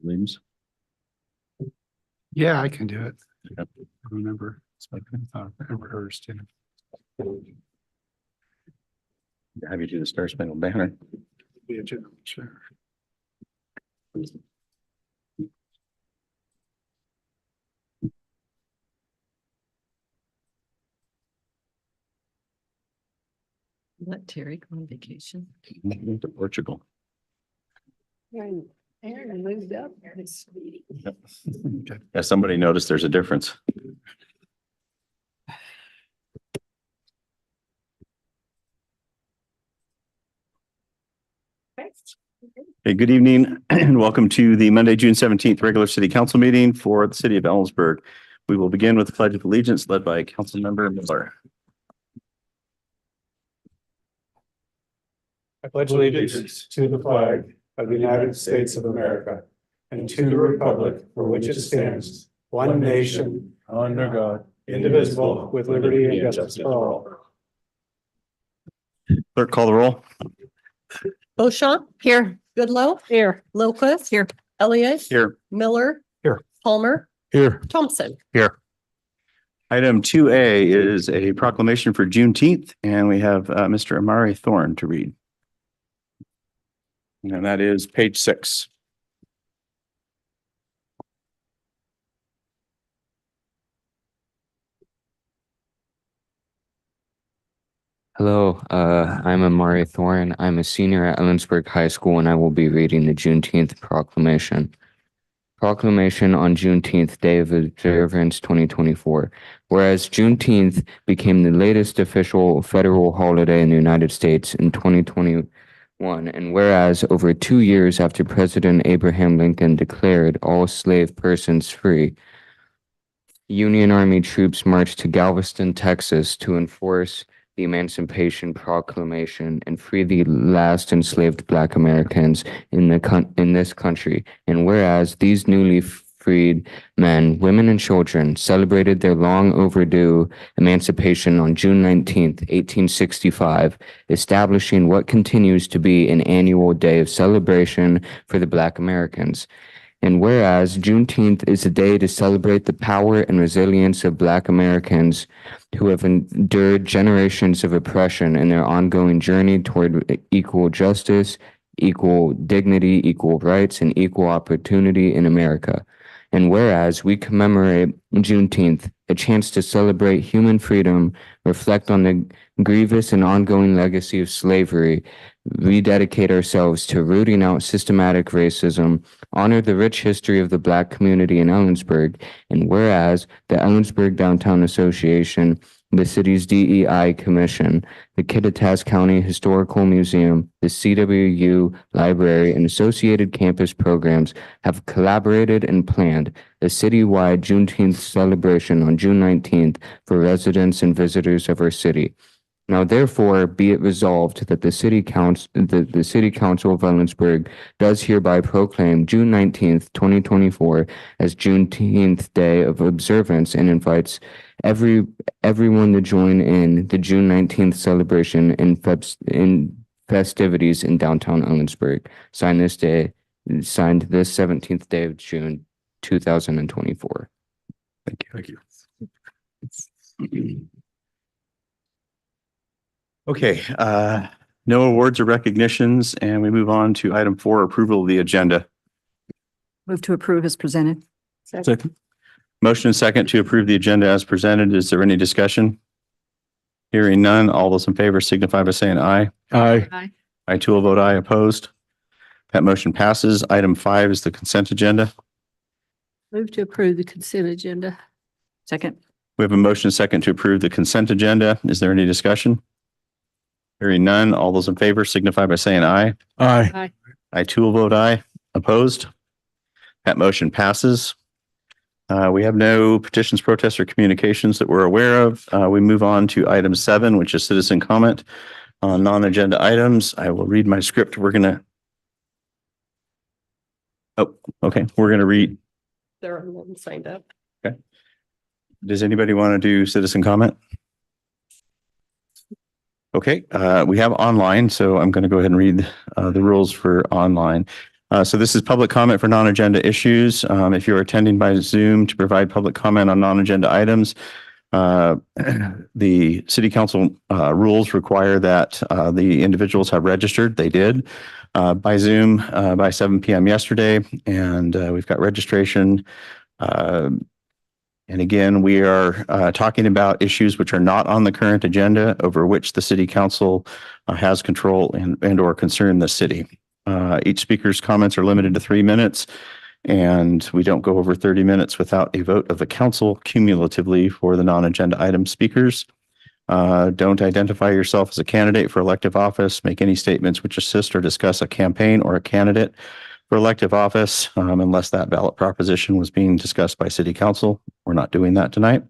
Williams. Yeah, I can do it. Yep. I remember. It's like I thought I rehearsed in. Have you do the Star Spangled Banner? The agenda, sure. Let Terry go on vacation. To Portugal. Aaron moved up this week. Okay. Has somebody noticed there's a difference? Hey, good evening and welcome to the Monday, June 17th regular city council meeting for the city of Ellensburg. We will begin with the Pledge of Allegiance led by Councilmember Miller. I pledge allegiance to the flag of the United States of America and to the republic for which it stands, one nation, under God, indivisible, with liberty and justice for all. Clerk, call the roll. Beauchamp. Here. Goodlow. Here. Locust. Here. Elliott. Here. Miller. Here. Palmer. Here. Thompson. Here. Item 2A is a proclamation for Juneteenth, and we have Mr. Amari Thorne to read. And that is page 6. Hello, I'm Amari Thorne. I'm a senior at Ellensburg High School and I will be reading the Juneteenth Proclamation. Proclamation on Juneteenth, Day of Observance 2024. Whereas Juneteenth became the latest official federal holiday in the United States in 2021, and whereas over 2 years after President Abraham Lincoln declared all slave persons free, Union Army troops marched to Galveston, Texas to enforce the Emancipation Proclamation and free the last enslaved Black Americans in this country. And whereas these newly freed men, women, and children celebrated their long overdue emancipation on June 19th, 1865, establishing what continues to be an annual day of celebration for the Black Americans. And whereas Juneteenth is a day to celebrate the power and resilience of Black Americans who have endured generations of oppression in their ongoing journey toward equal justice, equal dignity, equal rights, and equal opportunity in America. And whereas we commemorate Juneteenth, a chance to celebrate human freedom, reflect on the grievous and ongoing legacy of slavery, rededicate ourselves to rooting out systematic racism, honor the rich history of the Black community in Ellensburg, and whereas the Ellensburg Downtown Association, the city's DEI Commission, the Kittitas County Historical Museum, the CWU Library, and associated campus programs have collaborated and planned a citywide Juneteenth celebration on June 19th for residents and visitors of our city. Now, therefore, be it resolved that the City Council of Ellensburg does hereby proclaim June 19th, 2024 as Juneteenth Day of Observance and invites everyone to join in the June 19th celebration in festivities in downtown Ellensburg. Signed this 17th day of June, 2024. Thank you. Thank you. Okay, no awards or recognitions, and we move on to item 4, approval of the agenda. Move to approve as presented. Second. Motion and second to approve the agenda as presented. Is there any discussion? Hearing none, all those in favor signify by saying aye. Aye. I too will vote aye. Opposed? That motion passes. Item 5 is the consent agenda. Move to approve the consent agenda. Second. We have a motion and second to approve the consent agenda. Is there any discussion? Hearing none, all those in favor signify by saying aye. Aye. I too will vote aye. Opposed? That motion passes. We have no petitions, protests, or communications that we're aware of. We move on to item 7, which is citizen comment on non-agenda items. I will read my script. We're going to read. There are one signed up. Does anybody want to do citizen comment? Okay, we have online, so I'm going to go ahead and read the rules for online. So this is public comment for non-agenda issues. If you're attending by Zoom to provide public comment on non-agenda items, the city council rules require that the individuals have registered. They did by Zoom by 7 p.m. yesterday, and we've got registration. And again, we are talking about issues which are not on the current agenda over which the city council has control and or concern the city. Each speaker's comments are limited to 3 minutes, and we don't go over 30 minutes without a vote of the council cumulatively for the non-agenda item speakers. Don't identify yourself as a candidate for elective office. Make any statements which assist or discuss a campaign or a candidate for elective office, unless that ballot proposition was being discussed by city council. We're not doing that tonight.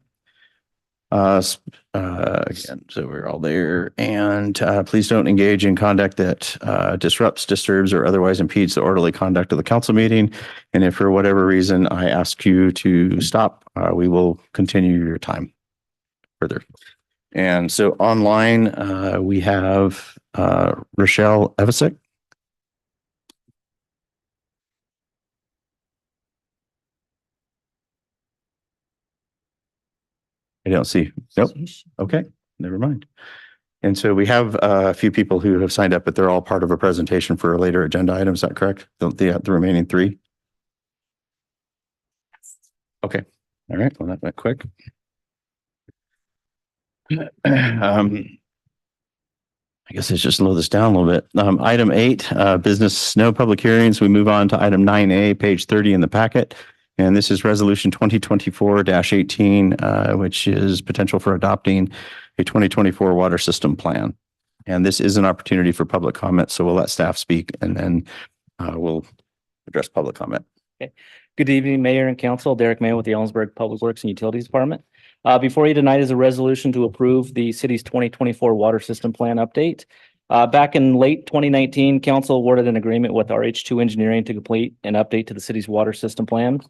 Again, so we're all there. And please don't engage in conduct that disrupts, disturbs, or otherwise impedes the orderly conduct of the council meeting. And if for whatever reason I ask you to stop, we will continue your time further. And so online, we have Rochelle Evasick. I don't see. Nope. Okay, never mind. And so we have a few people who have signed up, but they're all part of a presentation for a later agenda item. Is that correct? The remaining 3? Okay. All right. Well, that went quick. I guess let's just slow this down a little bit. Item 8, business, no public hearings. We move on to item 9A, page 30 in the packet. And this is resolution 2024-18, which is potential for adopting a 2024 water system plan. And this is an opportunity for public comment. So we'll let staff speak and then we'll address public comment. Okay. Good evening, Mayor and Council. Derek Mayo with the Ellensburg Public Works and Utilities Department. Before you tonight is a resolution to approve the city's 2024 water system plan update. Back in late 2019, council awarded an agreement with RH2 Engineering to complete an update to the city's water system plan.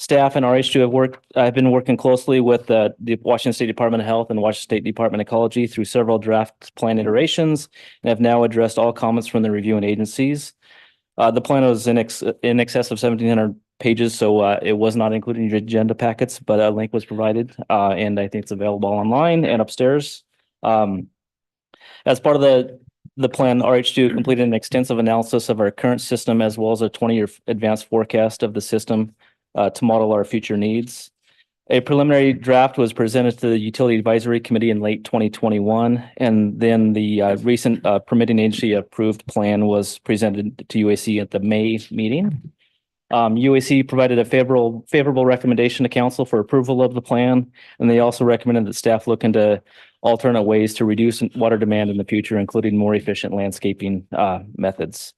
Staff and RH2 have been working closely with the Washington State Department of Health and Washington State Department of Ecology through several draft plan iterations and have now addressed all comments from the reviewing agencies. The plan was in excess of 1,700 pages, so it was not included in your agenda packets, but a link was provided, and I think it's available online and upstairs. As part of the plan, RH2 completed an extensive analysis of our current system as well as a 20-year advanced forecast of the system to model our future needs. A preliminary draft was presented to the Utility Advisory Committee in late 2021, and then the recent permitting agency approved plan was presented to UAC at the May meeting. UAC provided a favorable recommendation to council for approval of the plan, and they also recommended that staff look into alternate ways to reduce water demand in the future, including more efficient landscaping methods.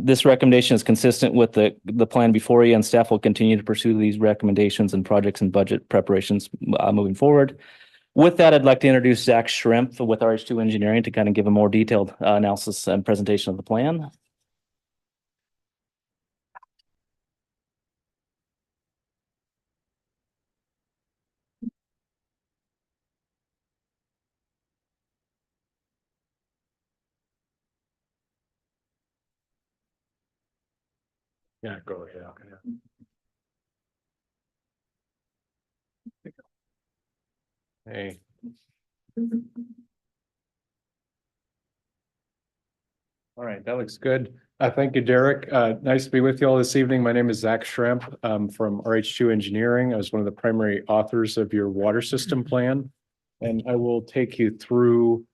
This recommendation is consistent with the plan before you, and staff will continue to pursue these recommendations and projects and budget preparations moving forward. With that, I'd like to introduce Zach Shrimp with RH2 Engineering to kind of give a more detailed analysis and presentation of the plan. Yeah, go ahead. Hey. All right, that looks good. Thank you, Derek. Nice to be with you all this evening. My name is Zach Shrimp from RH2 Engineering. I was one of the primary authors of your water system plan, and I will take you through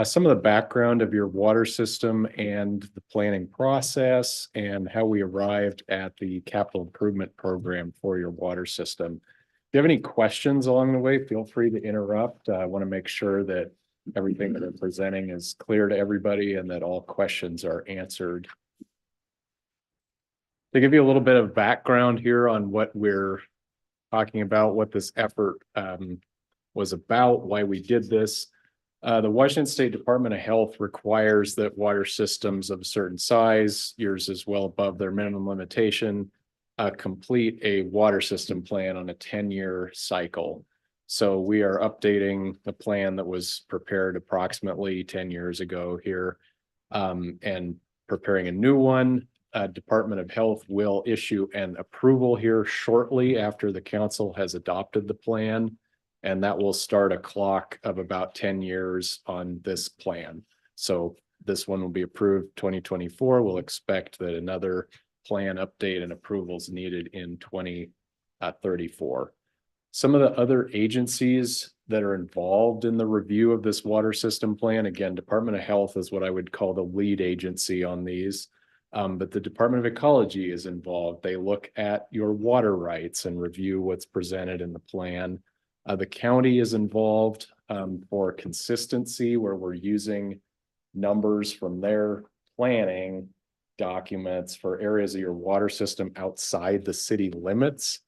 some of the background of your water system and the planning process and how we arrived at the capital improvement program for your water system. If you have any questions along the way, feel free to interrupt. I want to make sure that everything that I'm presenting is clear to everybody and that all questions are answered. To give you a little bit of background here on what we're talking about, what this effort was about, why we did this. The Washington State Department of Health requires that water systems of a certain size, yours is well above their minimum limitation, complete a water system plan on a 10-year cycle. So we are updating the plan that was prepared approximately 10 years ago here and preparing a new one Department of Health will issue an approval here shortly after the council has adopted the plan. And that will start a clock of about 10 years on this plan. So this one will be approved 2024. We'll expect that another plan update and approvals needed in 2034. Some of the other agencies that are involved in the review of this water system plan, again, Department of Health is what I would call the lead agency on these. But the Department of Ecology is involved. They look at your water rights and review what's presented in the plan. The county is involved for consistency, where we're using numbers from their planning documents for areas of your water system outside the city limits.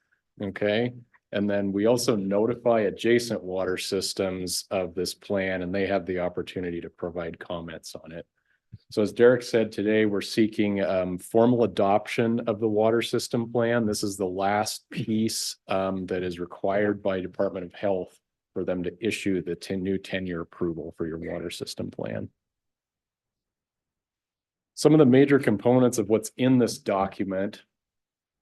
Okay. And then we also notify adjacent water systems of this plan, and they have the opportunity to provide comments on it. So as Derek said, today we're seeking formal adoption of the water system plan. This is the last piece that is required by Department of Health for them to issue the new 10-year approval for your water system plan. Some of the major components of what's in this document.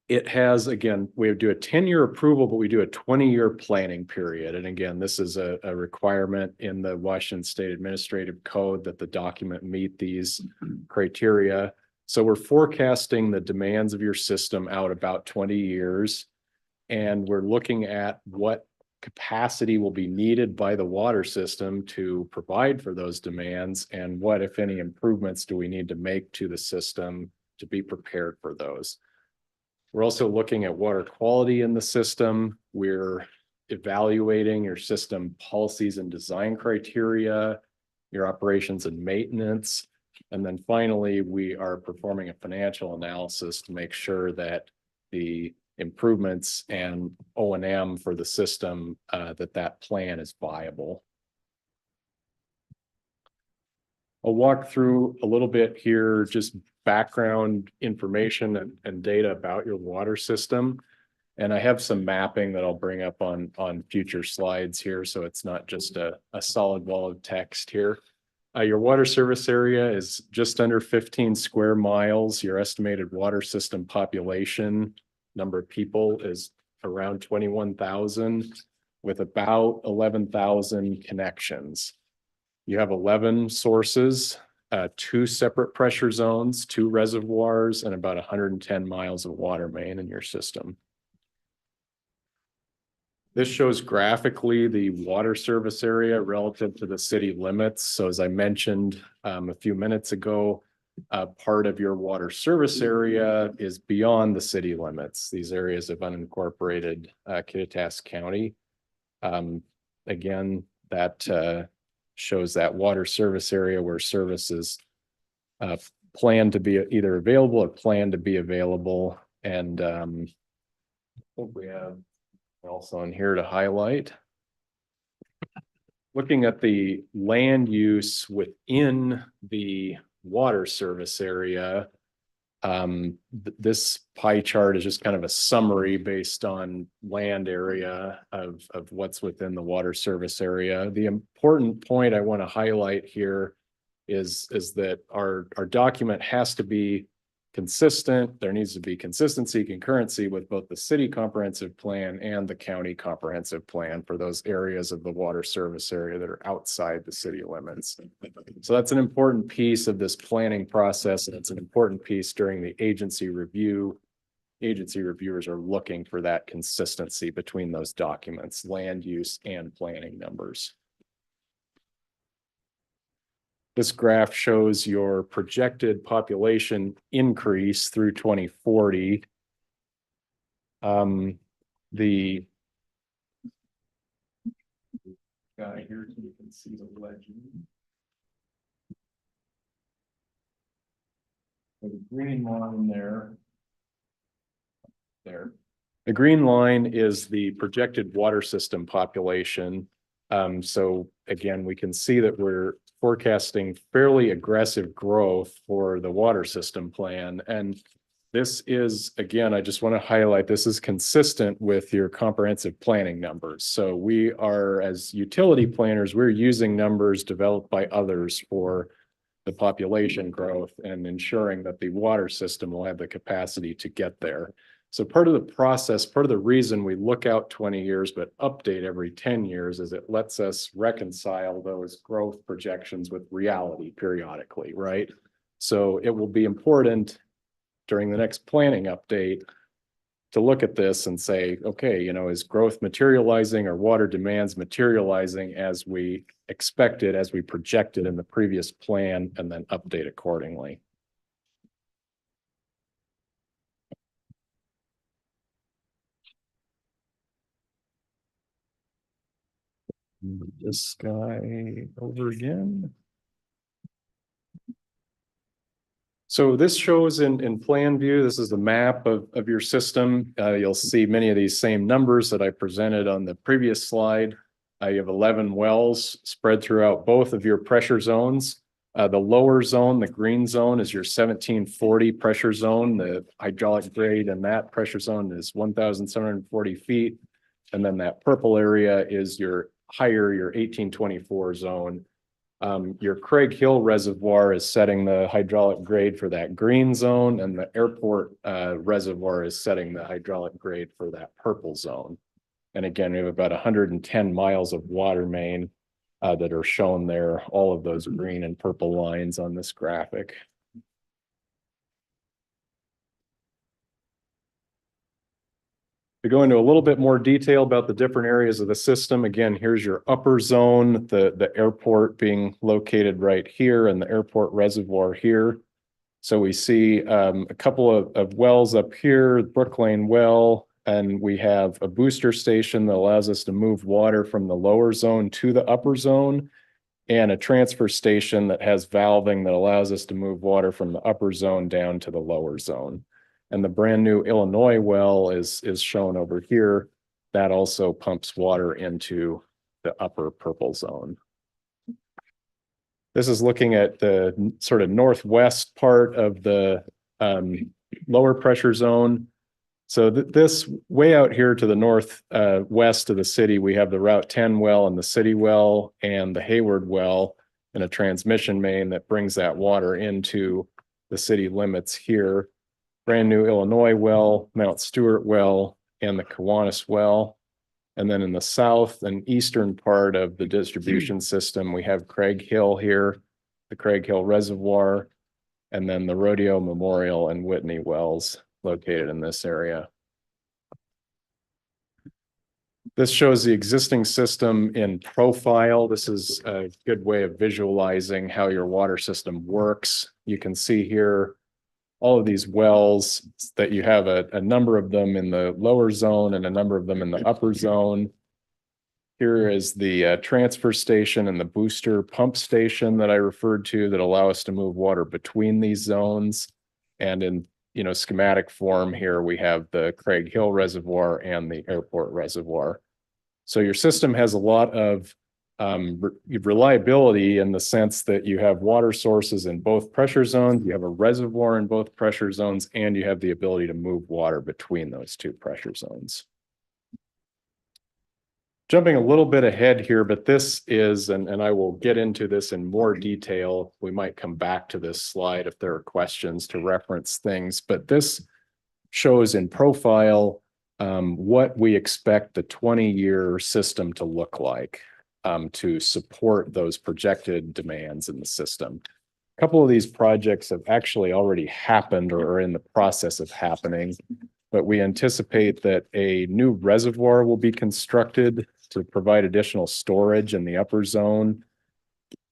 It has, again, we do a 10-year approval, but we do a 20-year planning period. And again, this is a requirement in the Washington State Administrative Code that the document meet these criteria. So we're forecasting the demands of your system out about 20 years. And we're looking at what capacity will be needed by the water system to provide for those demands, and what, if any, improvements do we need to make to the system to be prepared for those. We're also looking at water quality in the system. We're evaluating your system policies and design criteria, your operations and maintenance. And then finally, we are performing a financial analysis to make sure that the improvements and O&M for the system, that plan is viable. I'll walk through a little bit here, just background information and data about your water system. And I have some mapping that I'll bring up on future slides here, so it's not just a solid wall of text here. Your water service area is just under 15 square miles. Your estimated water system population, number of people, is around 21,000 with about 11,000 connections. You have 11 sources, 2 separate pressure zones, 2 reservoirs, and about 110 miles of water main in your system. This shows graphically the water service area relative to the city limits. So as I mentioned a few minutes ago, part of your water service area is beyond the city limits, these areas of unincorporated Kittitas County. Again, that shows that water service area where services plan to be either available or plan to be available. And I think we have also on here to highlight. Looking at the land use within the water service area, this pie chart is just kind of a summary based on land area of what's within the water service area. The important point I want to highlight here is that our document has to be consistent. There needs to be consistency, concurrency with both the city comprehensive plan and the county comprehensive plan for those areas of the water service area that are outside the city limits. So that's an important piece of this planning process, and it's an important piece during the agency review. Agency reviewers are looking for that consistency between those documents, land use and planning numbers. This graph shows your projected population increase through 2040. The guy here, so you can see the legend. The green line there. The green line is the projected water system population. So again, we can see that we're forecasting fairly aggressive growth for the water system plan. And this is, again, I just want to highlight, this is consistent with your comprehensive planning numbers. So we are, as utility planners, we're using numbers developed by others for the the population growth and ensuring that the water system will have the capacity to get there. So part of the process, part of the reason we look out 20 years but update every 10 years is it lets us reconcile those growth projections with reality periodically, right? So it will be important during the next planning update to look at this and say, okay, is growth materializing or water demands materializing as we expected, as we projected in the previous plan, and then update accordingly. Move this guy over again. So this shows in plan view, this is the map of your system. You'll see many of these same numbers that I presented on the previous slide. You have 11 wells spread throughout both of your pressure zones. The lower zone, the green zone, is your 1740 pressure zone. The hydraulic grade in that pressure zone is 1,740 feet. And then that purple area is your 1824 zone. Your Craig Hill Reservoir is setting the hydraulic grade for that green zone, and the airport reservoir is setting the hydraulic grade for that purple zone. And again, we have about 110 miles of water main that are shown there, all of those green and purple lines on this graphic. To go into a little bit more detail about the different areas of the system, again, here's your upper zone, the airport being located right here and the airport reservoir here. So we see a couple of wells up here, Brook Lane well, and we have a booster station that allows us to move water from the lower zone to the upper zone, and a transfer station that has valving that allows us to move water from the upper zone down to the lower zone. And the brand new Illinois well is shown over here. That also pumps water into the upper purple zone. This is looking at the sort of northwest part of the lower pressure zone. So this way out here to the north west of the city, we have the Route 10 well and the city well and the Hayward well and a transmission main that brings that water into the city limits here. Brand new Illinois well, Mount Stewart well, and the Kiwanis well. And then in the south and eastern part of the distribution system, we have Craig Hill here, the Craig Hill Reservoir, and then the Rodeo Memorial and Whitney wells located in this area. This shows the existing system in profile. This is a good way of visualizing how your water system works. You can see here all of these wells that you have a number of them in the lower zone and a number of them in the upper zone. Here is the transfer station and the booster pump station that I referred to that allow us to move water between these zones. And in schematic form here, we have the Craig Hill Reservoir and the airport reservoir. So your system has a lot of reliability in the sense that you have water sources in both pressure zones, you have a reservoir in both pressure zones, and you have the ability to move water between those two pressure zones. Jumping a little bit ahead here, but this is, and I will get into this in more detail. We might come back to this slide if there are questions to reference things, but this shows in profile what we expect the 20-year system to look like. To support those projected demands in the system. A couple of these projects have actually already happened or are in the process of happening, but we anticipate that a new reservoir will be constructed to provide additional storage in the upper zone.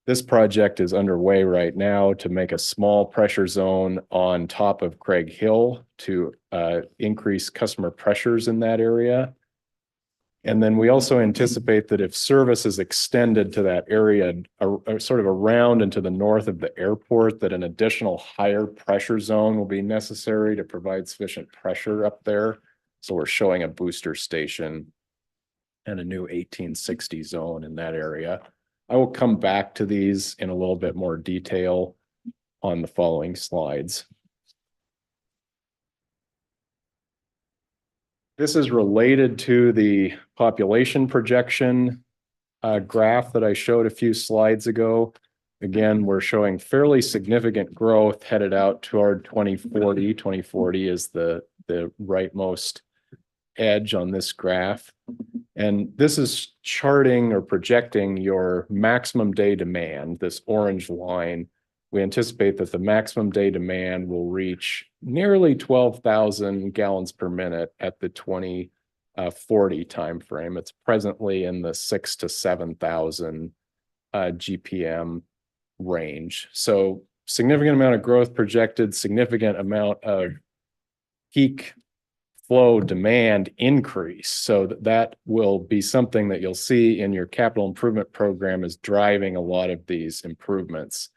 This project is underway right now to make a small pressure zone on top of Craig Hill to increase customer pressures in that area. And then we also anticipate that if service is extended to that area, sort of around and to the north of the airport, that an additional higher pressure zone will be necessary to provide sufficient pressure up there. So we're showing a booster station and a new 1860 zone in that area. I will come back to these in a little bit more detail on the following slides. This is related to the population projection graph that I showed a few slides ago. Again, we're showing fairly significant growth headed out toward 2040. 2040 is the rightmost edge on this graph. And this is charting or projecting your maximum day demand, this orange line. We anticipate that the maximum day demand will reach nearly 12,000 gallons per minute at the 2040 timeframe. It's presently in the 6,000 to 7,000 GPM range. So significant amount of growth projected, significant amount of peak flow demand increase. So that will be something that you'll see in your capital improvement program is driving a lot of these improvements.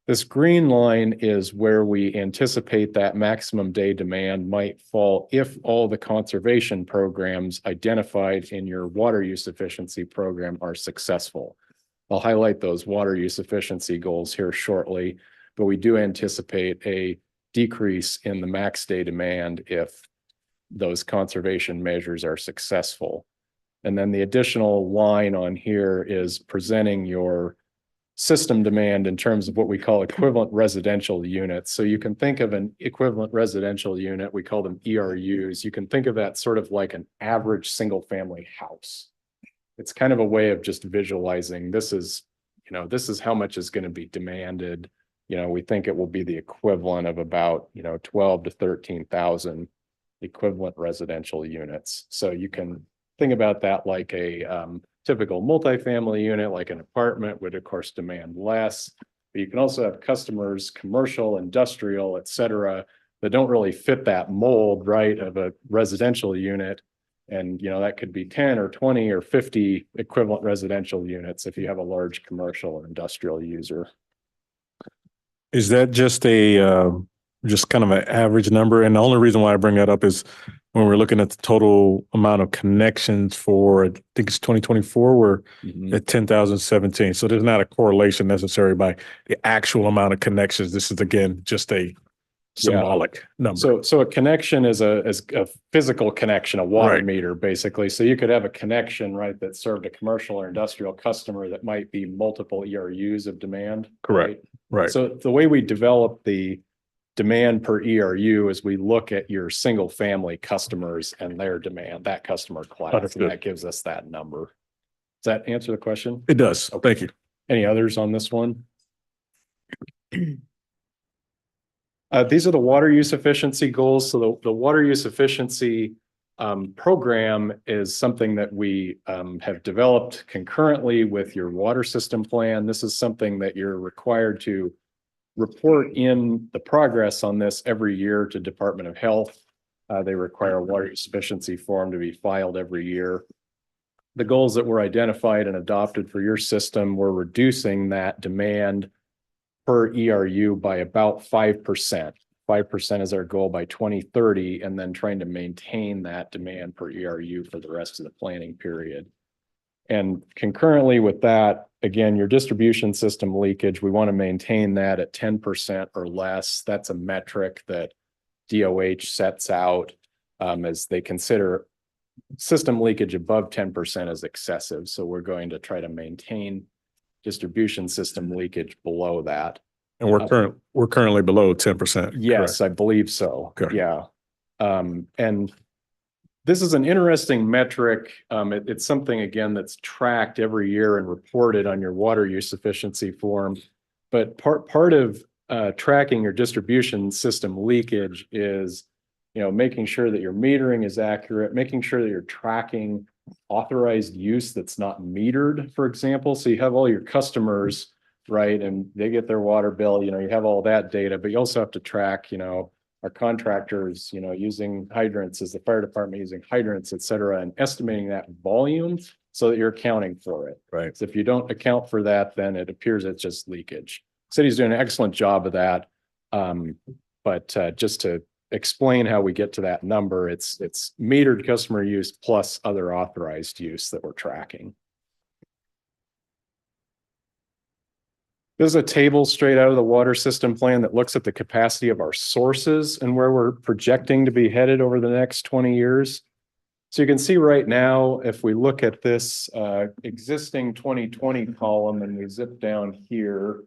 This green line is where we anticipate that maximum day demand might fall if all the conservation programs identified in your water use efficiency program are successful. I'll highlight those water use efficiency goals here shortly, but we do anticipate a decrease in the max day demand if those conservation measures are successful. And then the additional line on here is presenting your system demand in terms of what we call equivalent residential units. So you can think of an equivalent residential unit, we call them ERUs. You can think of that sort of like an average single family house. It's kind of a way of just visualizing this is how much is going to be demanded. We think it will be the equivalent of about, 12 to 13,000 equivalent residential units. So you can think about that like a typical multifamily unit, like an apartment would of course demand less, but you can also have customers, commercial, industrial, et cetera, that don't really fit that mold, right, of a residential unit. And, that could be 10 or 20 or 50 equivalent residential units if you have a large commercial or industrial user. Is that just just kind of an average number? And the only reason why I bring that up is when we're looking at the total amount of connections for, I think it's 2024, we're at 10,017. So there's not a correlation necessary by the actual amount of connections. This is, again, just a symbolic number. So a connection is a physical connection, a water Right. meter, basically. So you could have a connection, right, that served a commercial or industrial customer that might be multiple ERUs of demand. Correct. Right. So the way we develop the demand per ERU is we look at your single family customers and their demand, that customer class, Understood. and that gives us that number. Does that answer the question? It does. Thank you. Any others on this one? These are the water use efficiency goals. So the water use efficiency program is something that we have developed concurrently with your water system plan. This is something that you're required to report in the progress on this every year to Department of Health. They require a water use efficiency form to be filed every year. The goals that were identified and adopted for your system were reducing that demand per ERU by about 5%. 5% is our goal by 2030, and then trying to maintain that demand per ERU for the rest of the planning period. And concurrently with that, again, your distribution system leakage, we want to maintain that at 10% or less. That's a metric that DOH sets out as they consider system leakage above 10% as excessive. So we're going to try to maintain distribution system leakage below that. And we're currently below 10%. Yes, I believe so. Okay. Yeah. And this is an interesting metric. It's something, again, that's tracked every year and reported on your water use efficiency form. But part of tracking your distribution system leakage is, making sure that your metering is accurate, making sure that you're tracking authorized use that's not metered, for example. So you have all your customers, right, and they get their water bill, you have all that data, but you also have to track, our contractors, using hydrants, as the fire department using hydrants, et cetera, and estimating that volume so that you're accounting for it. Right. So if you don't account for that, then it appears it's just leakage. City's doing an excellent job of that. But just to explain how we get to that number, it's metered customer use plus other authorized use that we're tracking. This is a table straight out of the water system plan that looks at the capacity of our sources and where we're projecting to be headed over the next 20 years. So you can see right now, if we look at this existing 2020 column and we zip down here,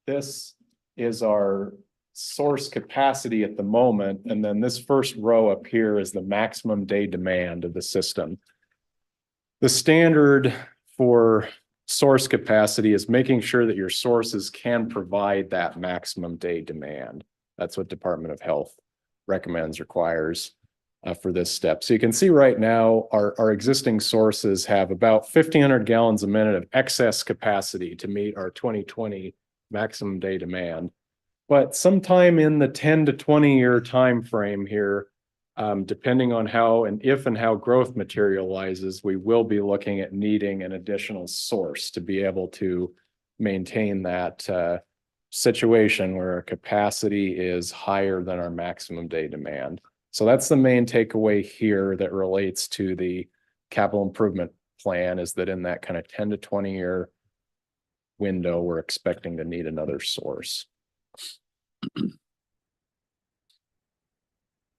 This is our source capacity at the moment, and then this first row up here is the maximum day demand of the system. The standard for source capacity is making sure that your sources can provide that maximum day demand. That's what Department of Health recommends, requires for this step. So you can see right now, our existing sources have about 1,500 gallons a minute of excess capacity to meet our 2020 maximum day demand. But sometime in the 10 to 20 year time frame here, depending on how and if and how growth materializes, we will be looking at needing an additional source to be able to maintain that situation where our capacity is higher than our maximum day demand. So that's the main takeaway here that relates to the capital improvement plan, is that in that kind of 10 to 20 year window, we're expecting to need another source.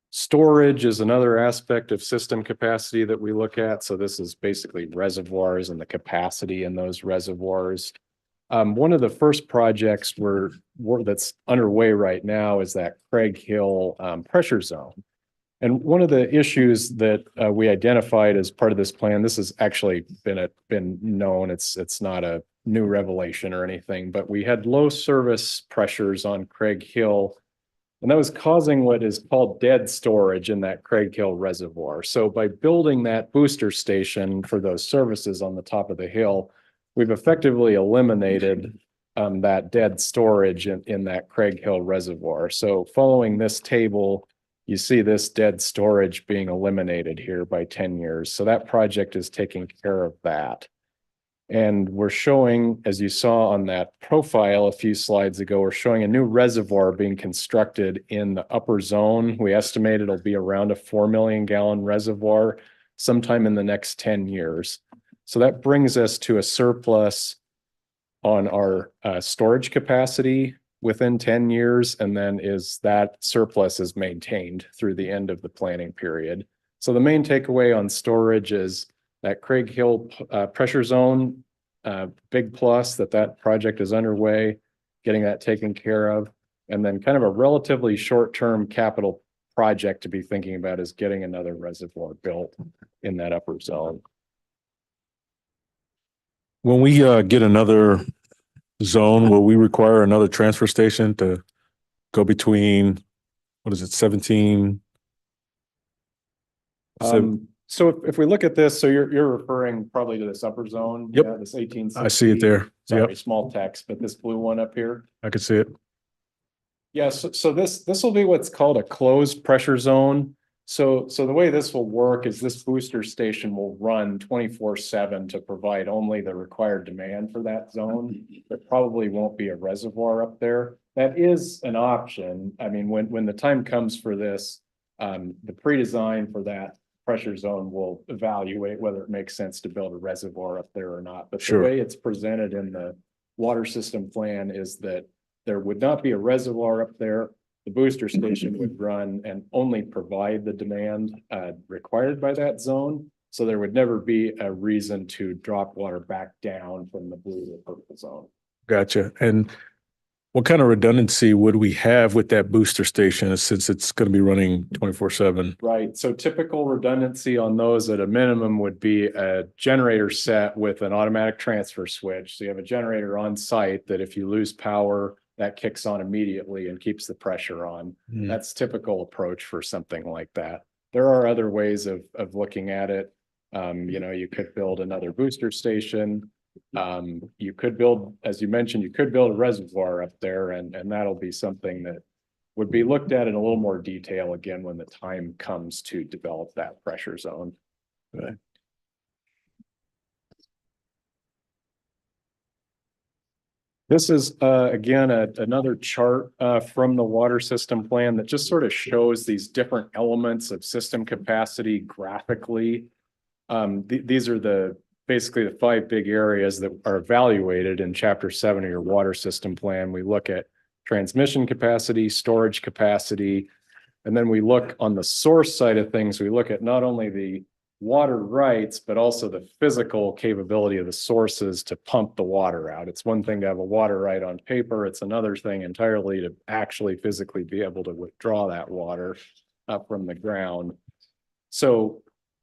Storage is another aspect of system capacity that we look at. So this is basically reservoirs and the capacity in those reservoirs. One of the first projects that's underway right now is that Craig Hill pressure zone. And one of the issues that we identified as part of this plan, this has actually been known, it's not a new revelation or anything, but we had low service pressures on Craig Hill, and that was causing what is called dead storage in that Craig Hill reservoir. So by building that booster station for those services on the top of the hill, we've effectively eliminated that dead storage in that Craig Hill reservoir. So following this table, you see this dead storage being eliminated here by 10 years. So that project is taking care of that. And we're showing, as you saw on that profile a few slides ago, we're showing a new reservoir being constructed in the upper zone. We estimate it'll be around a 4 million gallon reservoir sometime in the next 10 years. So that brings us to a surplus on our storage capacity within 10 years, and then that surplus is maintained through the end of the planning period. So the main takeaway on storage is that Craig Hill pressure zone, big plus that project is underway, getting that taken care of. And then kind of a relatively short-term capital project to be thinking about is getting another reservoir built in that upper zone. When we get another zone, will we require another transfer station to go between, what is it, 17? So if we look at this, so you're referring probably to this upper zone. Yep. Yeah, this 1860. I see it there. Sorry, Yep, small text, but this blue one up here. I can see it. Yeah, so this will be what's called a closed pressure zone. So the way this will work is this booster station will run 24/7 to provide only the required demand for that zone. There probably won't be a reservoir up there. That is an option. I mean, when the time comes for this, the pre-design for that pressure zone will evaluate whether it makes sense to build a reservoir up there or not. But the Sure. way it's presented in the water system plan is that there would not be a reservoir up there. The booster station would run and only provide the demand required by that zone. So there would never be a reason to drop water back down from the blue to purple zone. Gotcha. And what kind of redundancy would we have with that booster station since it's going to be running 24/7? Right. So typical redundancy on those at a minimum would be a generator set with an automatic transfer switch. So you have a generator on site that if you lose power, that kicks on immediately and keeps the pressure on. That's typical approach for something like that. There are other ways of looking at it. You could build another booster station. You could build, as you mentioned, you could build a reservoir up there, and that'll be something that would be looked at in a little more detail again when the time comes to develop that pressure zone. Okay. This is, again, another chart from the water system plan that just sort of shows these different elements of system capacity graphically. These are basically the 5 big areas that are evaluated in Chapter 7 of your water system plan. We look at transmission capacity, storage capacity, and then we look on the source side of things. We look at not only the water rights, but also the physical capability of the sources to pump the water out. It's one thing to have a water right on paper. It's another thing entirely to actually physically be able to withdraw that water up from the ground. So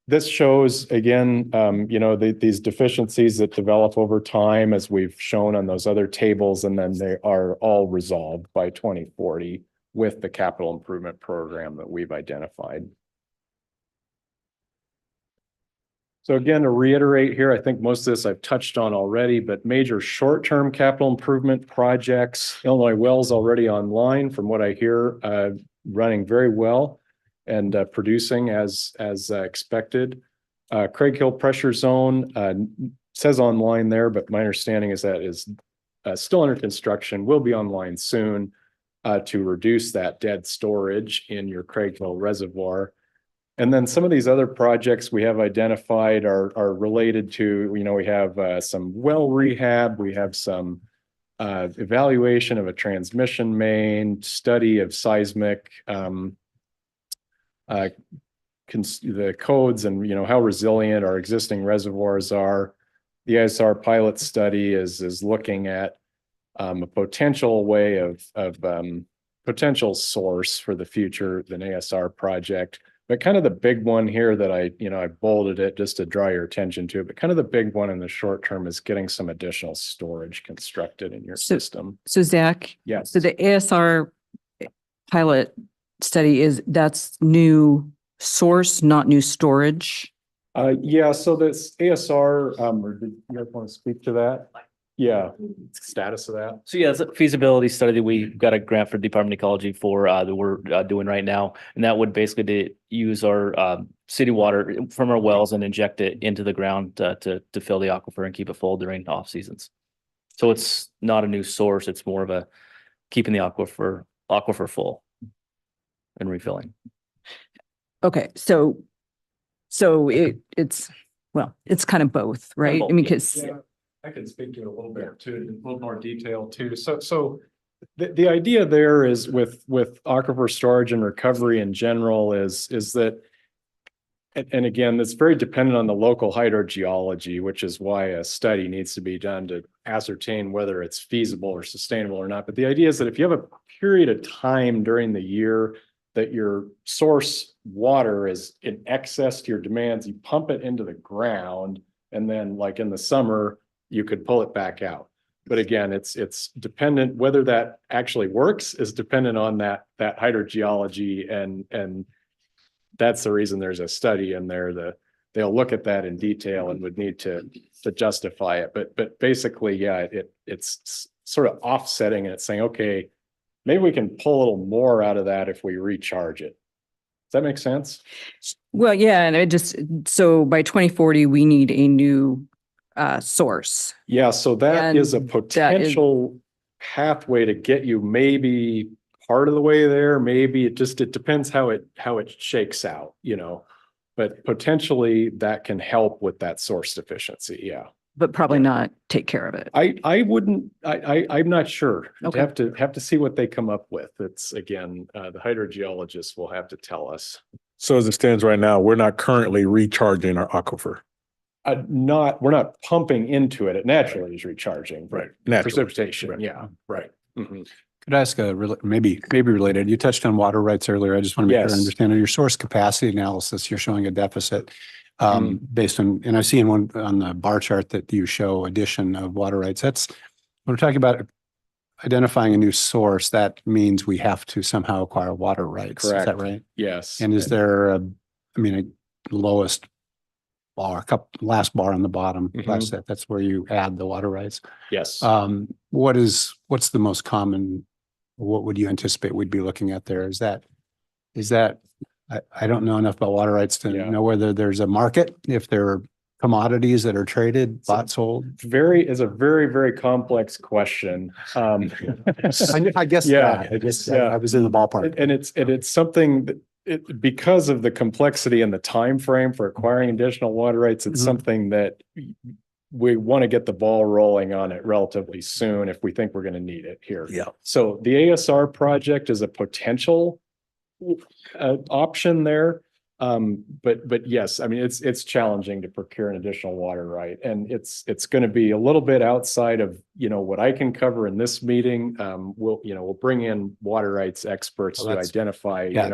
this shows again, these deficiencies that develop over time, as we've shown on those other tables, and then they are all resolved by 2040 with the capital improvement program that we've identified. So again, to reiterate here, I think most of this I've touched on already, but major short-term capital improvement projects, Illinois Wells already online from what I hear, running very well and producing as expected. Craig Hill Pressure Zone says online there, but my understanding is that is still under construction, will be online soon to reduce that dead storage in your Craig Hill Reservoir. And then some of these other projects we have identified are related to, we have some well rehab, we have some evaluation of a transmission main, study of seismic, the codes and, how resilient our existing reservoirs are. The ASR pilot study is looking at a potential way of potential source for the future, the ASR project. But kind of the big one here that I bolded it just to draw your attention to, but kind of the big one in the short term is getting some additional storage constructed in your system. So Zach, Yes. so the ASR pilot study that's new source, not new storage. Yeah, so this ASR, or did you guys want to speak to that? Yeah, status of that. So yeah, it's a feasibility study that we got a grant for Department of Ecology for that we're doing right now. And that would basically use our city water from our wells and inject it into the ground to fill the aquifer and keep it full during off seasons. So it's not a new source, it's more of a keeping the aquifer full and refilling. Okay, so it's kind of both, right? I mean, because Yeah, I can speak to it a little bit too, in a little more detail too. So the idea there is with aquifer storage and recovery in general is that, and again, it's very dependent on the local hydrogeology, which is why a study needs to be done to ascertain whether it's feasible or sustainable or not. But the idea is that if you have a period of time during the year that your source water is in excess to your demands, you pump it into the ground, and then like in the summer, you could pull it back out. But again, it's dependent, whether that actually works is dependent on that hydrogeology, and that's the reason there's a study in there. They'll look at that in detail and would need to justify it. But basically, yeah, it's sort of offsetting and it's saying, okay, maybe we can pull a little more out of that if we recharge it. Does that make sense? well, yeah, and so by 2040, we need a new source. Yeah, so that And is a that is- potential pathway to get you maybe part of the way there. Maybe it depends how it shakes out, but potentially that can help with that source deficiency. Yeah. But probably not take care of it. I'm not sure. Okay. Have to see what they come up with. It's again, the hydrogeologists will have to tell us. So as it stands right now, we're not currently recharging our aquifer. We're not pumping into it. It naturally is recharging. Right. Naturally. Precipitation. Right. Yeah. Right. Mhm. Could I ask maybe related? You touched on water rights earlier. I just want to make sure I Yes. understand. On your source capacity analysis, you're showing a deficit based on, and I see on the bar chart that you show addition of water rights. That's when we're talking about identifying a new source. That means we have to somehow acquire water rights. Is that Correct. right? Yes. And is there a lowest bar, last bar on the bottom, Mhm. last set, that's where you add the water rights. Yes. What's the most common, what would you anticipate we'd be looking at there? Is that, I don't know enough about water rights to Yeah. know whether there's a market, if there are commodities that are traded, bought, sold. Is a very, very complex question. I guess, Yeah. I was in the ballpark. And it's something that because of the complexity and the time frame for acquiring additional water rights, it's Mhm. something that we want to get the ball rolling on it relatively soon if we think we're going to need it here. Yeah. So the ASR project is a potential option there. But yes, I mean, it's challenging to procure an additional water right. And it's going to be a little bit outside of, what I can cover in this meeting. We'll bring in water rights experts Well, to that's- identify, yeah.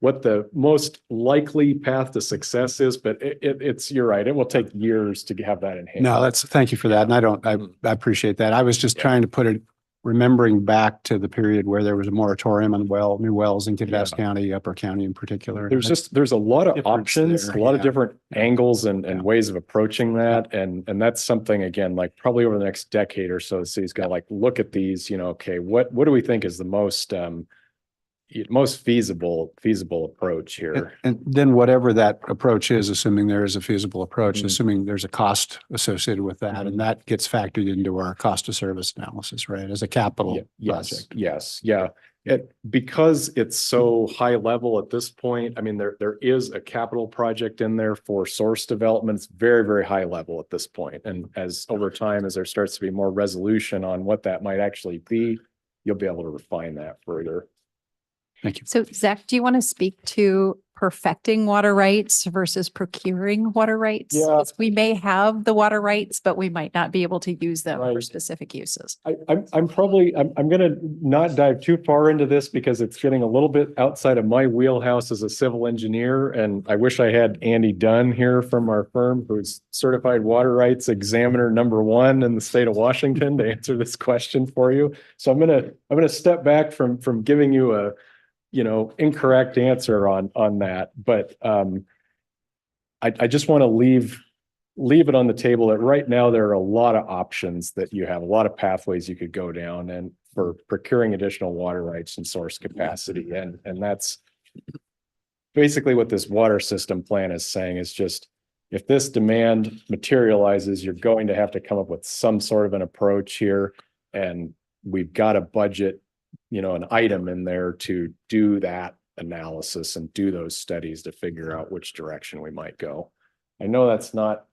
what the most likely path to success is, but you're right. It will take years to have that in hand. No, thank you for that. And I appreciate that. I was just trying to put it, remembering back to the period where there was a moratorium on new wells in Kidderminster County, Upper County in particular. There's a lot of Difference options, there, a lot of yeah. different angles and Yeah. ways of approaching that. And that's something, again, like probably over the next decade or so, the city's got to like look at these, okay, what do we think is the most feasible approach here? And then whatever that approach is, assuming there is a feasible approach, Mhm. assuming there's a cost associated with that, Mhm. and that gets factored into our cost of service analysis, right? As a capital Yes, project. yes, yeah. Because it's so high level at this point, I mean, there is a capital project in there for source development. It's very, very high level at this point. And as over time, as there starts to be more resolution on what that might actually be, you'll be able to refine that further. Thank you. So Zach, do you want to speak to perfecting water rights versus procuring water rights? Yeah. 'Cause we may have the water rights, but we might not be able to use them for Right. specific uses. I'm gonna not dive too far into this because it's getting a little bit outside of my wheelhouse as a civil engineer. And I wish I had Andy Dunn here from our firm, who's certified water rights examiner #1 in the state of Washington, to answer this question for you. So I'm gonna step back from giving you a incorrect answer on that. But I just want to leave it on the table that right now there are a lot of options that you have, a lot of pathways you could go down and for procuring additional water rights and source capacity. And that's basically what this water system plan is saying, is just if this demand materializes, you're going to have to come up with some sort of an approach here. And we've got a budget, an item in there to do that analysis and do those studies to figure out which direction we might go. I know that's not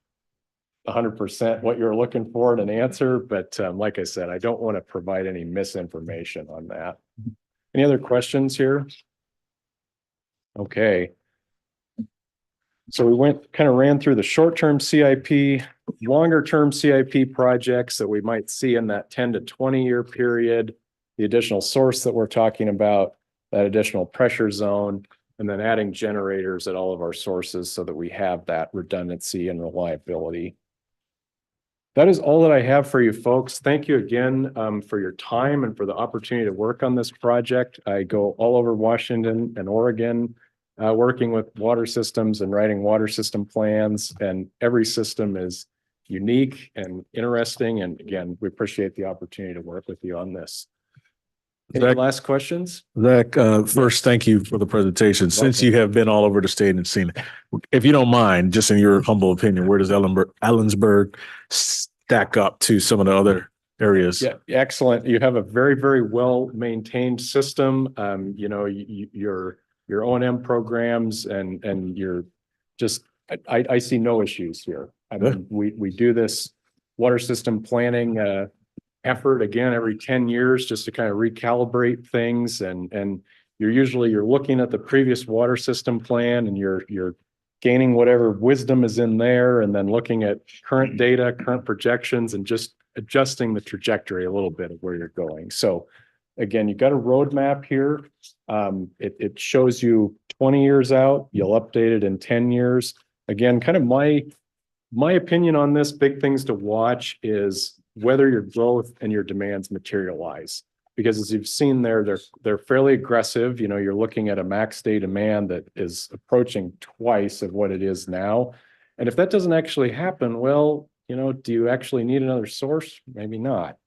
100% what you're looking for in an answer, but like I said, I don't want to provide any misinformation on that. Any other questions here? Okay. So we ran through the short-term CIP, longer-term CIP projects that we might see in that 10 to 20-year period, the additional source that we're talking about, that additional pressure zone, and then adding generators at all of our sources so that we have that redundancy and reliability. That is all that I have for you folks. Thank you again for your time and for the opportunity to work on this project. I go all over Washington and Oregon, working with water systems and writing water system plans, and every system is unique and interesting. And again, we appreciate the opportunity to work with you on this. Any Zach- last questions? Zach, first, thank you for the presentation. Since you have been all over the state and seen it, if you don't mind, just in your humble opinion, where does Ellensburg stack up to some of the other areas? Yeah, excellent. You have a very, very well-maintained system. Your O&M programs and you're just, I see no issues here. I mean, we do this water system planning effort again every 10 years just to kind of recalibrate things, and you're looking at the previous water system plan and you're gaining whatever wisdom is in there, and then looking at current data, current projections, and just adjusting the trajectory a little bit of where you're going. So again, you've got a roadmap here. It shows you 20 years out. You'll update it in 10 years. Again, kind of my opinion on this, big things to watch is whether your growth and your demands materialize. Because as you've seen there, they're fairly aggressive. You're looking at a max day demand that is approaching twice of what it is now. And if that doesn't actually happen, well, do you actually need another source? Maybe not,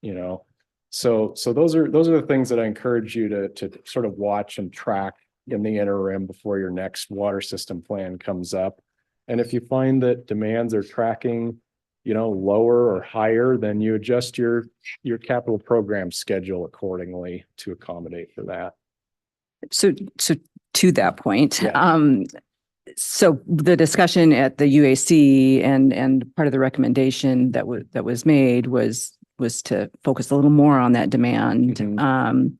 So those are the things that I encourage you to sort of watch and track in the interim before your next water system plan comes up. And if you find that demands are tracking lower or higher, then you adjust your capital program schedule accordingly to accommodate for that. So to that point, Yeah. So the discussion at the UAC and part of the recommendation that was made was to focus a little more on that demand. Mhm.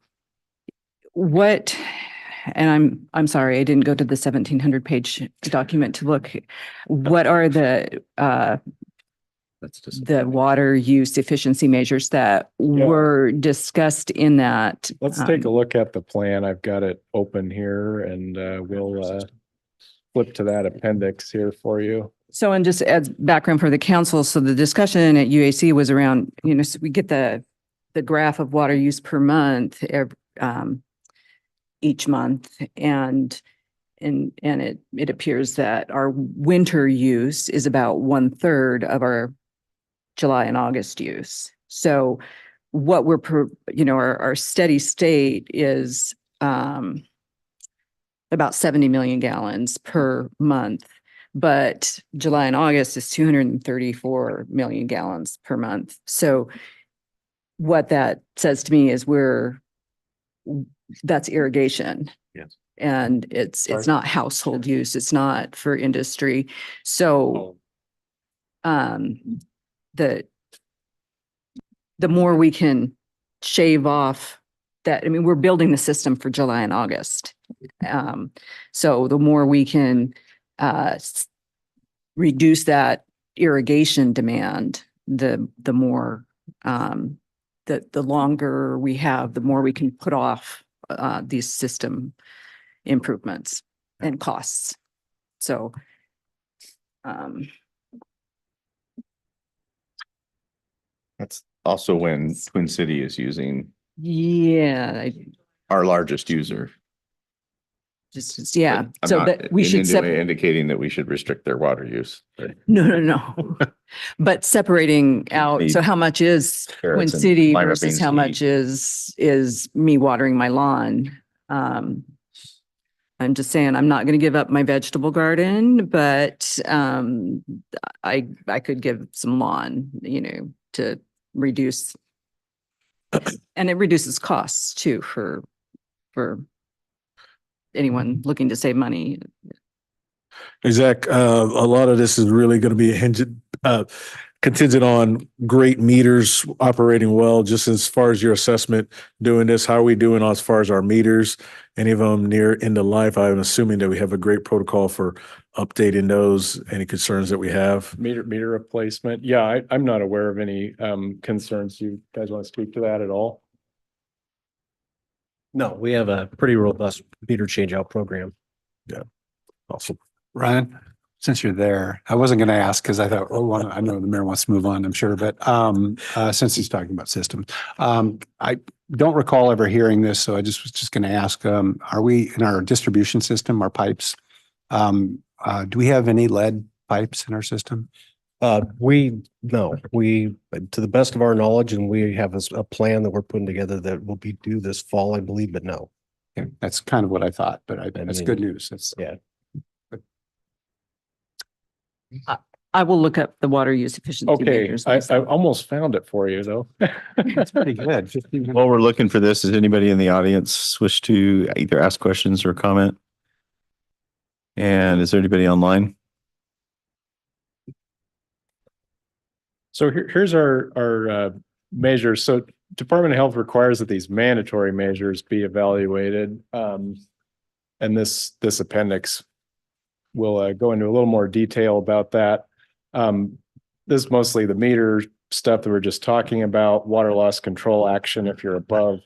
and I'm sorry, I didn't go to the 1,700 page document to look. What are the That's just. the water use efficiency measures that were discussed in that? Let's take a look at the plan. I've got it open here and we'll flip to that appendix here for you. So, and just as background for the council, so the discussion at UAC was around, so we get the graph of water use per month each month, and it appears that our winter use is about 1/3 of our July and August use. So what our steady state is about 70 million gallons per month. But July and August is 234 million gallons per month. So what that says to me is that's irrigation. Yes. And it's not household use. It's not for industry. So the more we can shave off that, I mean, we're building the system for July and August. So the more we can reduce that irrigation demand, the more the longer we have, the more we can put off these system improvements and costs. So That's also when Twin City is using yeah, our largest user. yeah. I'm So not that we in should any way indicating that we should restrict their water use. No. But separating out, so how much is Twin Carrots and City lima versus beans how to much eat. is me watering my lawn? I'm just saying, I'm not going to give up my vegetable garden, but I could give some lawn, to reduce. And it reduces costs too for anyone looking to save money. Zach, a lot of this is really going to be contingent on great meters operating well. Just as far as your assessment doing this, how are we doing as far as our meters? Any of them near end of life? I'm assuming that we have a great protocol for updating those. Any concerns that we have? Meter replacement. Yeah, I'm not aware of any concerns. You guys want to speak to that at all? No, we have a pretty robust meter change out program. Yeah. Awesome. Ryan, since you're there, I wasn't going to ask because I thought, I know the mayor wants to move on, I'm sure, but since he's talking about systems, I don't recall ever hearing this, so I was just going to ask, are we in our distribution system, our pipes, do we have any lead pipes in our system? No, to the best of our knowledge, and we have a plan that we're putting together that will be due this fall, I believe, but no. Okay, that's kind of what I thought, but that's good news. Yeah. I will look up the water use efficiency. Okay, measures I myself. almost found it for you though. That's pretty good. 15 minutes. While we're looking for this, does anybody in the audience wish to either ask questions or comment? And is there anybody online? So here's our measures. So Department of Health requires that these mandatory measures be evaluated. And this appendix will go into a little more detail about that. This is mostly the meter stuff that we're just talking about, water loss control action if you're above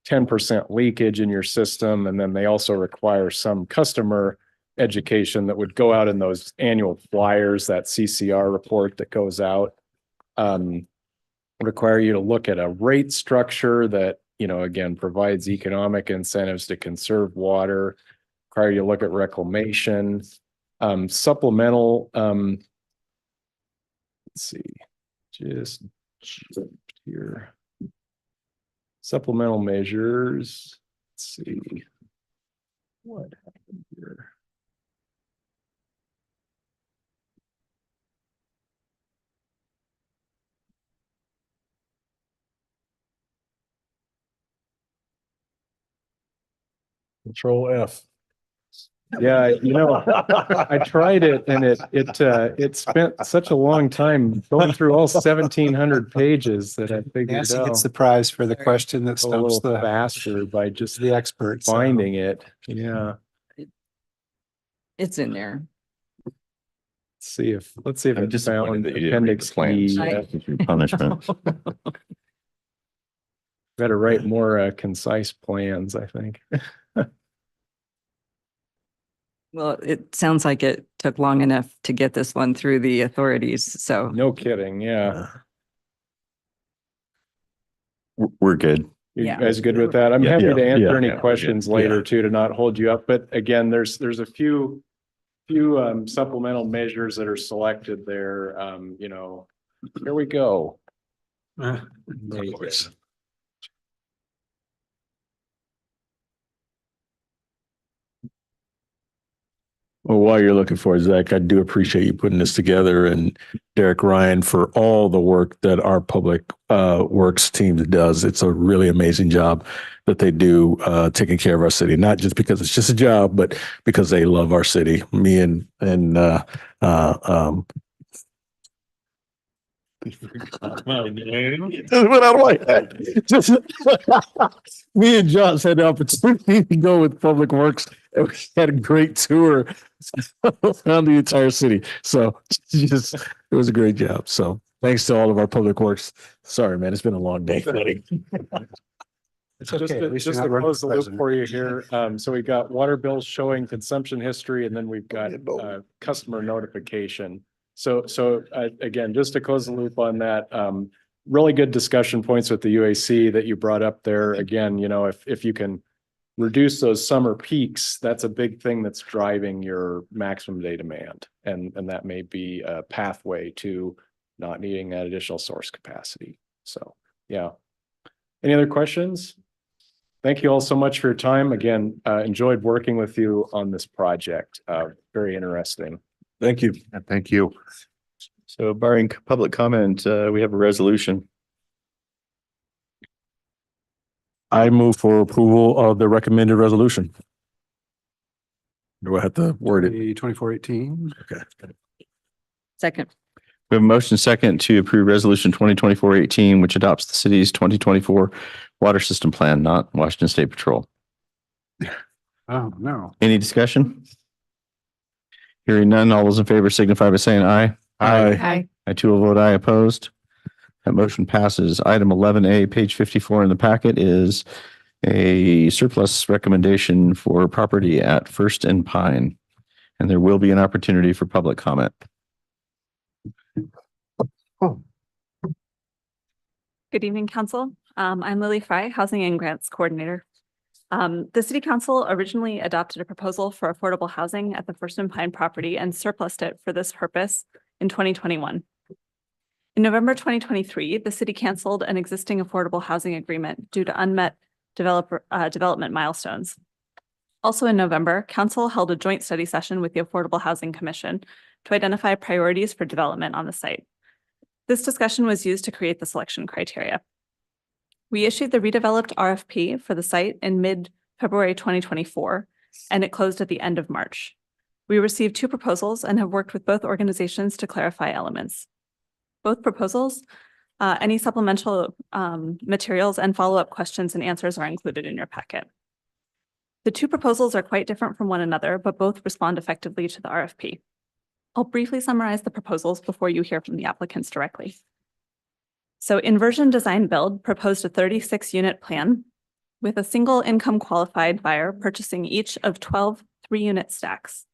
10% leakage in your system. And then they also require some customer education that would go out in those annual flyers, that CCR report that goes out. Require you to look at a rate structure that, again, provides economic incentives to conserve water. Require you to look at reclamation, supplemental, let's see, just here. Supplemental measures, let's see. What happened here? Control F. Yeah, I tried it and it spent such a long time going through all 1,700 pages that I figured Nancy gets out the prize for the question that go a little stumps faster by just the experts. finding it. Yeah. It's in there. Let's see if I'm it's disappointed found that you didn't read the appendix plans. E. That's your punishment. Better write more concise plans, I think. Well, it sounds like it took long enough to get this one through the authorities, so. No kidding, yeah. We're good. You Yeah. guys good with that? I'm Yeah, happy yeah, to answer yeah, any yeah, we're questions good. later Yeah. too, to not hold you up. But again, there's a few supplemental measures that are selected there. Here we go. Amazing. Well, while you're looking for it, Zach, I do appreciate you putting this together, and Derek Ryan for all the work that our public works team does. It's a really amazing job that they do taking care of our city, not just because it's just a job, but because they love our city. Me and went out of my head. Me and Josh had the opportunity to go with Public Works, and we had a great tour around the entire city. So just it was a great job. So thanks to all of our Public Works. Sorry, man, it's been a long day. buddy. It's Just okay. At to, least just you're to not running close the for loop president. for you here. So we got water bills showing consumption history, and then we've got customer notification. So again, just to close the loop on that, really good discussion points with the UAC that you brought up there. Again, if you can reduce those summer peaks, that's a big thing that's driving your maximum day demand. And that may be a pathway to not needing that additional source capacity. So, yeah. Any other questions? Thank you all so much for your time. Again, enjoyed working with you on this project. Very interesting. Thank you. Thank you. So barring public comment, we have a resolution. I move for approval of the recommended resolution. Do I have to word it? 2418. Okay. Second. We have a motion second to approve resolution 2024-18, which adopts the city's 2024 water system plan, not Washington State Patrol. Oh, no. Any discussion? Hearing none, all those in favor signify by saying aye. Hi. I too will vote aye opposed. That motion passes. Item 11A, page 54 in the packet is a surplus recommendation for property at First and Pine. And there will be an opportunity for public comment. Good evening, Council. I'm Lily Fry, Housing and Grants Coordinator. The City Council originally adopted a proposal for affordable housing at the First and Pine property and surplused it for this purpose in 2021. In November 2023, the city canceled an existing affordable housing agreement due to unmet development milestones. Also in November, Council held a joint study session with the Affordable Housing Commission to identify priorities for development on the site. This discussion was used to create the selection criteria. We issued the redeveloped RFP for the site in mid-February 2024, and it closed at the end of March. We received 2 proposals and have worked with both organizations to clarify elements. Both proposals, any supplemental materials and follow-up questions and answers are included in your packet. The 2 proposals are quite different from one another, but both respond effectively to the RFP. I'll briefly summarize the proposals before you hear from the applicants directly. So Inversion Design Build proposed a 36-unit plan with a single income qualified buyer purchasing each of 12 3-unit stacks.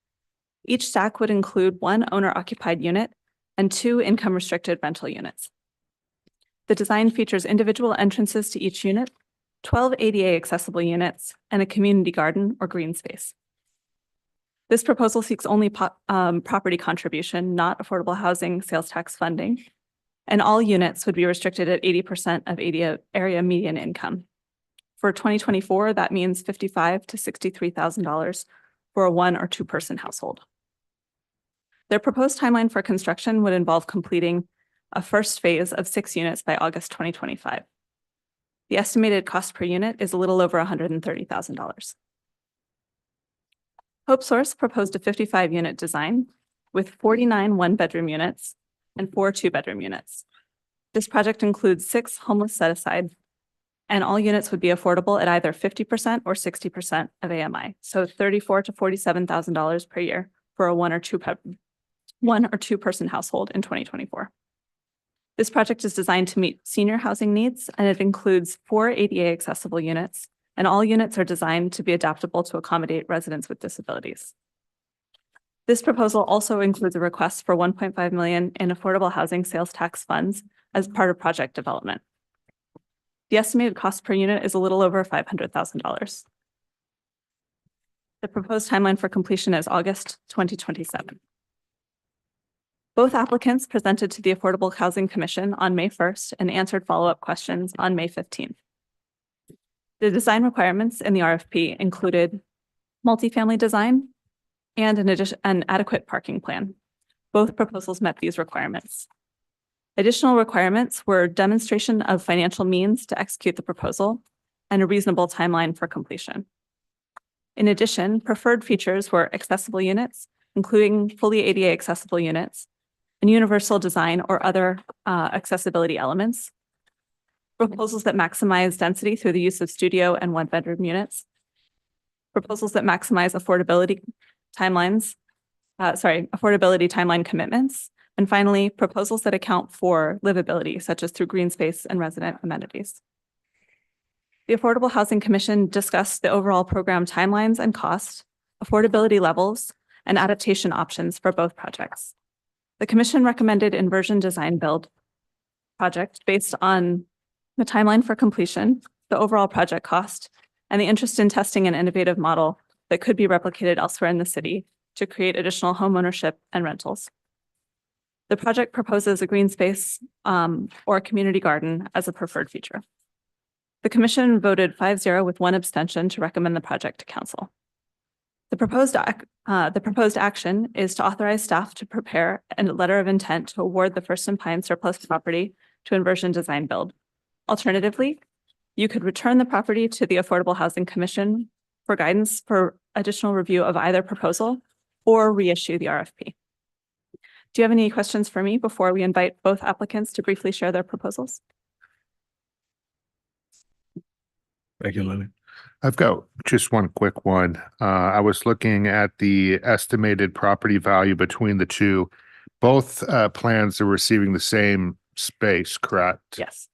Each stack would include 1 owner-occupied unit and 2 income-restricted rental units. The design features individual entrances to each unit, 12 ADA accessible units, and a community garden or green space. This proposal seeks only property contribution, not affordable housing sales tax funding, and all units would be restricted at 80% of area median income. For 2024, that means $55,000 to $63,000 for a 1 or 2 person household. Their proposed timeline for construction would involve completing a first phase of 6 units by August 2025. The estimated cost per unit is a little over $130,000. Hope Source proposed a 55-unit design with 49 one-bedroom units and 4 two-bedroom units. This project includes 6 homeless set-aside, and all units would be affordable at either 50% or 60% of AMI, so $34,000 to $47,000 per year for a one or two person household in 2024. This project is designed to meet senior housing needs, and it includes 4 ADA accessible units, and all units are designed to be adaptable to accommodate residents with disabilities. This proposal also includes a request for $1.5 million in affordable housing sales tax funds as part of project development. The estimated cost per unit is a little over $500,000. The proposed timeline for completion is August 2027. Both applicants presented to the Affordable Housing Commission on May 1st and answered follow-up questions on May 15th. The design requirements in the RFP included multifamily design and an adequate parking plan. Both proposals met these requirements. Additional requirements were demonstration of financial means to execute the proposal and a reasonable timeline for completion. In addition, preferred features were accessible units, including fully ADA accessible units, and universal design or other accessibility elements, proposals that maximize density through the use of studio and one-bedroom units, proposals that maximize affordability timeline commitments, and finally, proposals that account for livability, such as through green space and resident amenities. The Affordable Housing Commission discussed the overall program timelines and costs, affordability levels, and adaptation options for both projects. The commission recommended inversion design build project based on the timeline for completion, the overall project cost, and the interest in testing an innovative model that could be replicated elsewhere in the city to create additional homeownership and rentals. The project proposes a green space or community garden as a preferred feature. The commission voted 5-0 with 1 abstention to recommend the project to council. The proposed action is to authorize staff to prepare a letter of intent to award the First and Pine surplus property to Inversion Design Build. Alternatively, you could return the property to the Affordable Housing Commission for guidance for additional review of either proposal or reissue the RFP. Do you have any questions for me before we invite both applicants to briefly share their proposals? Thank you, Lily. I've got just one quick one. I was looking at the estimated property value between the two. Both plans are receiving the same space, correct? Yes.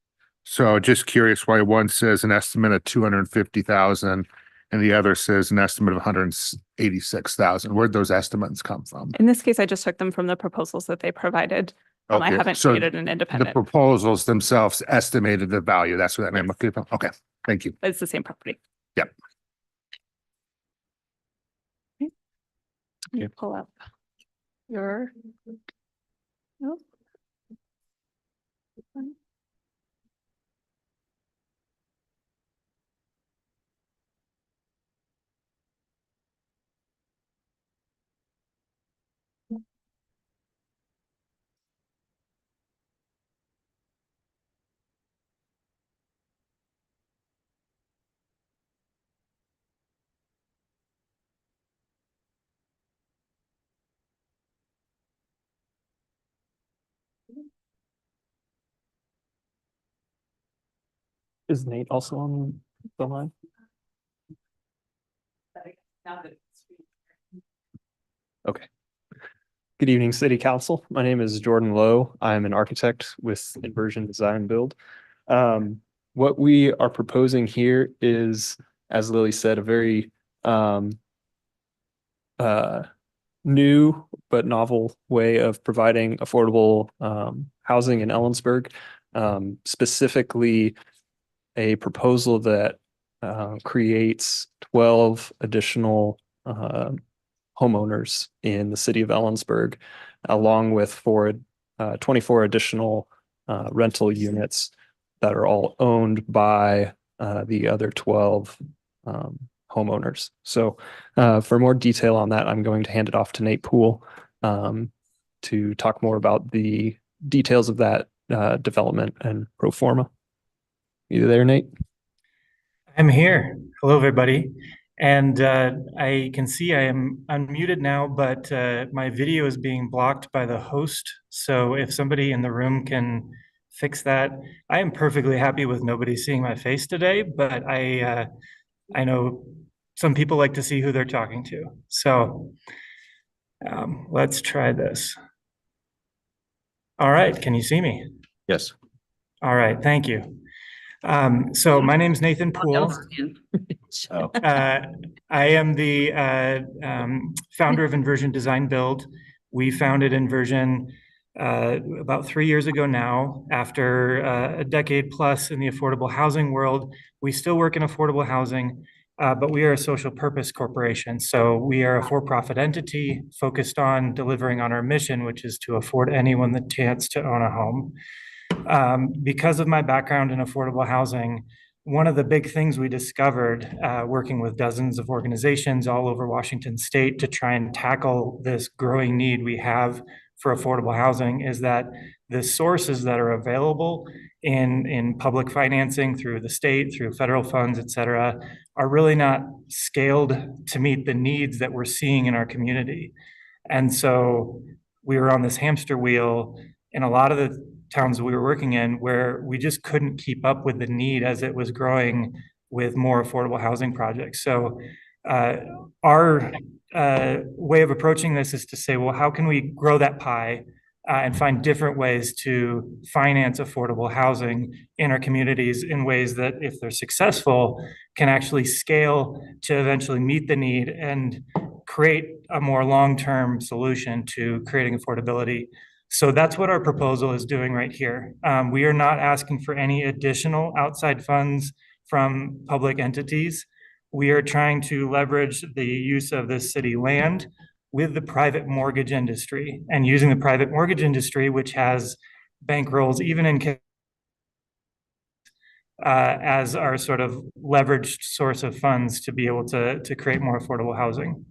So just curious why one says an estimate of 250,000 and the other says an estimate of 186,000. Where'd those estimates come from? In this case, I just took them from the proposals that they provided. I Okay, haven't so created an The independent, proposals themselves estimated the value. That's what I'm looking for. Okay, thank you. but it's the same property. Yep. Okay. Let me pull up your. Oh. Is Nate also on the line? Okay. Good evening, City Council. My name is Jordan Lowe. I'm an architect with Inversion Design Build. What we are proposing here is, as Lily said, a very new but novel way of providing affordable housing in Ellensburg, specifically a proposal that creates 12 additional homeowners in the city of Ellensburg, along with 24 additional rental units that are all owned by the other 12 homeowners. So for more detail on that, I'm going to hand it off to Nate Poole to talk more about the details of that development and pro forma. You there, Nate? I'm here. Hello, everybody. And I can see I am unmuted now, but my video is being blocked by the host. So if somebody in the room can fix that, I am perfectly happy with nobody seeing my face today, but I know some people like to see who they're talking to. So let's try this. All right, can you see me? Yes. All right, thank you. So my name's Nathan Poole. Oh. I am the founder of Inversion Design Build. We founded Inversion about 3 years ago now. After a decade plus in the affordable housing world, we still work in affordable housing, but we are a social purpose corporation. So we are a for-profit entity focused on delivering on our mission, which is to afford anyone the chance to own a home. Because of my background in affordable housing, one of the big things we discovered working with dozens of organizations all over Washington state to try and tackle this growing need we have for affordable housing is that the sources that are available in public financing through the state, through federal funds, et cetera, are really not scaled to meet the needs that we're seeing in our community. And so we were on this hamster wheel in a lot of the towns we were working in where we just couldn't keep up with the need as it was growing with more affordable housing projects. So our way of approaching this is to say, well, how can we grow that pie and find different ways to finance affordable housing in our communities in ways that, if they're successful, can actually scale to eventually meet the need and create a more long-term solution to creating affordability. So that's what our proposal is doing right here. We are not asking for any additional outside funds from public entities. We are trying to leverage the use of this city land with the private mortgage industry, and using the private mortgage industry, which has bankrolls even in as our sort of leveraged source of funds to be able to create more affordable housing.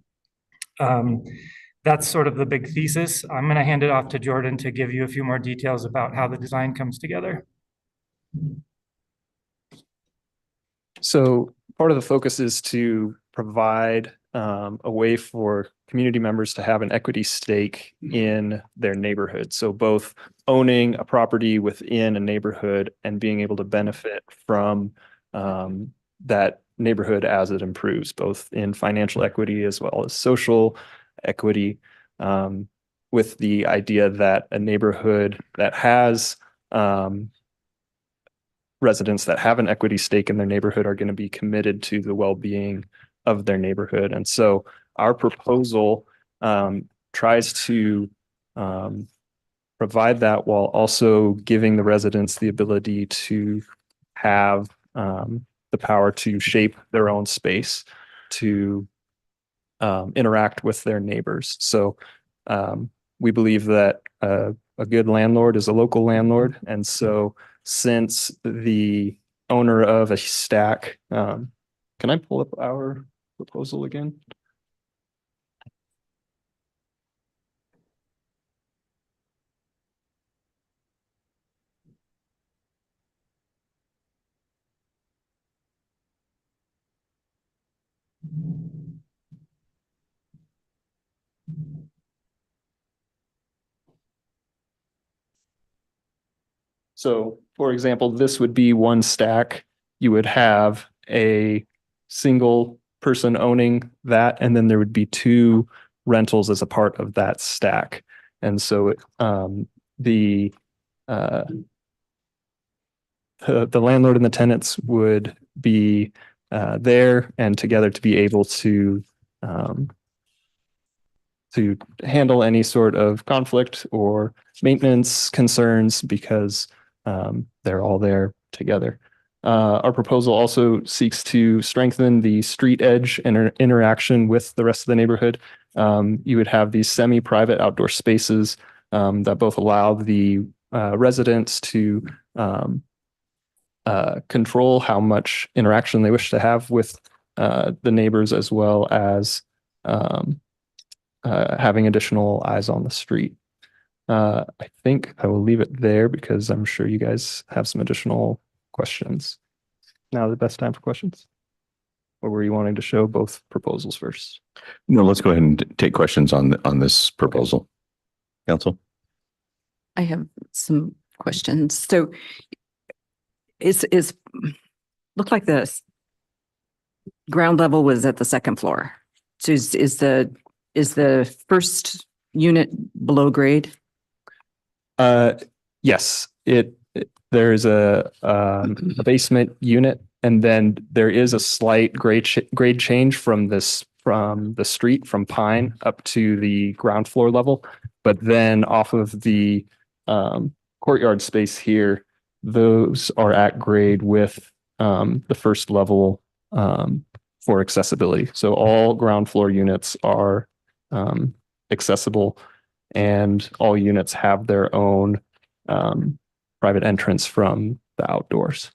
That's sort of the big thesis. I'm going to hand it off to Jordan to give you a few more details about how the design comes together. So part of the focus is to provide a way for community members to have an equity stake in their neighborhood. So both owning a property within a neighborhood and being able to benefit from that neighborhood as it improves, both in financial equity as well as social equity, with the idea that a neighborhood that has residents that have an equity stake in their neighborhood are going to be committed to the well-being of their neighborhood. And so our proposal tries to provide that while also giving the residents the ability to have the power to shape their own space, to interact with their neighbors. So we believe that a good landlord is a local landlord. And so since the owner of a stack, can I pull up our proposal again? So, for example, this would be one stack. You would have a single person owning that, and then there would be two rentals as a part of that stack. And so the landlord and the tenants would be there and together to be able to handle any sort of conflict or maintenance concerns because they're all there together. Our proposal also seeks to strengthen the street edge interaction with the rest of the neighborhood. You would have these semi-private outdoor spaces that both allow the residents to control how much interaction they wish to have with the neighbors, as well as having additional eyes on the street. I think I will leave it there because I'm sure you guys have some additional questions. Now the best time for questions. or were you wanting to show both proposals first? No, let's go ahead and take questions on this proposal. Council? I have some questions. So looked like this ground level was at the second floor. So is the first unit below grade? Yes, there's a basement unit, and then there is a slight grade change from the street from Pine up to the ground floor level. But then off of the courtyard space here, those are at grade with the first level for accessibility. So all ground floor units are accessible, and all units have their own private entrance from the outdoors.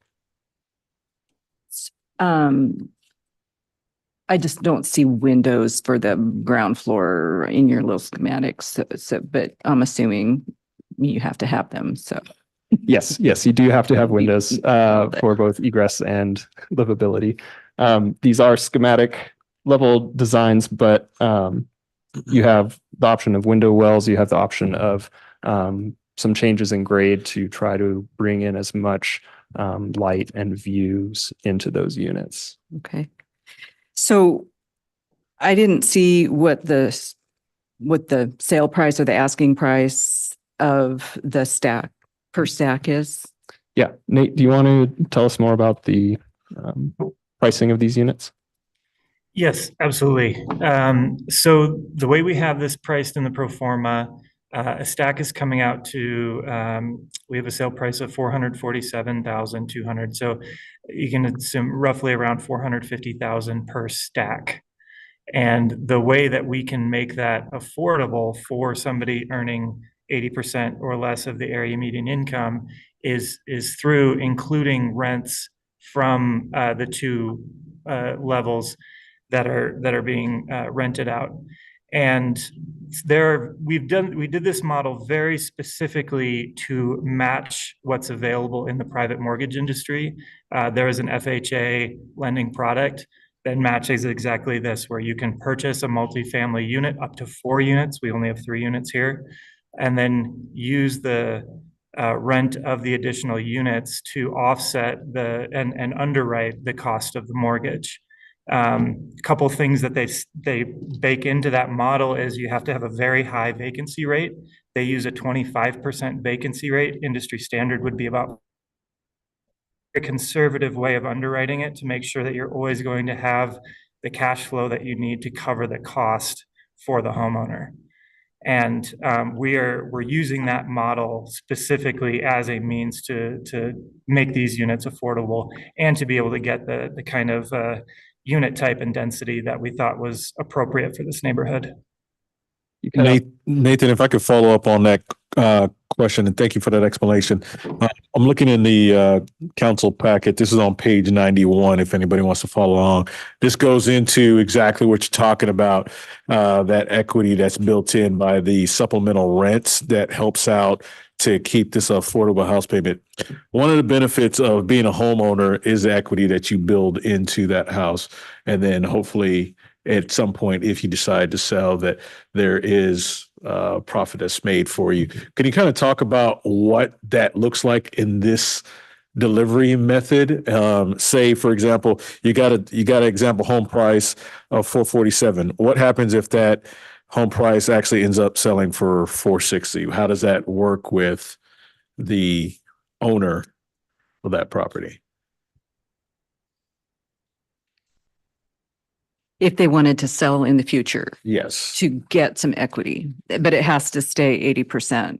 I just don't see windows for the ground floor in your little schematics. But I'm assuming you have to have them. So Yes, you do have to have windows for both egress and livability. These are schematic level designs, but you have the option of window wells. You have the option of some changes in grade to try to bring in as much light and views into those units. okay. So I didn't see what the sale price or the asking price of the stack per stack is. Yeah, Nate, do you want to tell us more about the pricing of these units? Yes, absolutely. So the way we have this priced in the pro forma, a stack is coming out to, we have a sale price of $447,200. So you can assume roughly around $450,000 per stack. And the way that we can make that affordable for somebody earning 80% or less of the area median income is through including rents from the two levels that are being rented out. And we did this model very specifically to match what's available in the private mortgage industry. There is an FHA lending product that matches exactly this, where you can purchase a multifamily unit up to 4 units. We only have 3 units here, and then use the rent of the additional units to offset and underwrite the cost of the mortgage. Couple things that they bake into that model is you have to have a very high vacancy rate. They use a 25% vacancy rate. Industry standard would be about a conservative way of underwriting it to make sure that you're always going to have the cash flow that you need to cover the cost for the homeowner. And we're using that model specifically as a means to make these units affordable and to be able to get the kind of unit type and density that we thought was appropriate for this neighborhood. Nathan, if I could follow up on that question, and thank you for that explanation. I'm looking in the council packet. This is on page 91, if anybody wants to follow along. This goes into exactly what you're talking about, that equity that's built in by the supplemental rents that helps out to keep this affordable house payment. One of the benefits of being a homeowner is the equity that you build into that house. And then hopefully at some point, if you decide to sell, that there is profit that's made for you. Can you kind of talk about what that looks like in this delivery method? Say, for example, you got an example home price of $447. What happens if that home price actually ends up selling for $460? How does that work with the owner of that property? If they wanted to sell in the future Yes. to get some equity, but it has to stay 80%.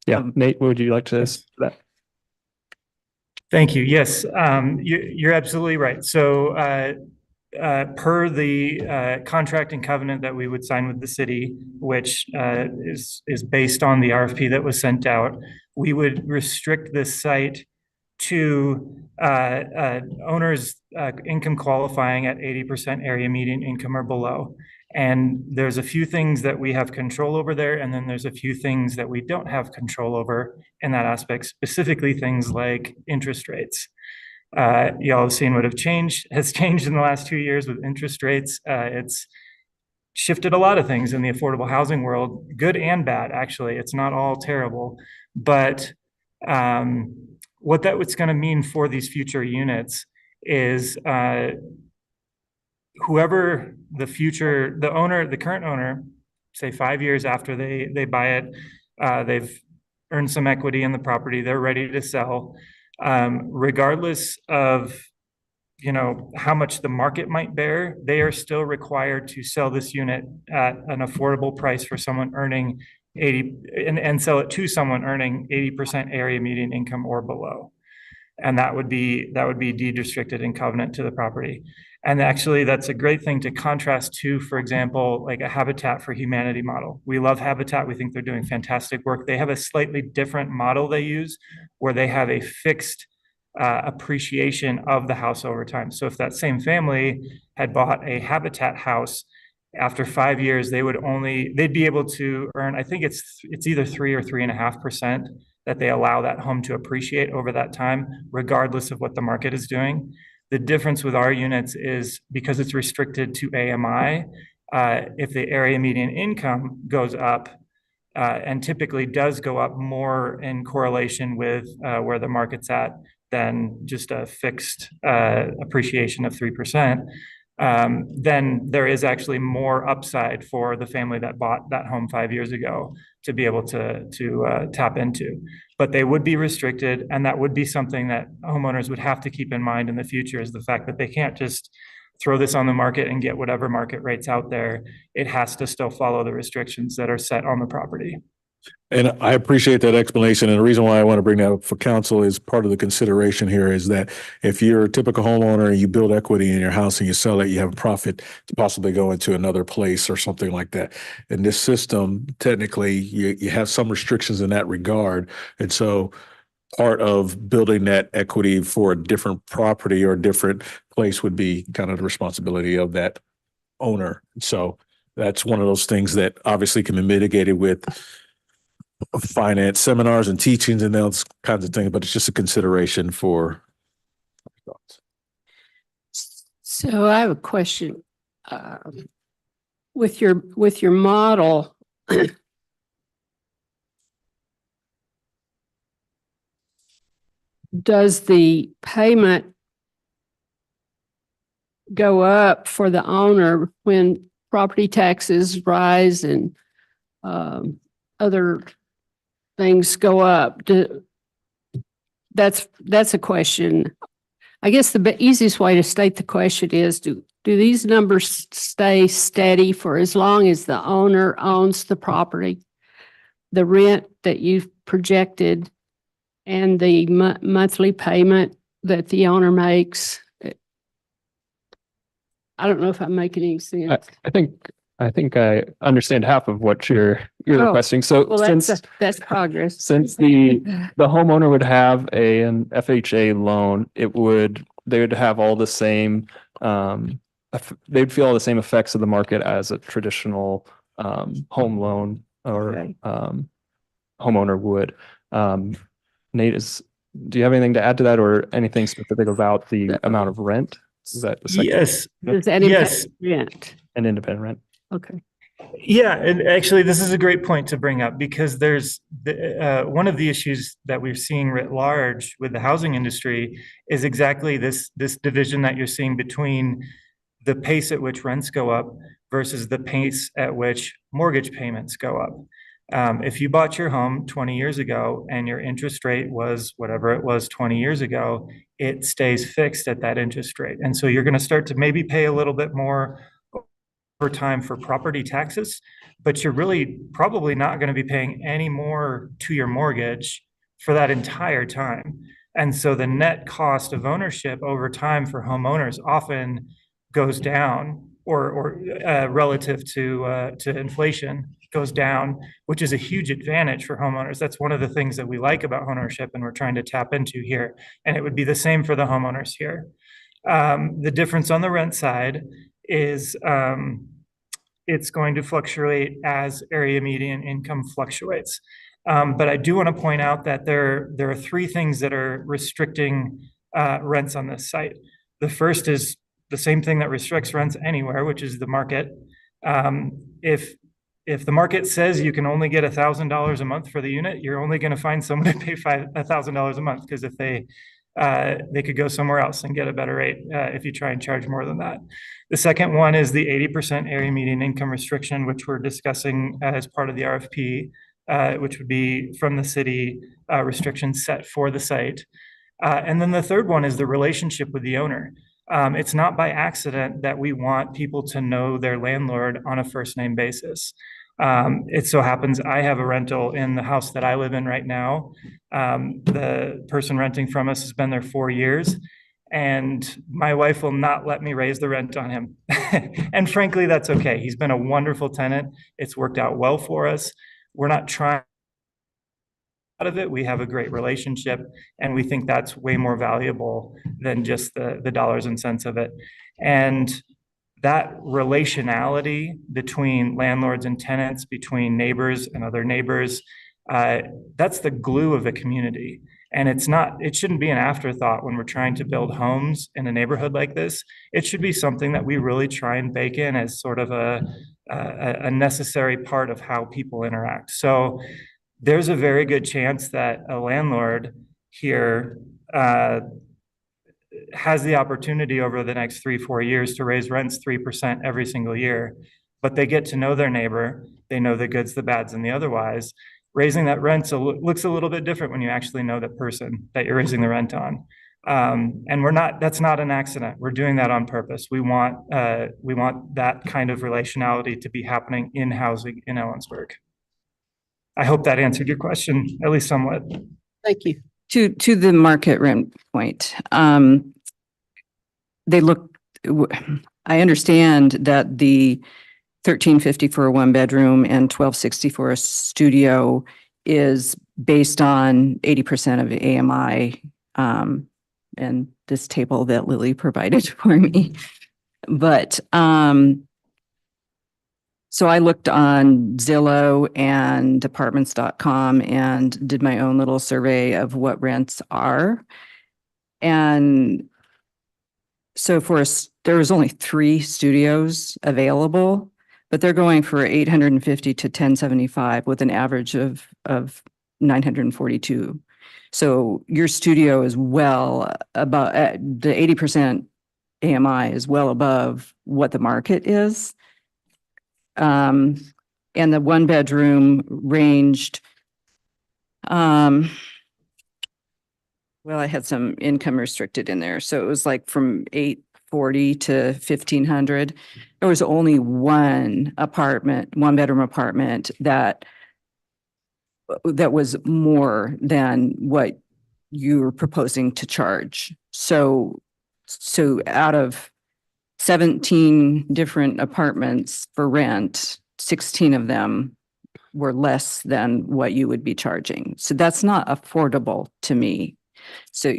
Yeah, Nate, would you like to add that? Thank you. Yes, you're absolutely right. So per the contract and covenant that we would sign with the city, which is based on the RFP that was sent out, we would restrict this site to owners income qualifying at 80% area median income or below. And there's a few things that we have control over there, and then there's a few things that we don't have control over in that aspect, specifically things like interest rates. Y'all have seen what has changed in the last 2 years with interest rates. It's shifted a lot of things in the affordable housing world, good and bad, actually. It's not all terrible. But what that's going to mean for these future units is whoever the current owner, say 5 years after they buy it, they've earned some equity in the property, they're ready to sell, regardless of how much the market might bear, they are still required to sell this unit at an affordable price for someone earning 80 and sell it to someone earning 80% area median income or below. And that would be deed restricted and covenant to the property. And actually, that's a great thing to contrast to, for example, like a Habitat for Humanity model. We love Habitat. We think they're doing fantastic work. They have a slightly different model they use where they have a fixed appreciation of the house over time. So if that same family had bought a Habitat house, after 5 years, they'd be able to earn, I think it's either 3 or 3.5% that they allow that home to appreciate over that time, regardless of what the market is doing. The difference with our units is because it's restricted to AMI, if the area median income goes up, and typically does go up more in correlation with where the market's at than just a fixed appreciation of 3%, then there is actually more upside for the family that bought that home 5 years ago to be able to tap into. But they would be restricted, and that would be something that homeowners would have to keep in mind in the future, is the fact that they can't just throw this on the market and get whatever market rates out there. It has to still follow the restrictions that are set on the property. And I appreciate that explanation. And the reason why I want to bring that up for council is part of the consideration here is that if you're a typical homeowner and you build equity in your house and you sell it, you have a profit to possibly go into another place or something like that. In this system, technically, you have some restrictions in that regard. And so part of building that equity for a different property or a different place would be kind of the responsibility of that owner. So that's one of those things that obviously can be mitigated with finance seminars and teachings and those kinds of things, but it's just a consideration for thoughts. So I have a question. With your model, does the payment go up for the owner when property taxes rise and other things go up? That's a question. I guess the easiest way to state the question is, do these numbers stay steady for as long as the owner owns the property? The rent that you've projected and the monthly payment that the owner makes? I don't know if I'm making any sense. I think I understand half of what you're requesting. So well, that's progress. Since the homeowner would have an FHA loan, they would have all the same, they'd feel all the same effects of the market as a traditional home loan or homeowner would. Nate, do you have anything to add to that or anything specific about the amount of rent? Is that the second? Yes. Does that impact rent? An independent rent. Okay. Yeah, and actually, this is a great point to bring up because there's one of the issues that we're seeing writ large with the housing industry is exactly this division that you're seeing between the pace at which rents go up versus the pace at which mortgage payments go up. If you bought your home 20 years ago and your interest rate was whatever it was 20 years ago, it stays fixed at that interest rate. And so you're going to start to maybe pay a little bit more over time for property taxes, but you're really probably not going to be paying any more to your mortgage for that entire time. And so the net cost of ownership over time for homeowners often goes down or relative to inflation goes down, which is a huge advantage for homeowners. That's one of the things that we like about homeownership and we're trying to tap into here. And it would be the same for the homeowners here. The difference on the rent side is it's going to fluctuate as area median income fluctuates. But I do want to point out that there are three things that are restricting rents on this site. The first is the same thing that restricts rents anywhere, which is the market. If the market says you can only get $1,000 a month for the unit, you're only going to find someone to pay $1,000 a month, because if they could go somewhere else and get a better rate if you try and charge more than that. The second one is the 80% area median income restriction, which we're discussing as part of the RFP, which would be from the city restrictions set for the site. And then the third one is the relationship with the owner. It's not by accident that we want people to know their landlord on a first name basis. It so happens I have a rental in the house that I live in right now. The person renting from us has been there 4 years, and my wife will not let me raise the rent on him. And frankly, that's okay. He's been a wonderful tenant. It's worked out well for us. We're not trying out of it. We have a great relationship, and we think that's way more valuable than just the dollars and cents of it. And that relationality between landlords and tenants, between neighbors and other neighbors, that's the glue of the community. And it shouldn't be an afterthought when we're trying to build homes in a neighborhood like this. It should be something that we really try and bake in as sort of a necessary part of how people interact. So there's a very good chance that a landlord here has the opportunity over the next 3-4 years to raise rents 3% every single year, but they get to know their neighbor. They know the goods, the bads, and the otherwise. Raising that rent looks a little bit different when you actually know the person that you're raising the rent on. And that's not an accident. We're doing that on purpose. We want that kind of relationality to be happening in housing in Ellensburg. I hope that answered your question, at least somewhat. Thank you. To the market rent point, I understand that the $1,350 for a 1-bedroom and $1,260 for a studio is based on 80% of AMI, and this table that Lily provided for me. But so I looked on Zillow and apartments.com and did my own little survey of what rents are. And so there was only 3 studios available, but they're going for $850 to $1,075 with an average of $942. So your studio is well above the 80% AMI is well above what the market is. And the 1-bedroom ranged, well, I had some income restricted in there. So it was like from $840 to $1,500. There was only one 1-bedroom apartment that was more than what you were proposing to charge. So out of 17 different apartments for rent, 16 of them were less than what you would be charging. So that's not affordable to me. So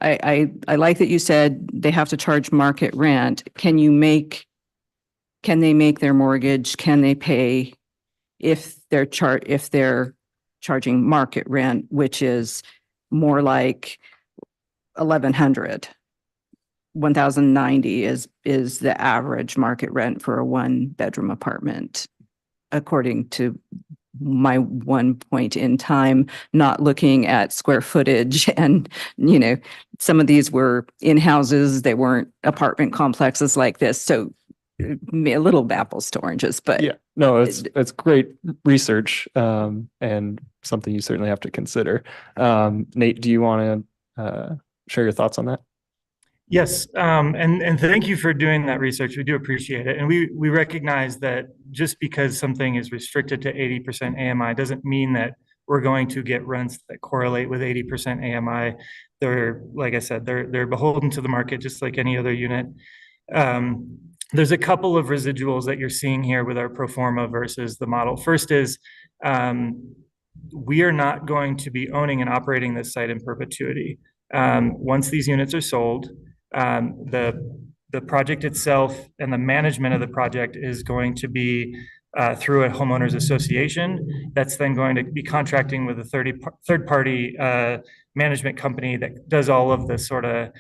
I like that you said they have to charge market rent. Can they make their mortgage? Can they pay if they're charging market rent, which is more like $1,100? $1,090 is the average market rent for a 1-bedroom apartment, according to my one point in time, not looking at square footage. And, some of these were in houses, they weren't apartment complexes like this. So a little apples to oranges, but yeah, no, it's great research, and something you certainly have to consider. Nate, do you want to share your thoughts on that? Yes, and thank you for doing that research. We do appreciate it. And we recognize that just because something is restricted to 80% AMI doesn't mean that we're going to get rents that correlate with 80% AMI. They're, like I said, they're beholden to the market just like any other unit. There's a couple of residuals that you're seeing here with our pro forma versus the model. First is we are not going to be owning and operating this site in perpetuity. Once these units are sold, the project itself and the management of the project is going to be through a homeowners association that's then going to be contracting with a third party management company that does all of the sort of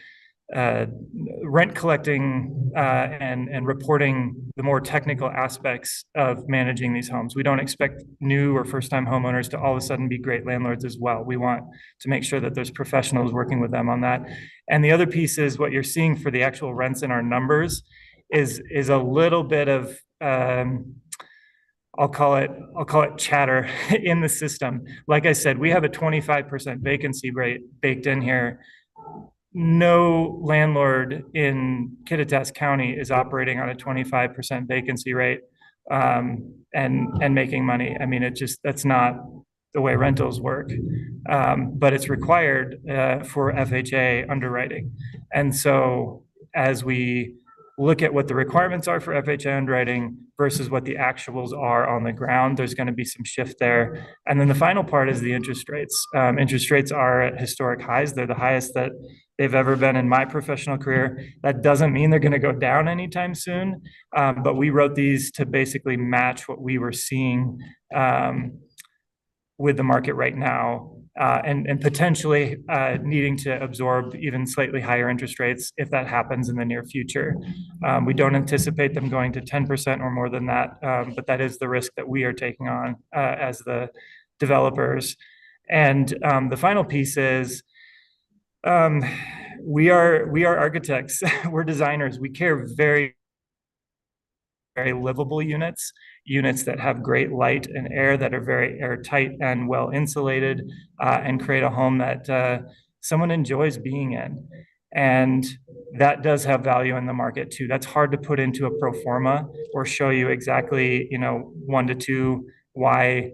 rent collecting and reporting the more technical aspects of managing these homes. We don't expect new or first-time homeowners to all of a sudden be great landlords as well. We want to make sure that there's professionals working with them on that. And the other piece is what you're seeing for the actual rents in our numbers is a little bit of I'll call it chatter in the system. Like I said, we have a 25% vacancy rate baked in here. No landlord in Kittitas County is operating on a 25% vacancy rate and making money. I mean, that's not the way rentals work. But it's required for FHA underwriting. And so as we look at what the requirements are for FHA underwriting versus what the actuals are on the ground, there's going to be some shift there. And then the final part is the interest rates. Interest rates are at historic highs. They're the highest that they've ever been in my professional career. That doesn't mean they're going to go down anytime soon, but we wrote these to basically match what we were seeing with the market right now, and potentially needing to absorb even slightly higher interest rates if that happens in the near future. We don't anticipate them going to 10% or more than that, but that is the risk that we are taking on as the developers. And the final piece is we are architects, we're designers. We care very livable units that have great light and air, that are very airtight and well insulated, and create a home that someone enjoys being in. And that does have value in the market too. That's hard to put into a pro forma or show you exactly, 1 to 2, why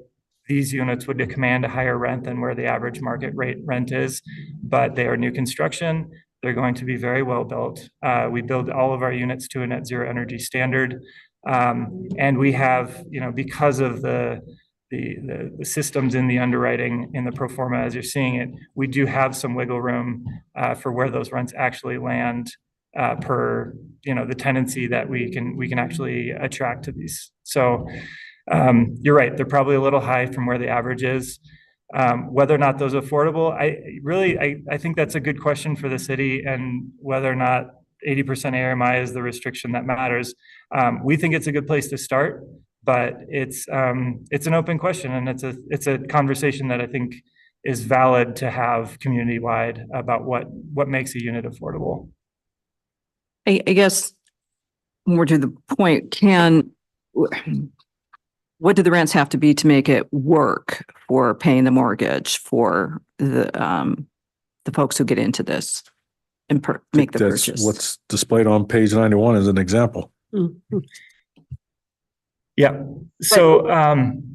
these units would command a higher rent than where the average market rate rent is, but they are new construction. They're going to be very well built. We build all of our units to a net zero energy standard. And we have, because of the systems in the underwriting in the pro forma, as you're seeing it, we do have some wiggle room for where those rents actually land per, the tenancy that we can actually attract to these. So you're right, they're probably a little high from where the average is. Whether or not those are affordable, I think that's a good question for the city, and whether or not 80% AMI is the restriction that matters. We think it's a good place to start, but it's an open question, and it's a conversation that I think is valid to have community-wide about what makes a unit affordable. I guess more to the point, what do the rents have to be to make it work for paying the mortgage for the folks who get into this and make the That's purchase? what's displayed on page 91 as an example. Yeah. So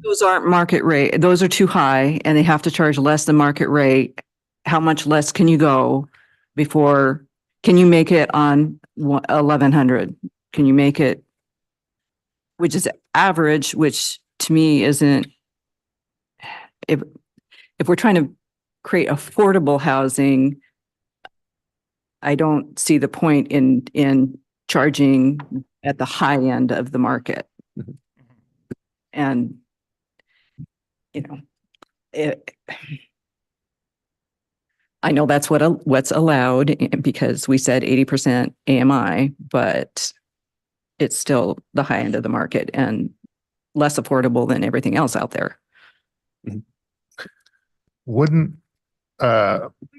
those aren't market rate. Those are too high, and they have to charge less than market rate. How much less can you go before? Can you make it on 1,100? Can you make it, which is average, which to me isn't, if we're trying to create affordable housing, I don't see the point in charging at the high end of the market. And, I know that's what's allowed because we said 80% AMI, but it's still the high end of the market and less affordable than everything else out there. Wouldn't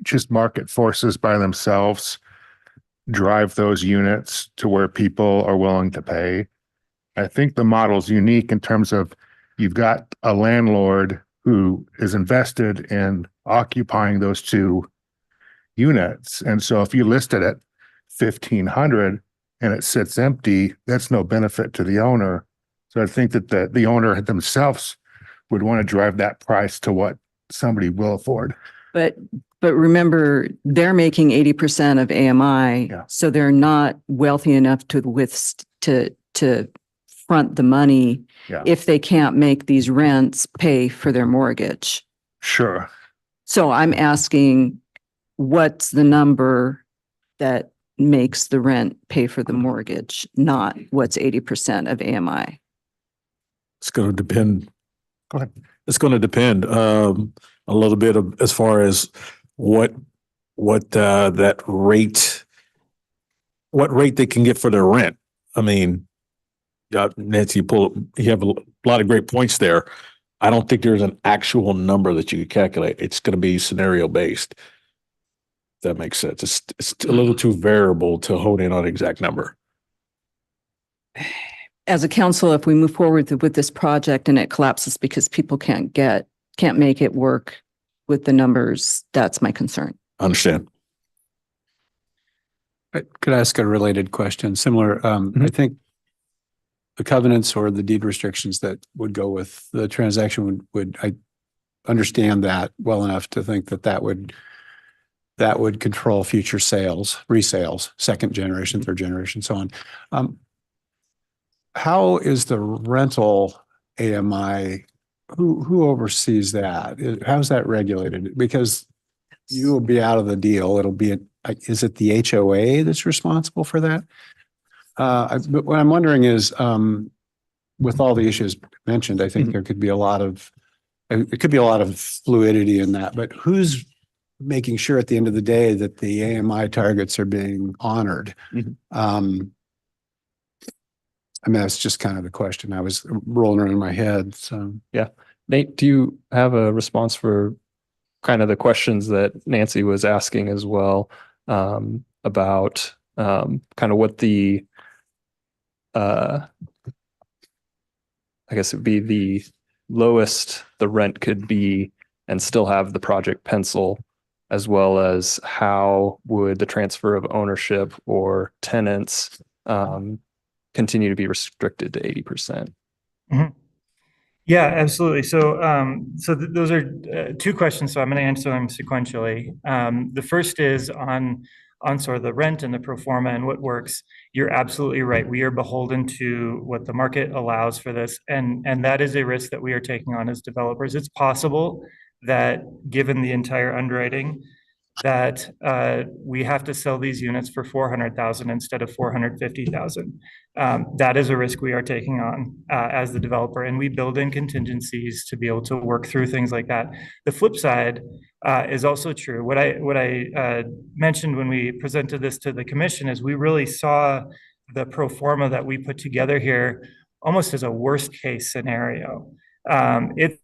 just market forces by themselves drive those units to where people are willing to pay? I think the model's unique in terms of you've got a landlord who is invested in occupying those 2 units. And so if you list it at 1,500 and it sits empty, that's no benefit to the owner. So I think that the owner themselves would want to drive that price to what somebody will afford. But remember, they're making 80% of AMI, so they're not wealthy enough to front the money if they can't make these rents pay for their mortgage. Sure. So I'm asking, what's the number that makes the rent pay for the mortgage, not what's 80% of AMI? It's going to depend. Go ahead. It's going to depend a little bit of, as far as what that rate, what rate they can get for their rent. I mean, Nancy, you have a lot of great points there. I don't think there's an actual number that you could calculate. It's going to be scenario based. That makes sense. It's a little too variable to hone in on an exact number. As a council, if we move forward with this project and it collapses because people can't make it work with the numbers, that's my concern. Understand. Could I ask a related question? Similar, I think the covenants or the deed restrictions that would go with the transaction would I understand that well enough to think that would control future sales, resales, second generation, third generation, so on. How is the rental AMI? Who oversees that? How's that regulated? Because you will be out of the deal. It'll be, is it the HOA that's responsible for that? But what I'm wondering is, with all the issues mentioned, I think there could be a lot of, it could be a lot of fluidity in that, but who's making sure at the end of the day that the AMI targets are being honored? I mean, that's just kind of the question I was rolling around in my head. So yeah. Nate, do you have a response for kind of the questions that Nancy was asking as well, about kind of what the, I guess it'd be the lowest the rent could be and still have the project pencil, as well as how would the transfer of ownership or tenants continue to be restricted to 80%? Yeah, absolutely. So, those are two questions. So I'm going to answer them sequentially. The first is on sort of the rent and the pro forma and what works. You're absolutely right. We are beholden to what the market allows for this, and that is a risk that we are taking on as developers. It's possible that, given the entire underwriting, that we have to sell these units for $400,000 instead of $450,000. That is a risk we are taking on as the developer, and we build in contingencies to be able to work through things like that. The flip side is also true. What I mentioned when we presented this to the commission is we really saw the pro forma that we put together here almost as a worst case scenario. It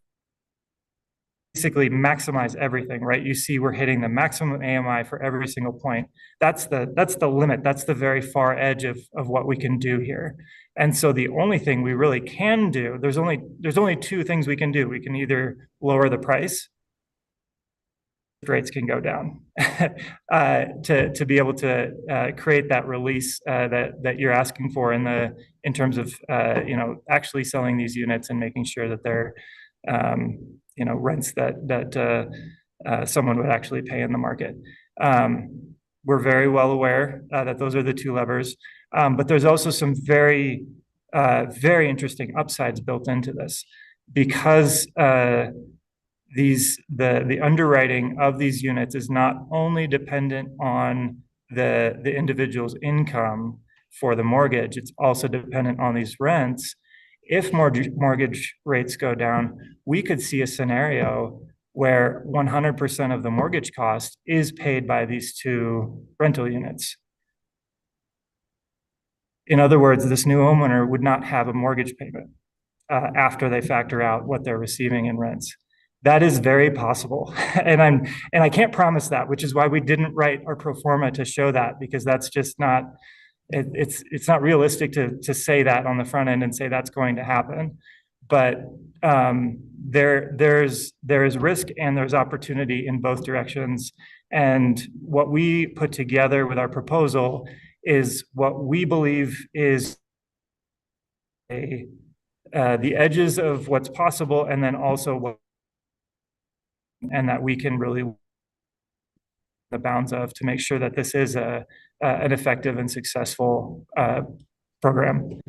basically maximize everything, right? You see we're hitting the maximum AMI for every single point. That's the limit. That's the very far edge of what we can do here. And so the only thing we really can do, there's only two things we can do. We can either lower the price, rates can go down to be able to create that release that you're asking for in terms of actually selling these units and making sure that they're rents that someone would actually pay in the market. We're very well aware that those are the two levers, but there's also some very interesting upsides built into this, because the underwriting of these units is not only dependent on the individual's income for the mortgage, it's also dependent on these rents. If mortgage rates go down, we could see a scenario where 100% of the mortgage cost is paid by these two rental units. In other words, this new homeowner would not have a mortgage payment after they factor out what they're receiving in rents. That is very possible, and I can't promise that, which is why we didn't write our pro forma to show that, because that's just not. It's not realistic to say that on the front end and say that's going to happen, but there is risk and there's opportunity in both directions. And what we put together with our proposal is what we believe is the edges of what's possible, and then also and that we can really the bounds of to make sure that this is an effective and successful program.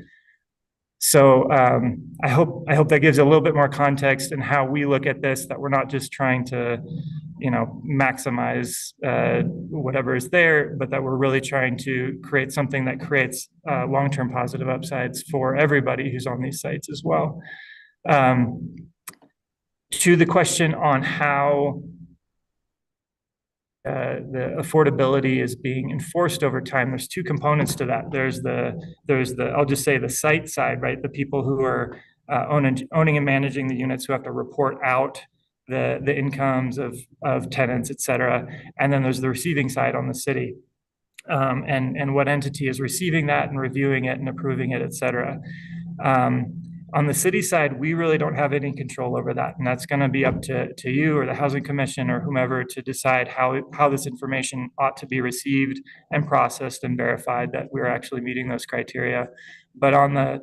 So I hope that gives a little bit more context in how we look at this, that we're not just trying to, maximize whatever is there, but that we're really trying to create something that creates long-term positive upsides for everybody who's on these sites as well. To the question on how the affordability is being enforced over time, there's two components to that. There's the I'll just say the site side, right? The people who are owning and managing the units who have to report out the incomes of tenants, et cetera. And then there's the receiving side on the city. And what entity is receiving that and reviewing it and approving it, et cetera. On the city side, we really don't have any control over that. And that's going to be up to you or the Housing Commission or whomever to decide how this information ought to be received and processed and verified that we're actually meeting those criteria. But on the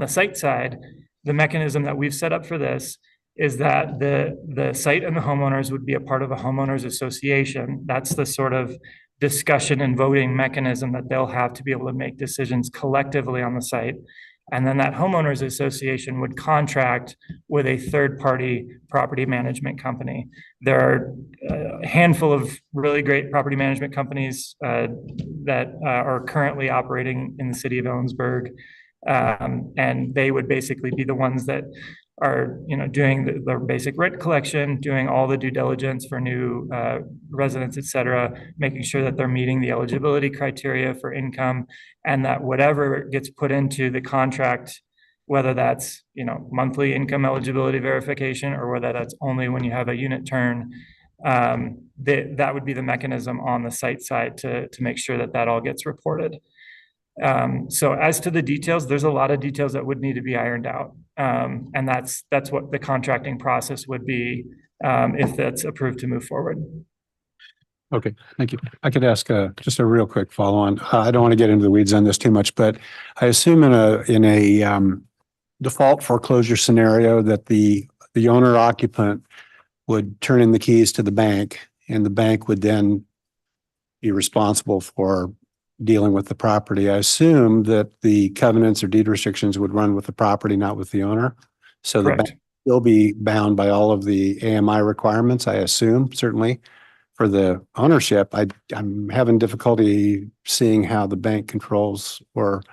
site side, the mechanism that we've set up for this is that the site and the homeowners would be a part of a homeowners association. That's the sort of discussion and voting mechanism that they'll have to be able to make decisions collectively on the site. And then that homeowners association would contract with a third-party property management company. There are a handful of really great property management companies that are currently operating in the city of Ellensburg. And they would basically be the ones that are, doing the basic rent collection, doing all the due diligence for new residents, et cetera, making sure that they're meeting the eligibility criteria for income, and that whatever gets put into the contract, whether that's, monthly income eligibility verification or whether that's only when you have a unit turn, that would be the mechanism on the site side to make sure that all gets reported. So as to the details, there's a lot of details that would need to be ironed out. And that's what the contracting process would be if that's approved to move forward. Okay, thank you. I could ask just a real quick follow on. I don't want to get into the weeds on this too much, but I assume in a default foreclosure scenario that the owner occupant would turn in the keys to the bank, and the bank would then be responsible for dealing with the property. I assume that the covenants or deed restrictions would run with the property, not with the owner. So the bank will be bound by all of the AMI requirements, I assume, certainly. For the ownership, I'm having difficulty seeing how the bank controls or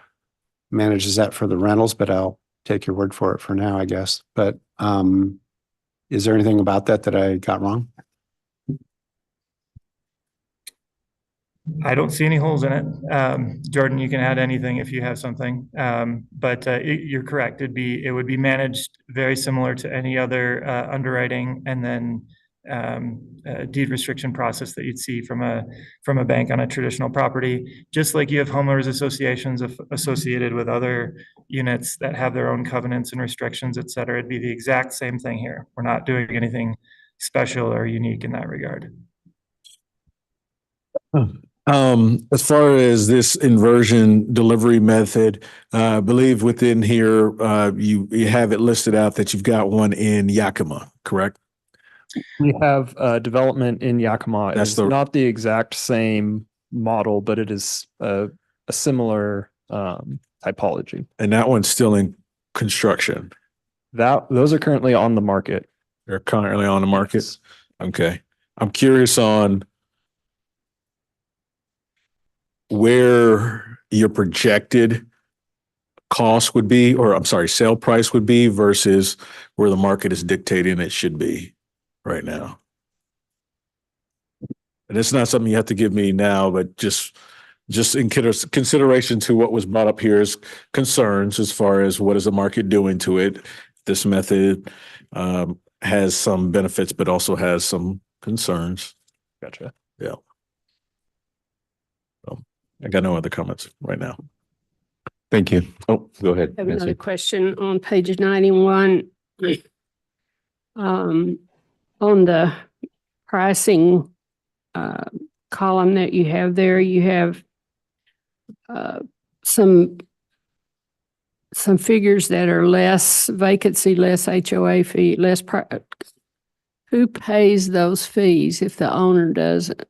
manages that for the rentals, but I'll take your word for it for now, I guess. But is there anything about that I got wrong? I don't see any holes in it. Jordan, you can add anything if you have something. But you're correct. It would be managed very similar to any other underwriting and then deed restriction process that you'd see from a bank on a traditional property. Just like you have homeowners associations associated with other units that have their own covenants and restrictions, et cetera. It'd be the exact same thing here. We're not doing anything special or unique in that regard. As far as this inversion delivery method, I believe within here, you have it listed out that you've got one in Yakima, correct? We have development in Yakima. It's not the exact same model, but it is a similar typology. And that one's still in construction. Those are currently on the market. They're currently on the market. Yes. Okay. I'm curious on where your projected cost would be, or I'm sorry, sale price would be versus where the market is dictating it should be right now. And it's not something you have to give me now, but just in consideration to what was brought up here as concerns as far as what is the market doing to it. This method has some benefits, but also has some concerns. Gotcha. Yeah. I got no other comments right now. Thank you. Oh, go ahead. I have another question on page 91. On the pricing column that you have there, you have some figures that are less vacancy, less HOA fee, who pays those fees if the owner doesn't?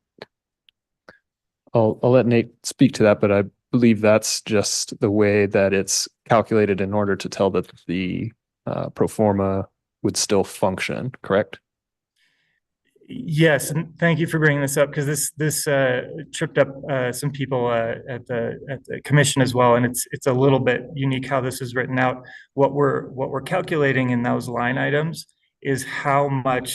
I'll let Nate speak to that, but I believe that's just the way that it's calculated in order to tell that the pro forma would still function, correct? Yes, and thank you for bringing this up because this tripped up some people at the commission as well, and it's a little bit unique how this is written out. What we're calculating in those line items is what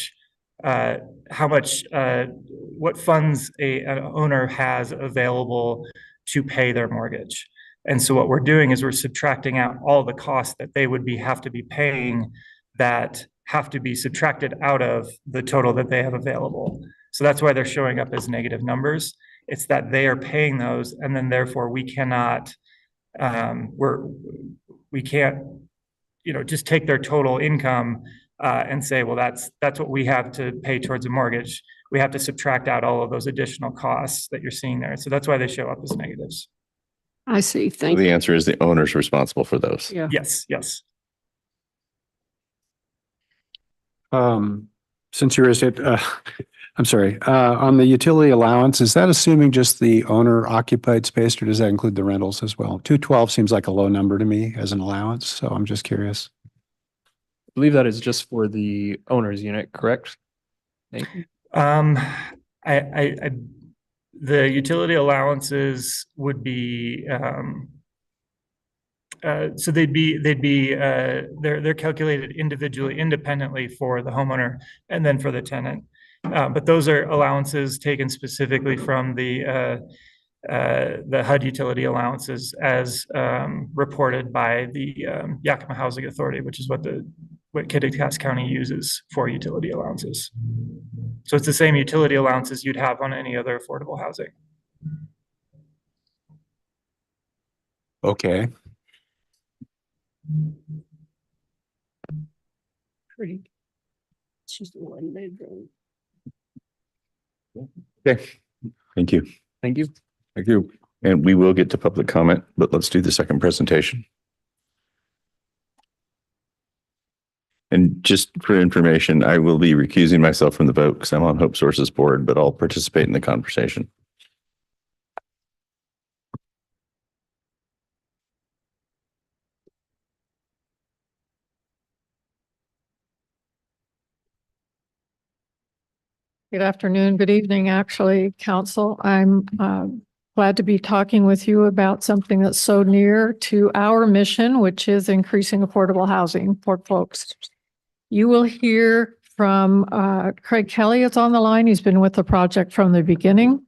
funds an owner has available to pay their mortgage. And so what we're doing is we're subtracting out all the costs that they would have to be paying that have to be subtracted out of the total that they have available. So that's why they're showing up as negative numbers. It's that they are paying those, and then therefore we cannot, we can't, just take their total income and say, well, that's what we have to pay towards a mortgage. We have to subtract out all of those additional costs that you're seeing there. So that's why they show up as negatives. I see. Thank The you. answer is the owner's responsible for those. Yeah. Yes, yes. Since you're, I'm sorry, on the utility allowance, is that assuming just the owner occupied space or does that include the rentals as well? 212 seems like a low number to me as an allowance, so I'm just curious. I believe that is just for the owner's unit, correct? Nate? The utility allowances would be, so they're calculated individually, independently for the homeowner and then for the tenant. But those are allowances taken specifically from the HUD utility allowances as reported by the Yakima Housing Authority, which is what Kittitas County uses for utility allowances. So it's the same utility allowances you'd have on any other affordable housing. Okay. Pretty. It's just a one bedroom. Okay. Thank you. Thank you. Thank you. And we will get to public comment, but let's do the second presentation. And just for information, I will be recusing myself from the vote because I'm on Hope Sources board, but I'll participate in the conversation. Good afternoon, good evening, actually, Council. I'm glad to be talking with you about something that's so near to our mission, which is increasing affordable housing for folks. You will hear from Craig Kelly is on the line. He's been with the project from the beginning.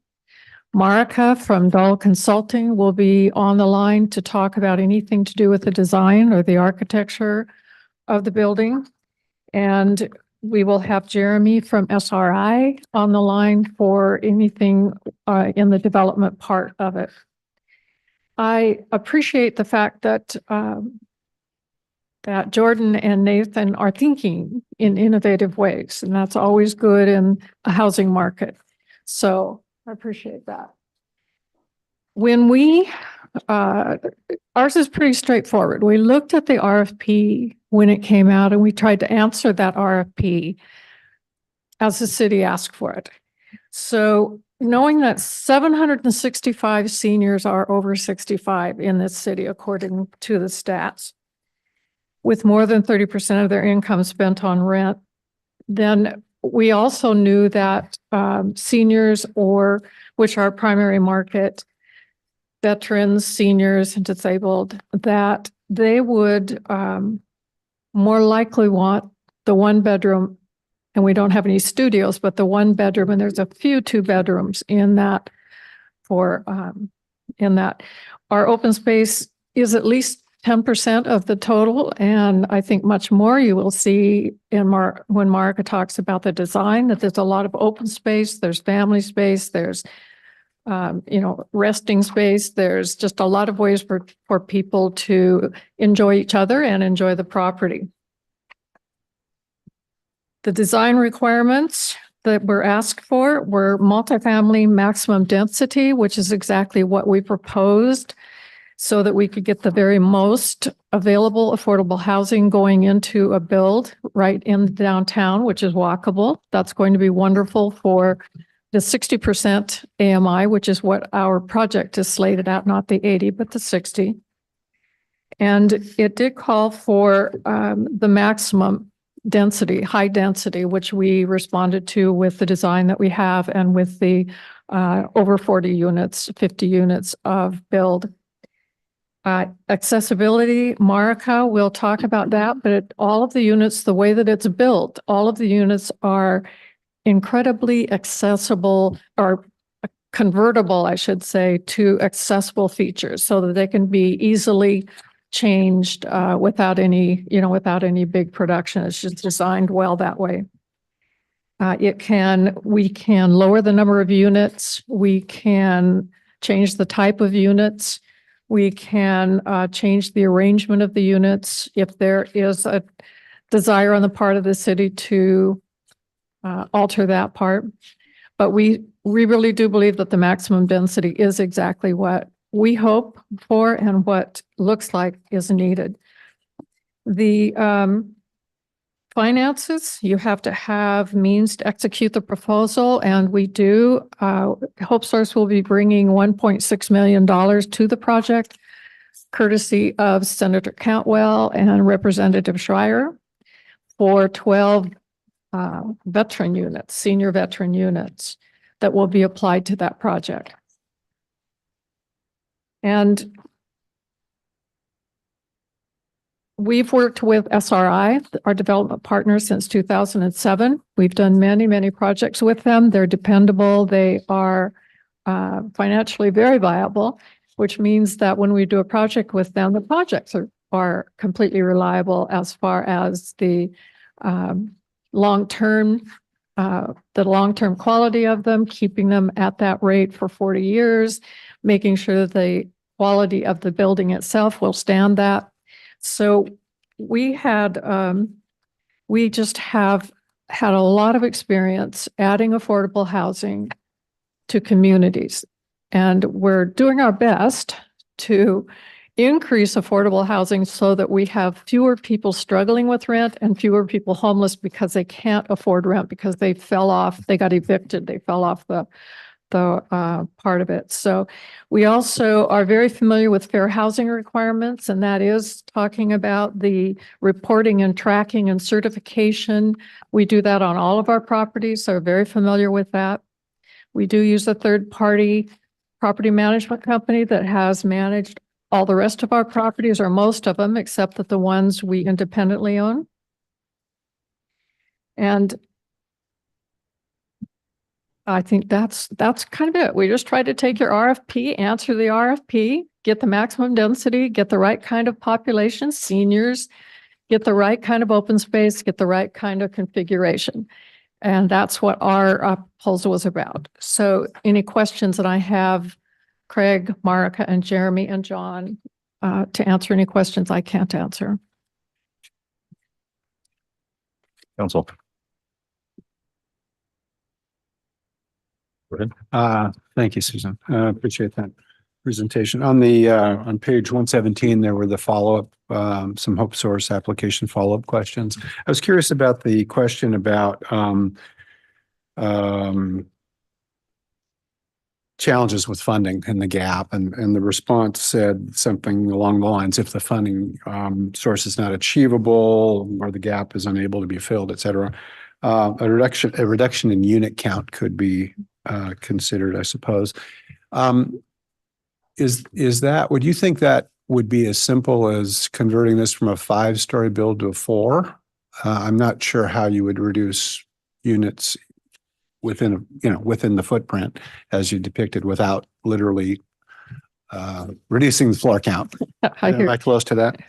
Marika from Dahl Consulting will be on the line to talk about anything to do with the design or the architecture of the building. And we will have Jeremy from SRI on the line for anything in the development part of it. I appreciate the fact that that Jordan and Nathan are thinking in innovative ways, and that's always good in a housing market. So I appreciate that. When ours is pretty straightforward. We looked at the RFP when it came out and we tried to answer that RFP as the city asked for it. So knowing that 765 seniors are over 65 in this city, according to the stats, with more than 30% of their income spent on rent, then we also knew that seniors, or which are primary market, veterans, seniors, and disabled, that they would more likely want the one bedroom, and we don't have any studios, but the one bedroom, and there's a few 2 bedrooms in that in that. Our open space is at least 10% of the total, and I think much more you will see in when Marika talks about the design, that there's a lot of open space, there's family space, there's resting space. There's just a lot of ways for people to enjoy each other and enjoy the property. The design requirements that were asked for were multifamily maximum density, which is exactly what we proposed, so that we could get the very most available affordable housing going into a build right in downtown, which is walkable. That's going to be wonderful for the 60% AMI, which is what our project is slated at, not the 80, but the 60. And it did call for the maximum density, high density, which we responded to with the design that we have and with the over 40 units, 50 units of build. Accessibility, Marika will talk about that, but all of the units, the way that it's built, all of the units are incredibly accessible or convertible, I should say, to accessible features so that they can be easily changed without any, without any big production. It's just designed well that way. We can lower the number of units. We can change the type of units. We can change the arrangement of the units if there is a desire on the part of the city to alter that part. But we really do believe that the maximum density is exactly what we hope for and what looks like is needed. The finances, you have to have means to execute the proposal, and we do. HopeSource will be bringing $1.6 million to the project, courtesy of Senator Cantwell and Representative Schreier, for 12 veteran units, senior veteran units that will be applied to that project. And we've worked with SRI, our development partner, since 2007. We've done many, many projects with them. They're dependable. They are financially very viable, which means that when we do a project with them, the projects are completely reliable as far as the long-term quality of them, keeping them at that rate for 40 years, making sure that the quality of the building itself will stand that. So we just have had a lot of experience adding affordable housing to communities. And we're doing our best to increase affordable housing so that we have fewer people struggling with rent and fewer people homeless because they can't afford rent because they got evicted, they fell off the part of it. So we also are very familiar with fair housing requirements, and that is talking about the reporting and tracking and certification. We do that on all of our properties, so we're very familiar with that. We do use a third-party property management company that has managed all the rest of our properties, or most of them, except that the ones we independently own. And I think that's kind of it. We just try to take your RFP, answer the RFP, get the maximum density, get the right kind of population, seniors, get the right kind of open space, get the right kind of configuration. And that's what our proposal was about. So any questions that I have, Craig, Marika, and Jeremy, and John, to answer any questions I can't answer. Council. Go ahead. Thank you, Susan. Appreciate that presentation. On page 117, there were the follow-up, some HopeSource application follow-up questions. I was curious about the question about challenges with funding and the gap, and the response said something along the lines, if the funding source is not achievable or the gap is unable to be filled, et cetera, a reduction in unit count could be considered, I suppose. Would you think that would be as simple as converting this from a 5-story build to a 4? I'm not sure how you would reduce units within the footprint as you depicted without literally reducing the floor count. Am I close to that?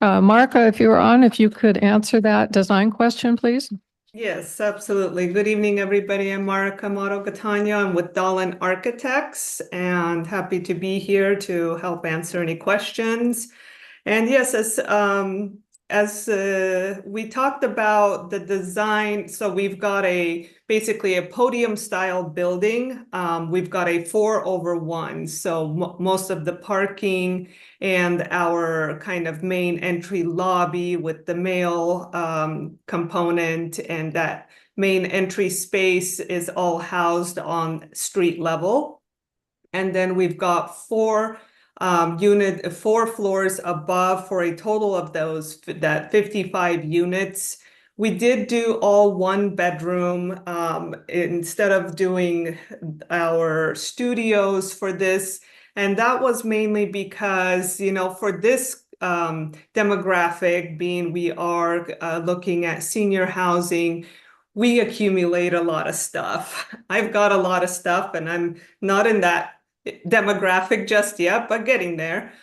Marika, if you were on, if you could answer that design question, please. Yes, absolutely. Good evening, everybody. I'm Marika Moro-Catania. I'm with Dolan Architects and happy to be here to help answer any questions. And yes, as we talked about the design, so we've got basically a podium style building. We've got a 4/1. So most of the parking and our kind of main entry lobby with the mail component, and that main entry space is all housed on street level. And then we've got 4 unit, 4 floors above for a total of that 55 units. We did do all 1 bedroom instead of doing our studios for this. And that was mainly because, for this demographic, being we are looking at senior housing, we accumulate a lot of stuff. I've got a lot of stuff and I'm not in that demographic just yet, but getting there.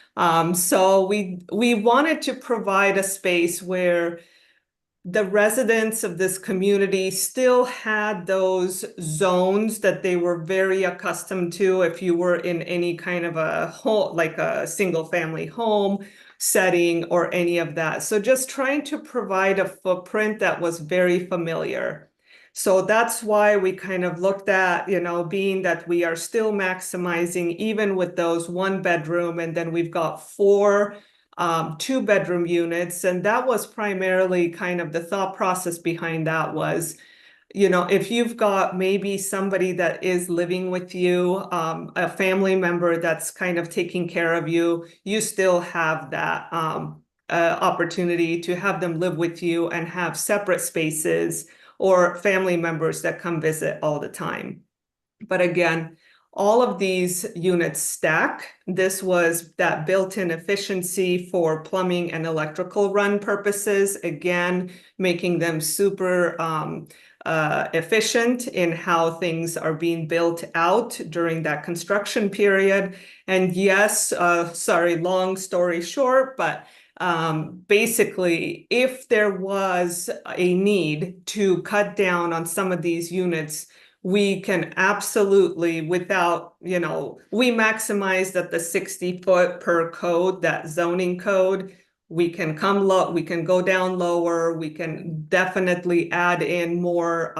So we wanted to provide a space where the residents of this community still had those zones that they were very accustomed to if you were in any kind of a home, like a single family home setting or any of that. So just trying to provide a footprint that was very familiar. So that's why we kind of looked at, being that we are still maximizing even with those 1 bedroom, and then we've got 4 2-bedroom units. And that was primarily kind of the thought process behind that was, if you've got maybe somebody that is living with you, a family member that's kind of taking care of you, you still have that opportunity to have them live with you and have separate spaces or family members that come visit all the time. But again, all of these units stack. This was that built-in efficiency for plumbing and electrical run purposes. Again, making them super efficient in how things are being built out during that construction period. And yes, sorry, long story short, but basically, if there was a need to cut down on some of these units, we can absolutely, without, we maximized at the 60-foot per code, that zoning code. We can come low, we can go down lower, we can definitely add in more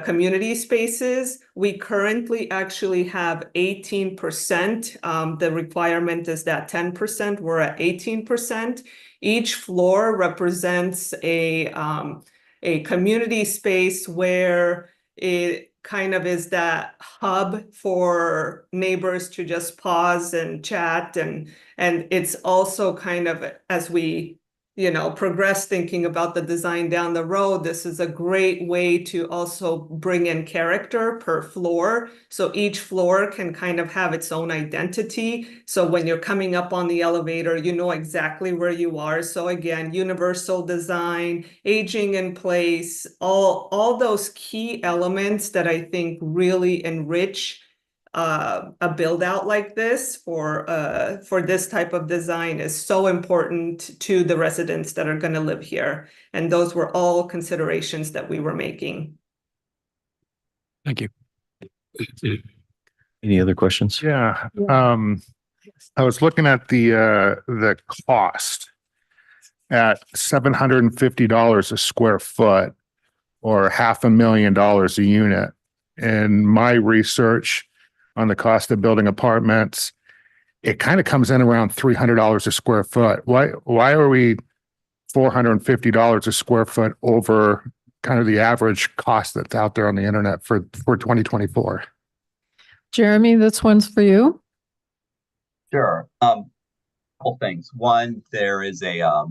community spaces. We currently actually have 18%. The requirement is that 10%, we're at 18%. Each floor represents a community space where it kind of is that hub for neighbors to just pause and chat. And it's also kind of, as we, progress thinking about the design down the road, this is a great way to also bring in character per floor. So each floor can kind of have its own identity. So when you're coming up on the elevator, you know exactly where you are. So again, universal design, aging in place, all those key elements that I think really enrich a build out like this for this type of design is so important to the residents that are going to live here. And those were all considerations that we were making. Thank you. Any other questions? Yeah. I was looking at the cost at $750 a square foot or $500,000 a unit. In my research on the cost of building apartments, it kind of comes in around $300 a square foot. Why are we $450 a square foot over kind of the average cost that's out there on the internet for 2024? Jeremy, this one's for you. Sure. Couple things. One, there is a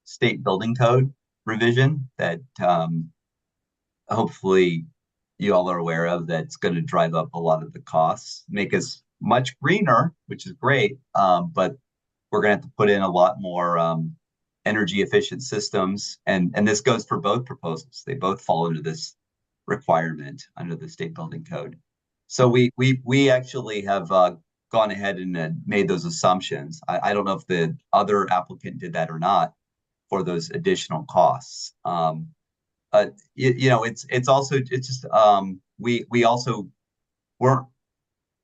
state building code revision that hopefully you all are aware of, that's going to drive up a lot of the costs, make us much greener, which is great. But we're going to have to put in a lot more energy efficient systems. And this goes for both proposals. They both fall into this requirement under the state building code. So we actually have gone ahead and made those assumptions. I don't know if the other applicant did that or not for those additional costs. It's also we also weren't.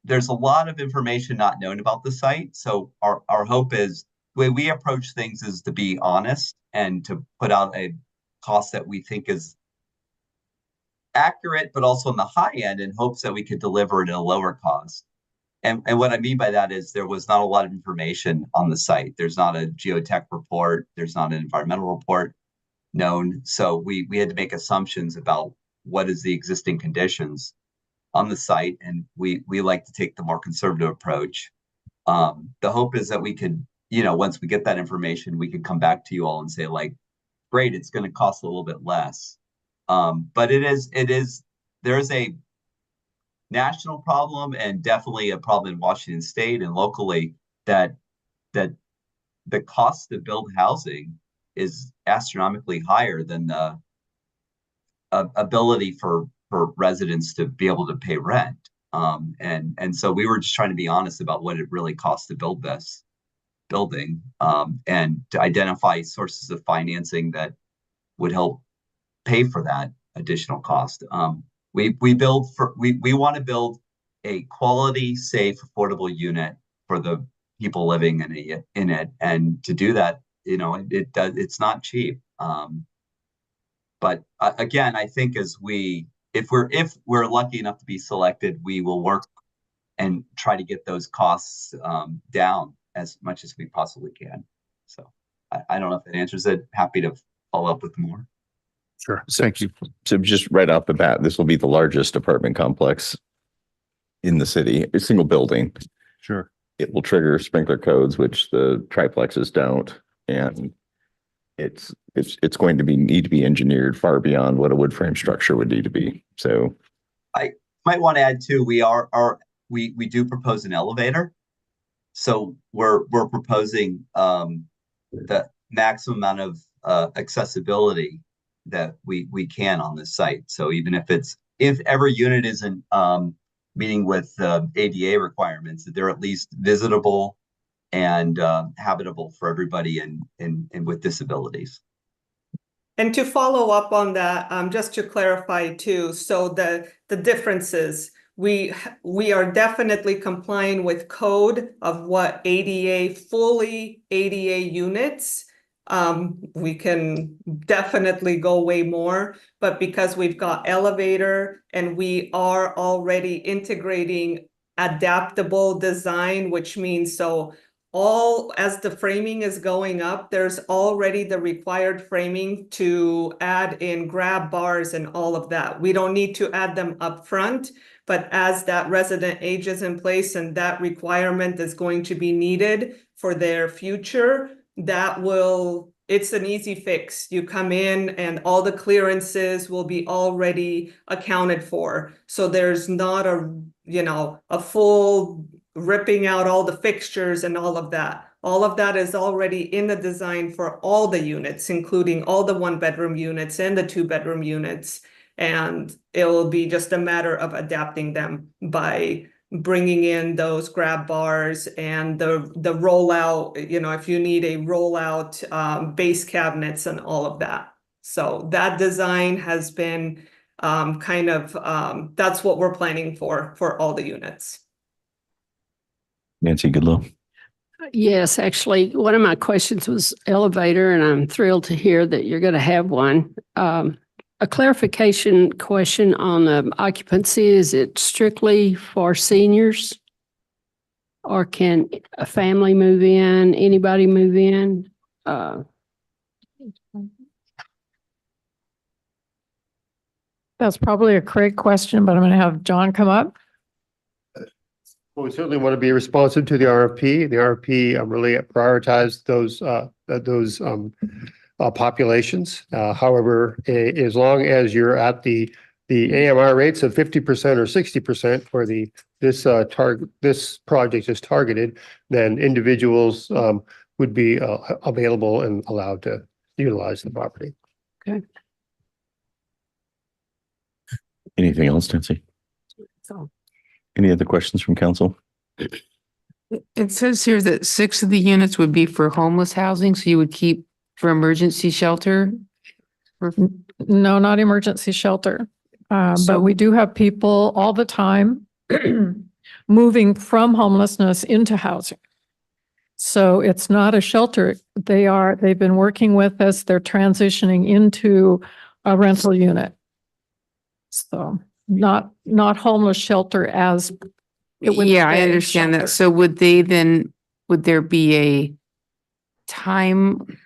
There's a lot of information not known about the site. So our hope is, the way we approach things is to be honest and to put out a cost that we think is accurate, but also on the high end, in hopes that we could deliver it at a lower cost. And what I mean by that is there was not a lot of information on the site. There's not a geotech report. There's not an environmental report known. So we had to make assumptions about what is the existing conditions on the site. And we like to take the more conservative approach The hope is that we could, once we get that information, we could come back to you all and say like, great, it's going to cost a little bit less. But there's a national problem and definitely a problem in Washington State and locally that the cost to build housing is astronomically higher than the ability for residents to be able to pay rent. And so we were just trying to be honest about what it really costs to build this building, and to identify sources of financing that would help pay for that additional cost. We want to build a quality, safe, affordable unit for the people living in it. And to do that, it's not cheap. But again, I think if we're lucky enough to be selected, we will work and try to get those costs down as much as we possibly can. So I don't know if that answers it. Happy to follow up with more. Sure. Thank you. So just right off the bat, this will be the largest apartment complex in the city, a single building. Sure. It will trigger sprinkler codes, which the triplexes don't. And it's going to need to be engineered far beyond what a wood frame structure would need to be. So I might want to add too, we do propose an elevator. So we're proposing the maximum amount of accessibility that we can on this site. So even if every unit isn't meeting with ADA requirements, that they're at least visitable and habitable for everybody and with disabilities. And to follow up on that, just to clarify too, so the differences, we are definitely complying with code of what fully ADA units. We can definitely go way more, but because we've got elevator and we are already integrating adaptable design, which means as the framing is going up, there's already the required framing to add in grab bars and all of that. We don't need to add them up front, but as that resident ages in place and that requirement is going to be needed for their future, it's an easy fix. You come in and all the clearances will be already accounted for. So there's not a full ripping out all the fixtures and all of that. All of that is already in the design for all the units, including all the 1-bedroom units and the 2-bedroom units. And it will be just a matter of adapting them by bringing in those grab bars and the rollout, if you need a rollout base cabinets and all of that. So that design has been that's what we're planning for all the units. Nancy Goodlow. Yes, actually, one of my questions was elevator, and I'm thrilled to hear that you're going to have one. A clarification question on the occupancy. Is it strictly for seniors? Or can a family move in, anybody move in? That's probably a Craig question, but I'm going to have John come up. Well, we certainly want to be responsive to the RFP. The RFP really prioritized those populations. However, as long as you're at the AMR rates of 50% or 60% for this project is targeted, then individuals would be available and allowed to utilize the property. Okay. Anything else, Nancy? So. Any other questions from council? It says here that 6 of the units would be for homeless housing, so you would keep for emergency shelter? No, not emergency shelter. But we do have people all the time moving from homelessness into housing. So it's not a shelter. They've been working with us. They're transitioning into a rental unit. So not homeless shelter as it would. Yeah, I understand that. So would there be a time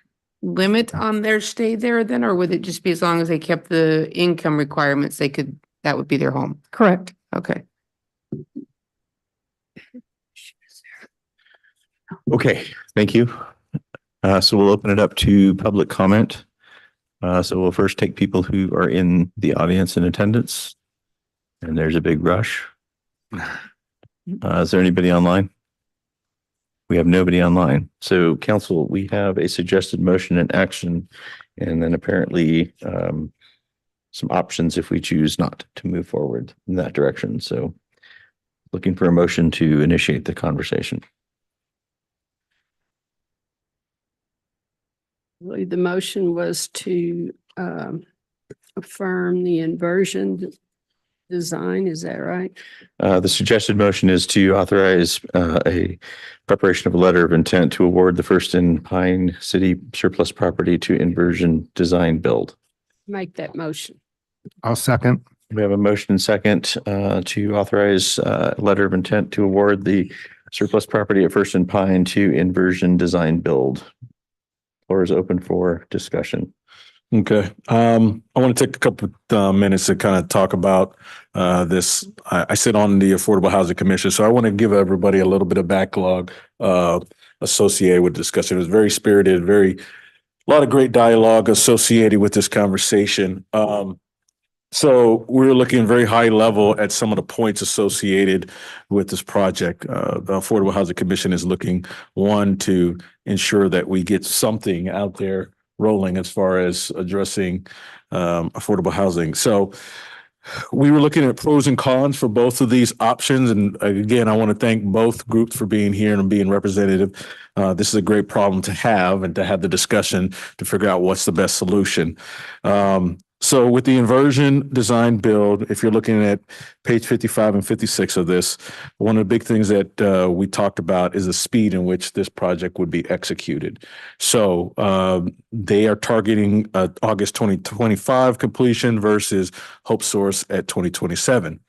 limit on their stay there then, or would it just be as long as they kept the income requirements, that would be their home? Correct. Okay. Okay, thank you. So we'll open it up to public comment. So we'll first take people who are in the audience in attendance. And there's a big rush. Is there anybody online? We have nobody online. So council, we have a suggested motion and action, and then apparently some options if we choose not to move forward in that direction. So looking for a motion to initiate the conversation. Really, the motion was to affirm the inversion design, is that right? The suggested motion is to authorize a preparation of a letter of intent to award the First and Pine City surplus property to Inversion Design Build. Make that motion. I'll second. We have a motion and second to authorize a letter of intent to award the surplus property at First and Pine to Inversion Design Build. Floor is open for discussion. Okay. I want to take a couple minutes to kind of talk about this. I sit on the Affordable Housing Commission, so I want to give everybody a little bit of backlog associated with discussion. It was very spirited, a lot of great dialogue associated with this conversation. So we're looking very high level at some of the points associated with this project. The Affordable Housing Commission is looking, one, to ensure that we get something out there rolling as far as addressing affordable housing. So we were looking at pros and cons for both of these options. And again, I want to thank both groups for being here and being representative. This is a great problem to have and to have the discussion to figure out what's the best solution. So with the inversion design build, if you're looking at page 55 and 56 of this, one of the big things that we talked about is the speed in which this project would be executed. So they are targeting August 2025 completion versus Hope Source at 2027.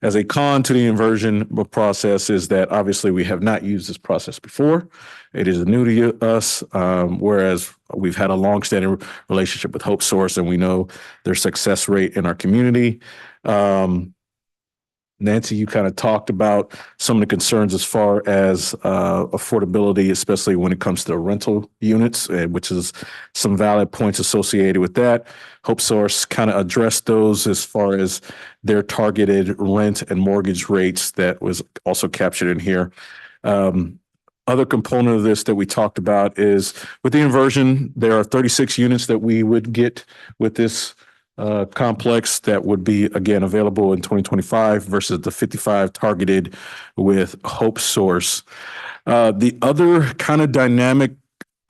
As a con to the inversion process is that obviously we have not used this process before. It is new to us, whereas we've had a longstanding relationship with Hope Source and we know their success rate in our community. Nancy, you kind of talked about some of the concerns as far as affordability, especially when it comes to rental units, which is some valid points associated with that. Hope Source kind of addressed those as far as their targeted rent and mortgage rates that was also captured in here. Other component of this that we talked about is with the inversion, there are 36 units that we would get with this complex that would be, again, available in 2025 versus the 55 targeted with Hope Source. The other kind of dynamic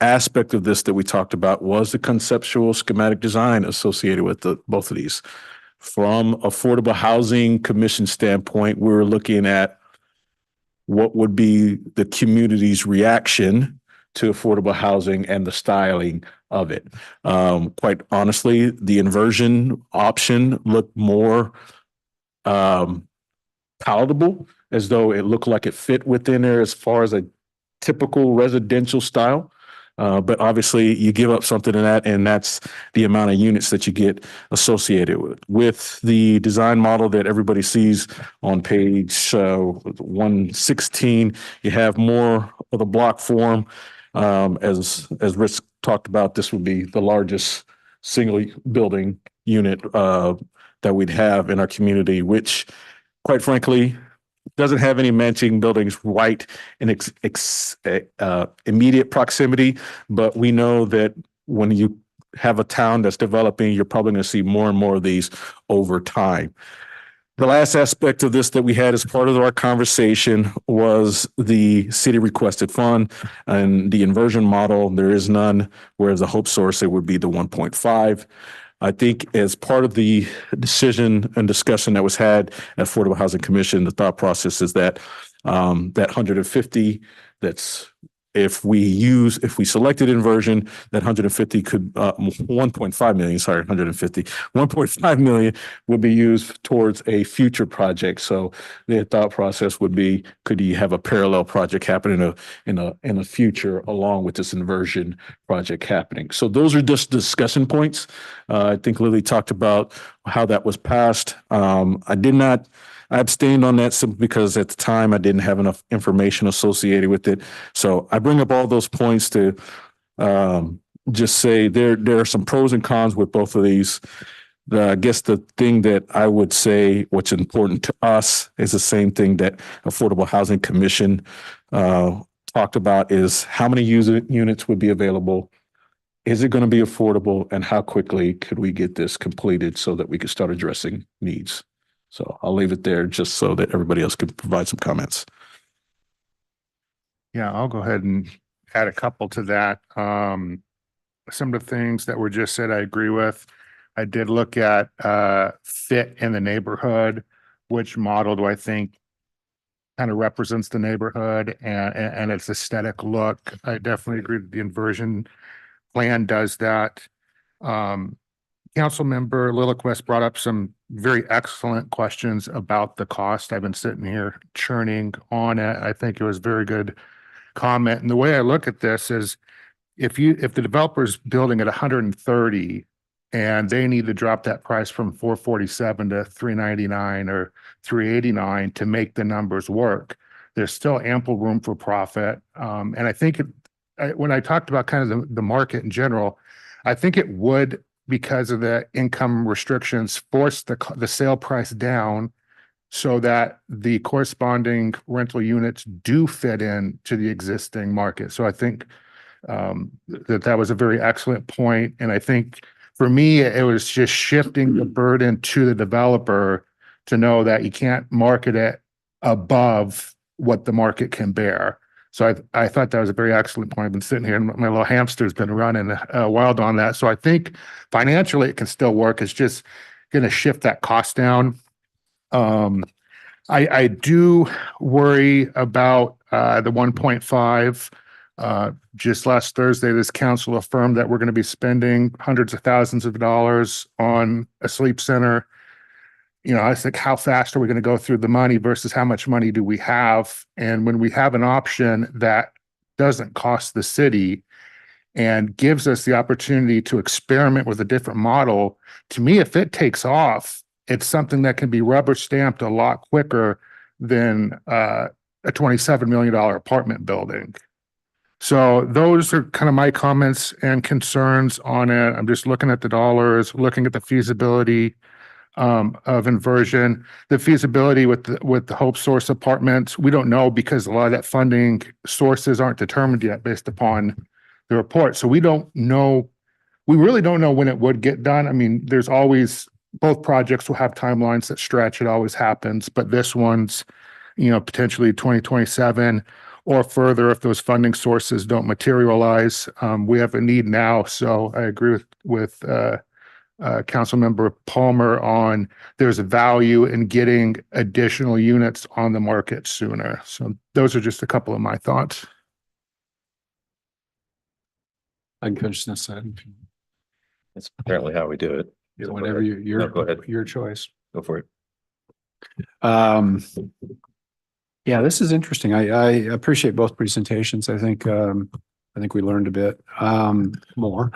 aspect of this that we talked about was the conceptual schematic design associated with both of these. From Affordable Housing Commission standpoint, we were looking at what would be the community's reaction to affordable housing and the styling of it. Quite honestly, the inversion option looked more palatable, as though it looked like it fit within there as far as a typical residential style. But obviously you give up something in that, and that's the amount of units that you get associated with. With the design model that everybody sees on page 116, you have more of the block form. As Rich talked about, this would be the largest single building unit that we'd have in our community, which quite frankly, doesn't have any matching buildings right in immediate proximity, but we know that when you have a town that's developing, you're probably going to see more and more of these over time. The last aspect of this that we had as part of our conversation was the city requested fund and the inversion model. There is none, whereas the Hope Source, it would be the 1.5. I think as part of the decision and discussion that was had at Affordable Housing Commission, the thought process is that that 150, that's if we selected inversion, that 150 could 1.5 million, sorry, 150, 1.5 million would be used towards a future project. So the thought process would be, could you have a parallel project happening in a future along with this inversion project happening? So those are just discussion points. I think Lily talked about how that was passed. I I abstained on that simply because at the time I didn't have enough information associated with it. So I bring up all those points to just say there are some pros and cons with both of these. I guess the thing that I would say what's important to us is the same thing that Affordable Housing Commission talked about is how many units would be available? Is it going to be affordable, and how quickly could we get this completed so that we could start addressing needs? So I'll leave it there just so that everybody else can provide some comments. Yeah, I'll go ahead and add a couple to that. Some of the things that were just said, I agree with. I did look at fit in the neighborhood, which model do I think kind of represents the neighborhood and its aesthetic look. I definitely agree that the inversion plan does that. Council member Lilliquist brought up some very excellent questions about the cost. I've been sitting here churning on it. I think it was a very good comment. And the way I look at this is if the developer's building at 130 and they need to drop that price from 447 to 399 or 389 to make the numbers work, there's still ample room for profit. And I think when I talked about kind of the market in general, I think it would, because of the income restrictions, force the sale price down so that the corresponding rental units do fit in to the existing market. So I think that was a very excellent point. And I think for me, it was just shifting the burden to the developer to know that you can't market it above what the market can bear. So I thought that was a very excellent point. I've been sitting here and my little hamster's been running wild on that. So I think financially it can still work. It's just going to shift that cost down. I do worry about the 1.5. Just last Thursday, this council affirmed that we're going to be spending hundreds of thousands of dollars on a sleep center. You know, I think how fast are we going to go through the money versus how much money do we have? And when we have an option that doesn't cost the city and gives us the opportunity to experiment with a different model, to me, if it takes off, it's something that can be rubber stamped a lot quicker than a $27 million apartment building. So those are kind of my comments and concerns on it. I'm just looking at the dollars, looking at the feasibility of inversion, the feasibility with the Hope Source apartments. We don't know because a lot of that funding sources aren't determined yet based upon the report. So we don't know, we really don't know when it would get done. I mean, there's always, both projects will have timelines that stretch. It always happens, but this one's, you know, potentially 2027 or further if those funding sources don't materialize. We have a need now. So I agree with Councilmember Palmer on there's a value in getting additional units on the market sooner. So those are just a couple of my thoughts. I can finish this side. That's apparently how we do it. Whatever Go ahead. your choice. Go for it. Yeah, this is interesting. I appreciate both presentations. I think we learned a bit more.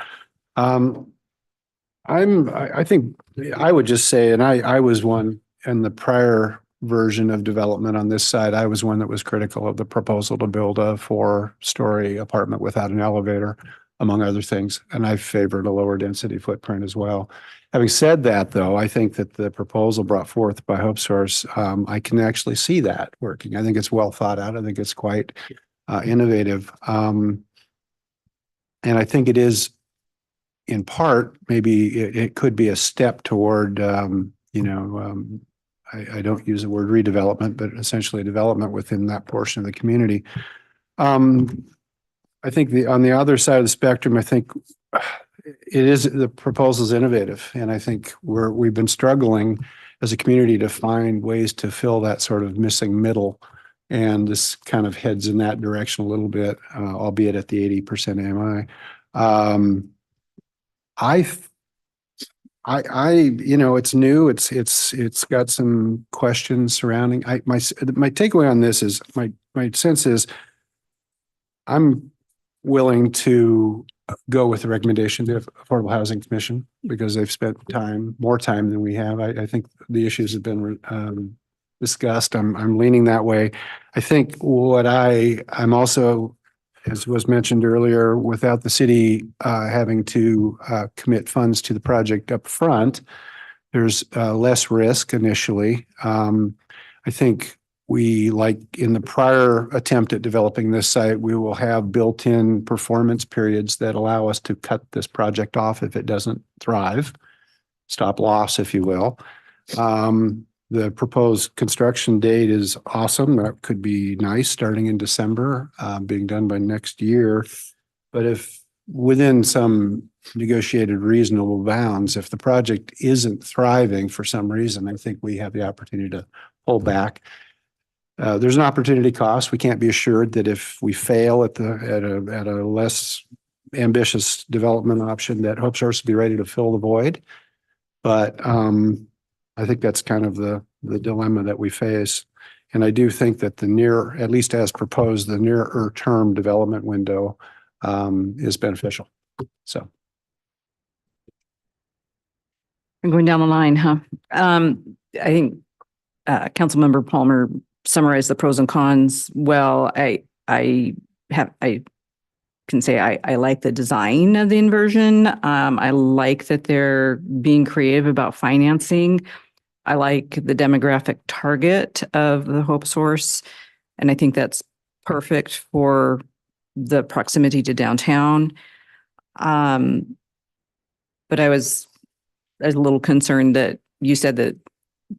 I think I would just say, and I was one in the prior version of development on this side. I was one that was critical of the proposal to build a 4-story apartment without an elevator, among other things. And I favored a lower density footprint as well. Having said that, though, I think that the proposal brought forth by Hope Source, I can actually see that working. I think it's well thought out. I think it's quite innovative. And I think it is, in part, maybe it could be a step toward, I don't use the word redevelopment, but essentially development within that portion of the community. I think on the other side of the spectrum, I think the proposal is innovative. And I think we've been struggling as a community to find ways to fill that sort of missing middle. And this kind of heads in that direction a little bit, albeit at the 80% AMI. It's new. It's got some questions surrounding. My takeaway on this is my sense is I'm willing to go with the recommendation of the Affordable Housing Commission because they've spent more time than we have. I think the issues have been discussed. I'm leaning that way. I think what I'm also, as was mentioned earlier, without the city having to commit funds to the project up front, there's less risk initially. I think we, like in the prior attempt at developing this site, we will have built-in performance periods that allow us to cut this project off if it doesn't thrive, stop loss, if you will. The proposed construction date is awesome. That could be nice, starting in December, being done by next year. But if within some negotiated reasonable bounds, if the project isn't thriving for some reason, I think we have the opportunity to pull back. There's an opportunity cost. We can't be assured that if we fail at a less ambitious development option, that Hope Source will be ready to fill the void. But I think that's kind of the dilemma that we face. And I do think that at least as proposed, the nearer term development window is beneficial. So. I'm going down the line, huh? I think Councilmember Palmer summarized the pros and cons well. I can say I like the design of the inversion. I like that they're being creative about financing. I like the demographic target of the Hope Source, and I think that's perfect for the proximity to downtown. But I was a little concerned that you said that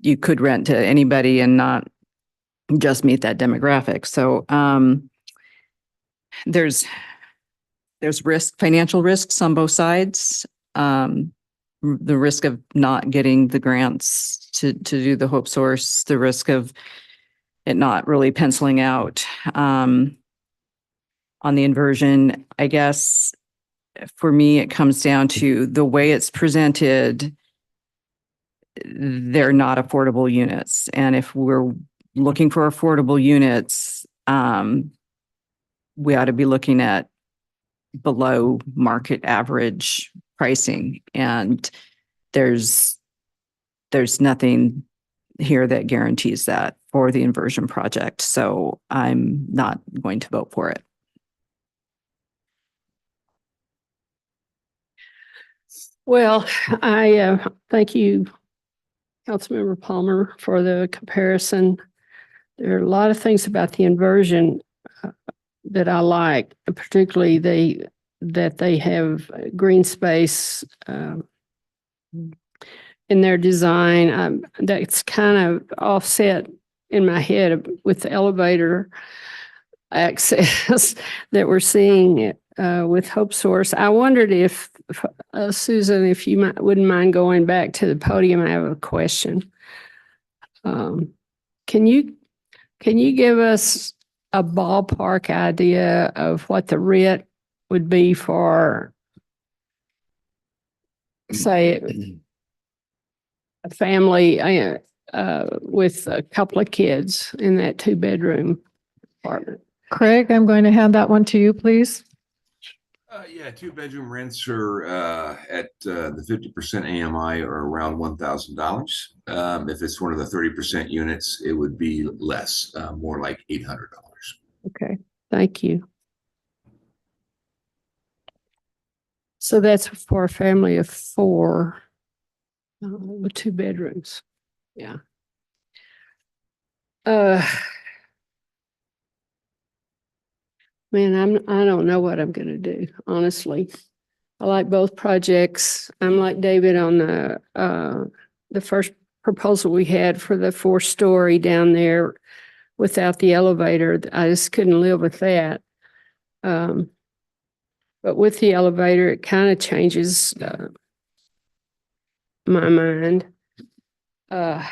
you could rent to anybody and not just meet that demographic. So there's financial risks on both sides. The risk of not getting the grants to do the Hope Source, the risk of it not really penciling out on the inversion. I guess for me, it comes down to the way it's presented. They're not affordable units. And if we're looking for affordable units, we ought to be looking at below market average pricing. And there's nothing here that guarantees that for the inversion project. So I'm not going to vote for it. Well, I thank you, Councilmember Palmer, for the comparison. There are a lot of things about the inversion that I like, particularly that they have green space in their design. That's kind of offset in my head with the elevator access that we're seeing with Hope Source. I wondered if, Susan, if you wouldn't mind going back to the podium. I have a question. Can you give us a ballpark idea of what the rent would be for, say, a family with a couple of kids in that 2-bedroom apartment? Craig, I'm going to hand that one to you, please. Yeah, 2-bedroom rents are at the 50% AMI are around $1,000. If it's one of the 30% units, it would be less, more like $800. Okay, thank you. So that's for a family of 4 with 2 bedrooms. Yeah. Man, I don't know what I'm gonna do, honestly. I like both projects. I'm like David on the first proposal we had for the 4-story down there without the elevator. I just couldn't live with that. But with the elevator, it kind of changes my mind. But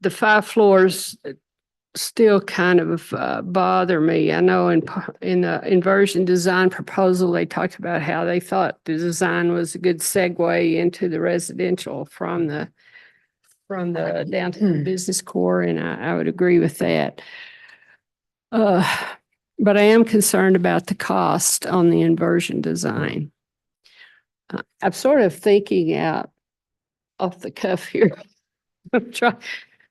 the 5 floors still kind of bother me. I know in the inversion design proposal, they talked about how they thought the design was a good segue into the residential from the downtown business core, and I would agree with that. But I am concerned about the cost on the inversion design. I'm sort of thinking out off the cuff here. I'm trying.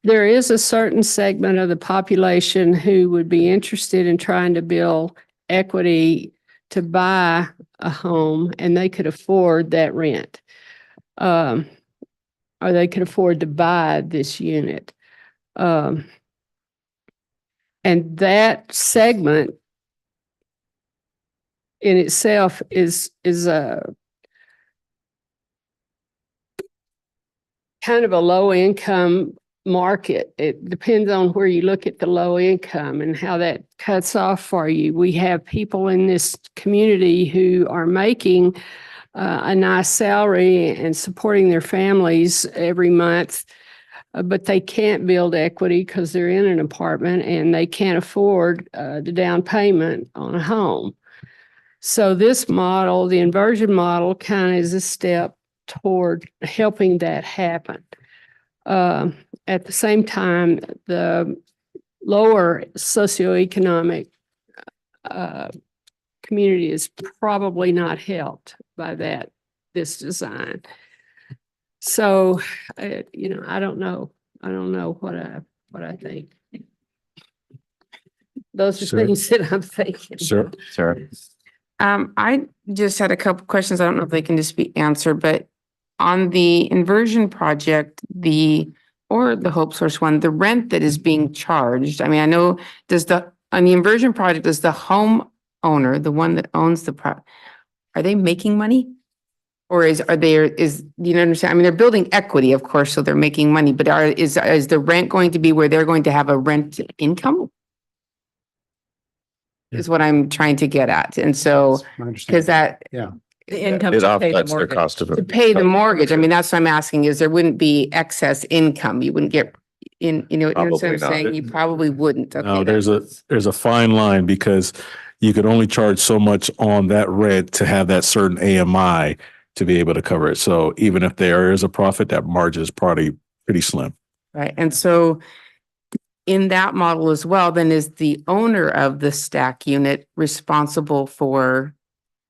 There is a certain segment of the population who would be interested in trying to build equity to buy a home, and they could afford that rent. Or they could afford to buy this unit. And that segment in itself is a kind of a low income market. It depends on where you look at the low income and how that cuts off for you. We have people in this community who are making a nice salary and supporting their families every month, but they can't build equity because they're in an apartment and they can't afford the down payment on a home. So this model, the inversion model, kind of is a step toward helping that happen. At the same time, the lower socioeconomic community is probably not helped by this design. So, I don't know. I don't know what I think. Those are Sure. things that I'm thinking. Sure. Sarah? I just had a couple questions. I don't know if they can just be answered, but on the inversion project, or the Hope Source one, the rent that is being charged, I mean, I know, on the inversion project, does the homeowner, the one that owns the are they making money? Or do you understand? I mean, they're building equity, of course, so they're making money, but is the rent going to be where they're going to have a rent income? Is what I'm trying to get at. And so, because that. Yeah. The income It to pay the offsets their mortgage. cost of To it. pay the mortgage, I mean, that's what I'm asking, is there wouldn't be excess income, you wouldn't get in, you know what I'm Probably not. saying, you probably wouldn't. Okay, No, there's a fine line because you could only charge so much on that rent to have that certain AMI to be able to cover it. So even if there is a profit, that margin is probably pretty slim. right, and so in that model as well, then is the owner of the stack unit responsible for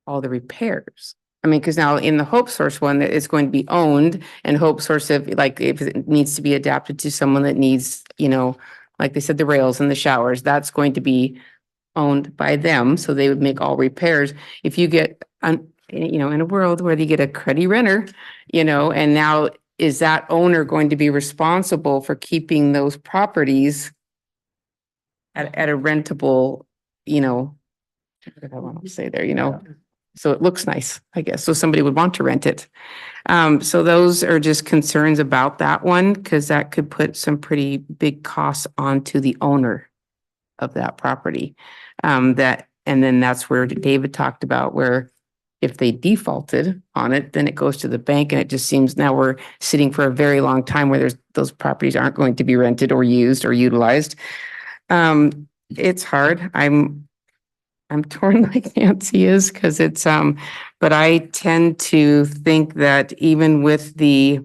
all the repairs? I mean, because now in the Hope Source one, that it's going to be owned, and Hope Source, if it needs to be adapted to someone that needs, like they said, the rails and the showers, that's going to be owned by them, so they would make all repairs. If you get, in a world where you get a cruddy renter, and now is that owner going to be responsible for keeping those properties at a rentable, what I want to say there, so it looks nice, I guess. So somebody would want to rent it. So those are just concerns about that one, because that could put some pretty big costs onto the owner of that property. And then that's where David talked about where if they defaulted on it, then it goes to the bank, and it just seems now we're sitting for a very long time where those properties aren't going to be rented or used or utilized. It's hard. I'm torn like Nancy is, because it's, but I tend to think that even with the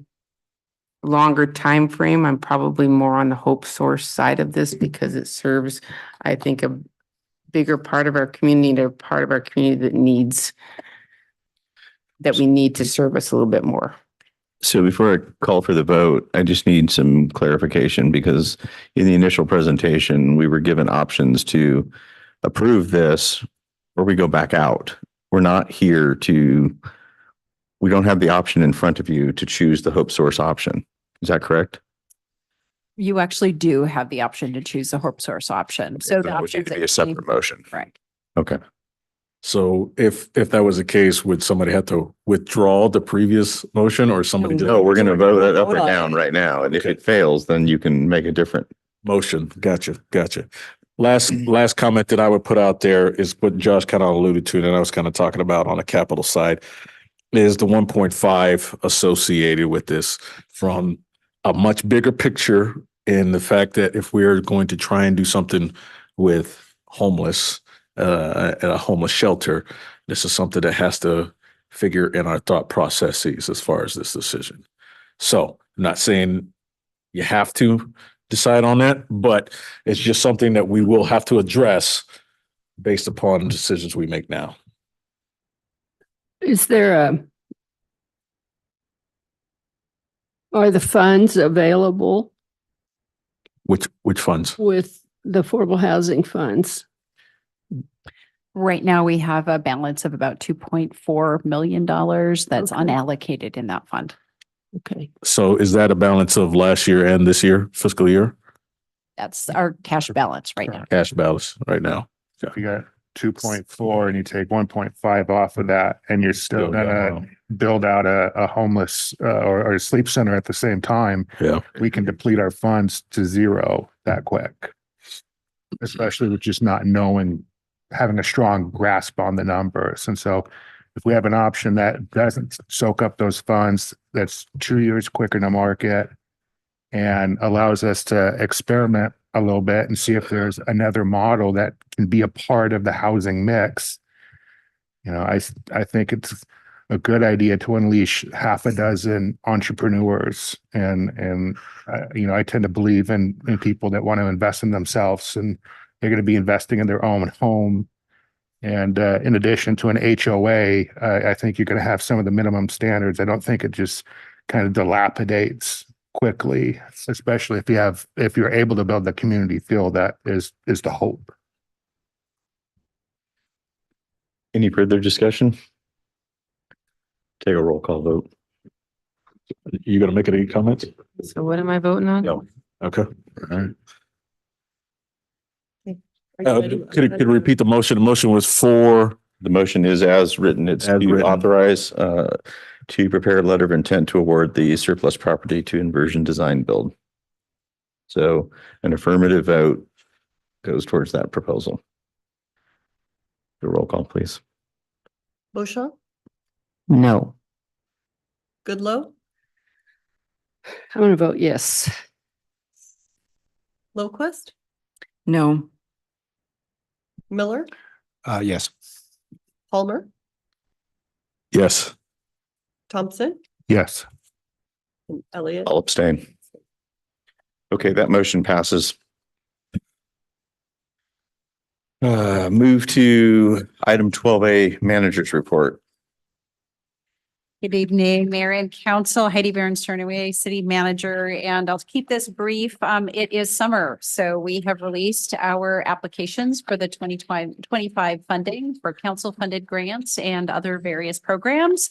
longer time frame, I'm probably more on the Hope Source side of this, because it serves, I think, a bigger part of our community, and a part of our community that we need to service a little bit more. So before I call for the vote, I just need some clarification, because in the initial presentation, we were given options to approve this or we go back out. We're not here we don't have the option in front of you to choose the Hope Source option. Is that correct? You actually do have the option to choose the Hope Source option. So the That would need options to be that a separate motion. Right. Okay. So if that was the case, would somebody have to withdraw the previous motion, or somebody? No, we're going to vote it up or Vote on down it. right now. And if it fails, then you can make a different. Motion. Gotcha. Last comment that I would put out there is what Josh kind of alluded to, and I was kind of talking about on the capital side, is the 1.5 associated with this from a much bigger picture, in the fact that if we're going to try and do something with homeless, at a homeless shelter, this is something that has to figure in our thought processes as far as this decision. So I'm not saying you have to decide on that, but it's just something that we will have to address based upon decisions we make now. Is there Are the funds available Which funds? with the affordable housing funds? Right now, we have a balance of about $2.4 million that's Okay. unallocated in that fund. Okay. So is that a balance of last year and this year, fiscal year? That's our cash balance right now. Cash balance right now. If you got 2.4 and you take 1.5 off of that, and you're still gonna build out a homeless or a sleep center at the same time, Yeah. we can deplete our funds to zero that quick. Especially with just not knowing, having a strong grasp on the numbers. And so if we have an option that doesn't soak up those funds, that's 2 years quicker to market and allows us to experiment a little bit and see if there's another model that can be a part of the housing mix. You know, I think it's a good idea to unleash half a dozen entrepreneurs and you know, I tend to believe in people that want to invest in themselves, and they're going to be investing in their own home. And in addition to an HOA, I think you're going to have some of the minimum standards. I don't think it just kind of dilapidates quickly, especially if you're able to build the community feel that is the hope. Any further discussion? Take a roll call vote. You gonna make any comments? So what am I voting on? No. Okay. Could you repeat the motion? The motion was for, The motion is as written. It's As to written. authorize to prepare a letter of intent to award the surplus property to Inversion Design Build. So an affirmative vote goes towards that proposal. The roll call, please. Beauchamp, No. Goodlow, I'm going to vote yes. Lowquist, No. Miller, Yes. Palmer, yes. Thompson, Yes. and Elliott. I'll abstain. Okay, that motion passes. Move to item 12A, Manager's Report. Good evening, Mayor and Council. Heidi Barron-Sternaway, City Manager, and I'll keep this brief. It is summer, so we have released our applications for the 2025 funding for council-funded grants and other various programs.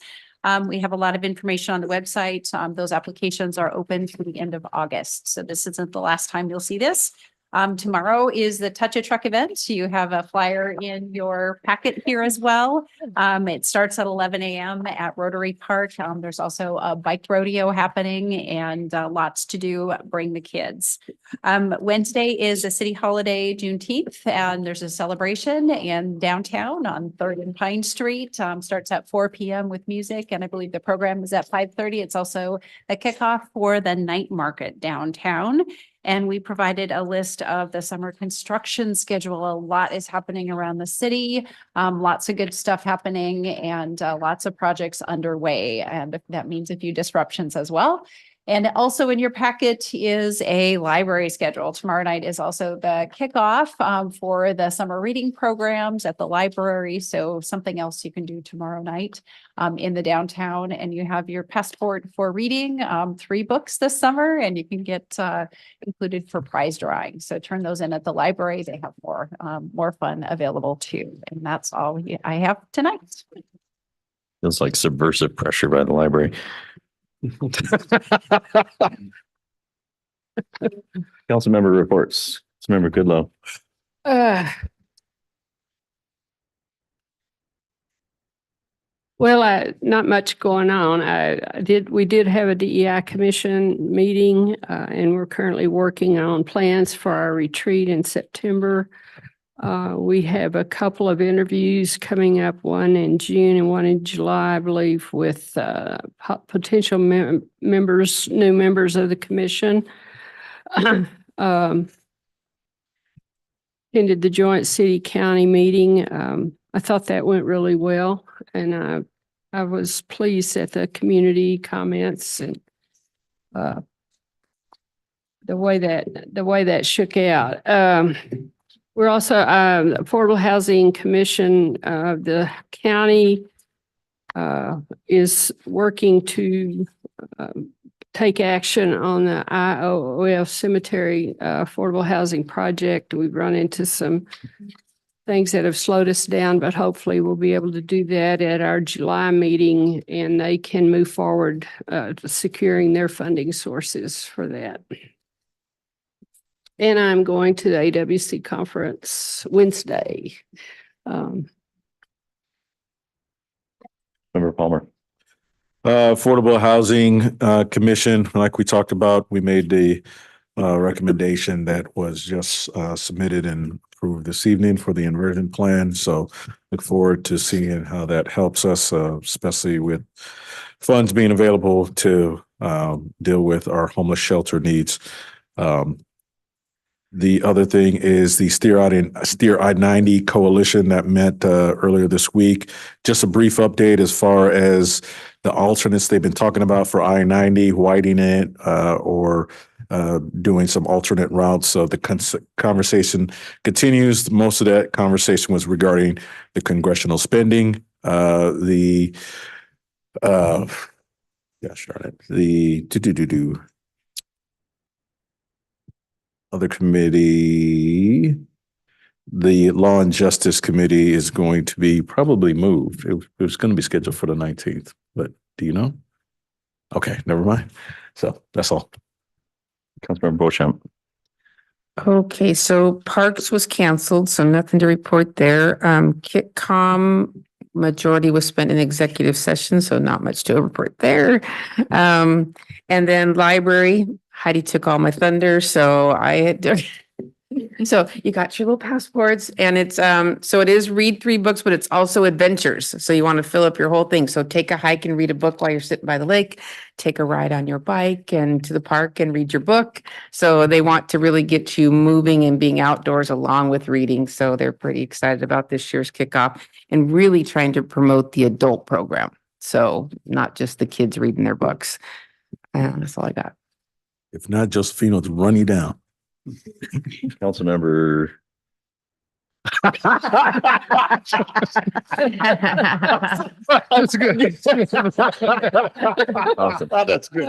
We have a lot of information on the website. Those applications are open through the end of August, so this isn't the last time you'll see this. Tomorrow is the Touch a Truck event. You have a flyer in your packet here as well. It starts at 11 a.m. at Rotary Park. There's also a bike rodeo happening and lots to do. Bring the kids. Wednesday is a city holiday, Juneteenth, and there's a celebration in downtown on 3rd and Pine Street. Starts at 4 p.m. with music, and I believe the program is at 5:30. It's also a kickoff for the night market downtown. And we provided a list of the summer construction schedule. A lot is happening around the city, lots of good stuff happening and lots of projects underway. And that means a few disruptions as well. And also in your packet is a library schedule. Tomorrow night is also the kickoff for the summer reading programs at the library. So something else you can do tomorrow night in the downtown. And you have your passport for reading 3 books this summer, and you can get included for prize drawing. So turn those in at the library. They have more fun available too. And that's all I have tonight. Feels like subversive pressure by the library. Council member reports. Councilmember Goodlow. Well, not much going on. We did have a DEI commission meeting, and we're currently working on plans for our retreat in September. We have a couple of interviews coming up, one in June and one in July, I believe, with potential new members of the commission. Attended the joint city-county meeting. I thought that went really well, and I was pleased at the community comments and the way that shook out. We're also Affordable Housing Commission. The county is working to take action on the IOOF Cemetery Affordable Housing Project. We've run into some things that have slowed us down, but hopefully we'll be able to do that at our July meeting and they can move forward to securing their funding sources for that. And I'm going to the AWC conference Wednesday. Member Palmer. Affordable Housing Commission, like we talked about, we made the recommendation that was just submitted and approved this evening for the inversion plan. So look forward to seeing how that helps us, especially with funds being available to deal with our homeless shelter needs. The other thing is the Steer I-90 Coalition that met earlier this week. Just a brief update as far as the alternates they've been talking about for I-90, widening it or doing some alternate routes. So the conversation continues. Most of that conversation was regarding the congressional spending, the other committee, the Law and Justice Committee is going to be probably moved. It was going to be scheduled for the 19th, but do you know? Okay, never mind. So that's all. Councilmember Beauchamp. Okay, so Parks was canceled, so nothing to report there. KitCom majority was spent in executive session, so not much to report there. And then library, Heidi took all my thunder, so I had to. So you got your little passports and it's, so it is read 3 books, but it's also adventures. So you want to fill up your whole thing. So take a hike and read a book while you're sitting by the lake, take a ride on your bike and to the park and read your book. So they want to really get you moving and being outdoors along with reading. So they're pretty excited about this year's kickoff and really trying to promote the adult program. So not just the kids reading their books. That's all I got. If not, Josephine will run you down. Councilmember. That's good. Awesome. That's good.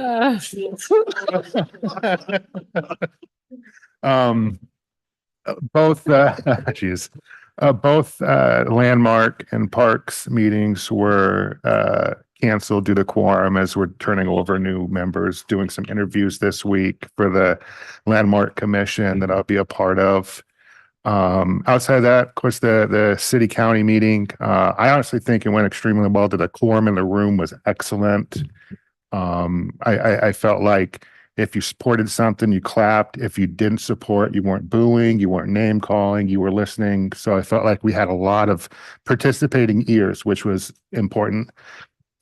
Both Landmark and Parks meetings were canceled due to quorum as we're turning over new members, doing some interviews this week for the Landmark Commission that I'll be a part of. Outside of that, of course, the city county meeting, I honestly think it went extremely well. The quorum in the room was excellent. I felt like if you supported something, you clapped. If you didn't support, you weren't booing, you weren't name calling, you were listening. So I felt like we had a lot of participating ears, which was important.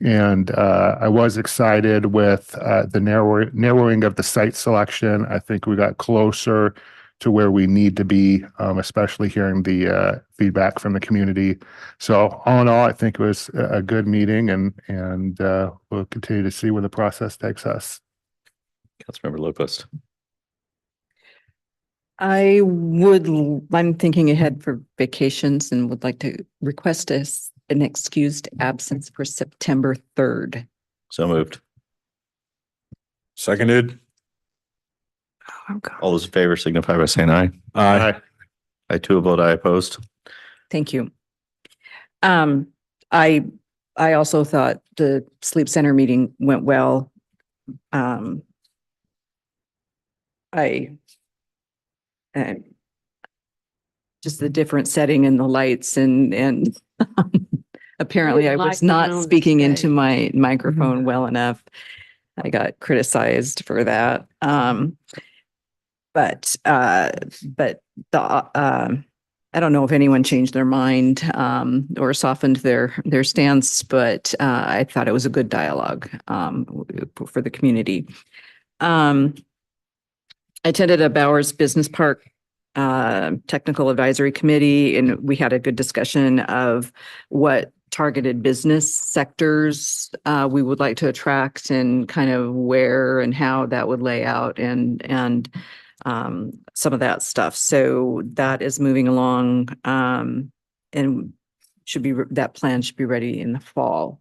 And I was excited with the narrowing of the site selection. I think we got closer to where we need to be, especially hearing the feedback from the community. So all in all, I think it was a good meeting and we'll continue to see where the process takes us. Councilmember Lopez. I'm thinking ahead for vacations and would like to request an excused absence for September 3rd. So moved. Seconded. All those in favor signify by saying aye. Aye. I too will vote aye. Opposed. Thank you. I also thought the sleep center meeting went well. Just the different setting and the lights and apparently I was not speaking into my microphone well enough. I got criticized for that. But I don't know if anyone changed their mind or softened their stance, but I thought it was a good dialogue for the community. I attended a Bowers Business Park Technical Advisory Committee, and we had a good discussion of what targeted business sectors we would like to attract and kind of where and how that would lay out and some of that stuff. So that is moving along and that plan should be ready in the fall.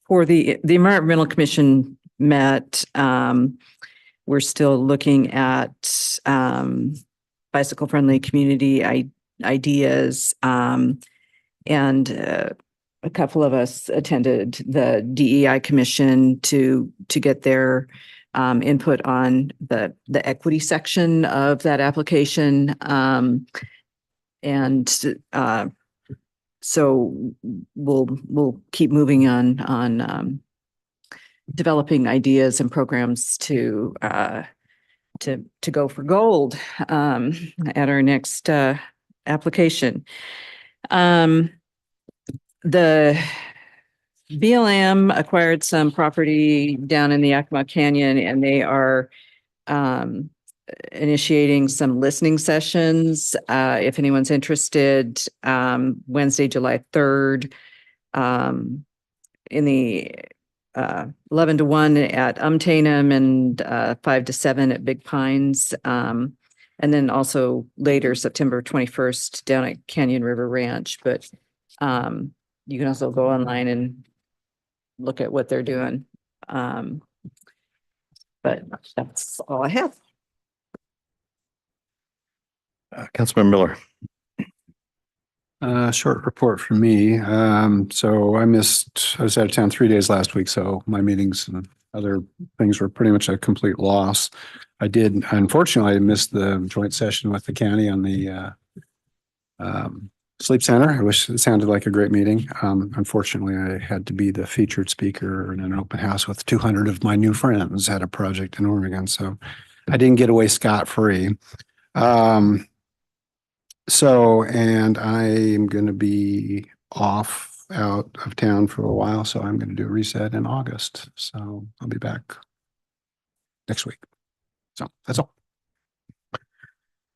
For For the Environmental Commission met, we're still looking at bicycle-friendly community ideas. And a couple of us attended the DEI Commission to get their input on the equity section of that application. So we'll keep moving on developing ideas and programs to go for gold at our next application. The BLM acquired some property down in the Yakima Canyon, and they are initiating some listening sessions. If anyone's interested, Wednesday, July 3rd, in the 11 to 1 at Umtanum and 5 to 7 at Big Pines. And then also later, September 21st, down at Canyon River Ranch. But you can also go online and look at what they're doing. But that's all I have. Councilmember Miller. Short report from me. So I was out of town 3 days last week, so my meetings and other things were pretty much a complete loss. Unfortunately, I missed the joint session with the county on the Sleep Center. I wish it sounded like a great meeting. Unfortunately, I had to be the featured speaker in an open house with 200 of my new friends at a project in Oregon, so I didn't get away scot-free. And I'm going to be out of town for a while, so I'm going to do a reset in August. So I'll be back next week. So that's all.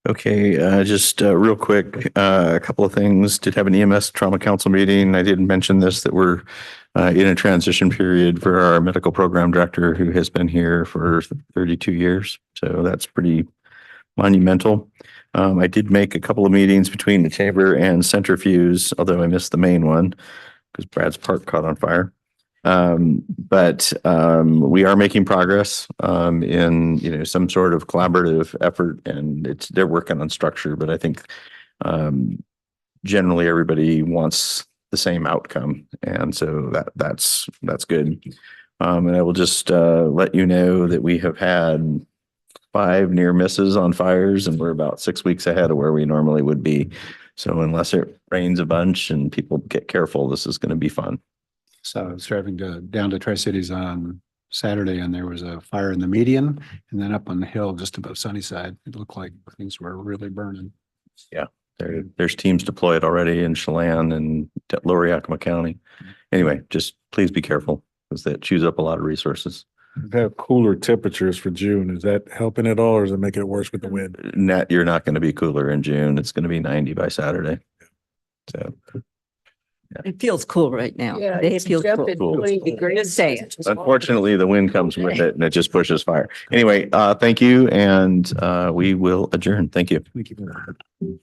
Okay, just real quick, a couple of things. Did have an EMS trauma council meeting. I didn't mention this, that we're in a transition period for our medical program director who has been here for 32 years. So that's pretty monumental. I did make a couple of meetings between the chamber and Centrifuge, although I missed the main one because Brad's Park caught on fire. But we are making progress in some sort of collaborative effort, and they're working on structure. But I think generally everybody wants the same outcome, and so that's good. And I will just let you know that we have had 5 near misses on fires, and we're about 6 weeks ahead of where we normally would be. So unless it rains a bunch and people get careful, this is going to be fun. So I was driving down to Tri-Cities on Saturday, and there was a fire in the median, and then up on the hill just above Sunnyside. It looked like things were really burning. Yeah, there's teams deployed already in Chelan and Lower Yakima County. Anyway, just please be careful because that chews up a lot of resources. We've had cooler temperatures for June. Is that helping at all, or is it making it worse with the wind? You're not going to be cooler in June. It's going to be 90 by Saturday. So. Yeah. It feels cool right now. Yeah, It feels cool. Great say it. Unfortunately, the wind comes with it and it just pushes fire. Anyway, thank you. And we will adjourn. Thank you. Thank you.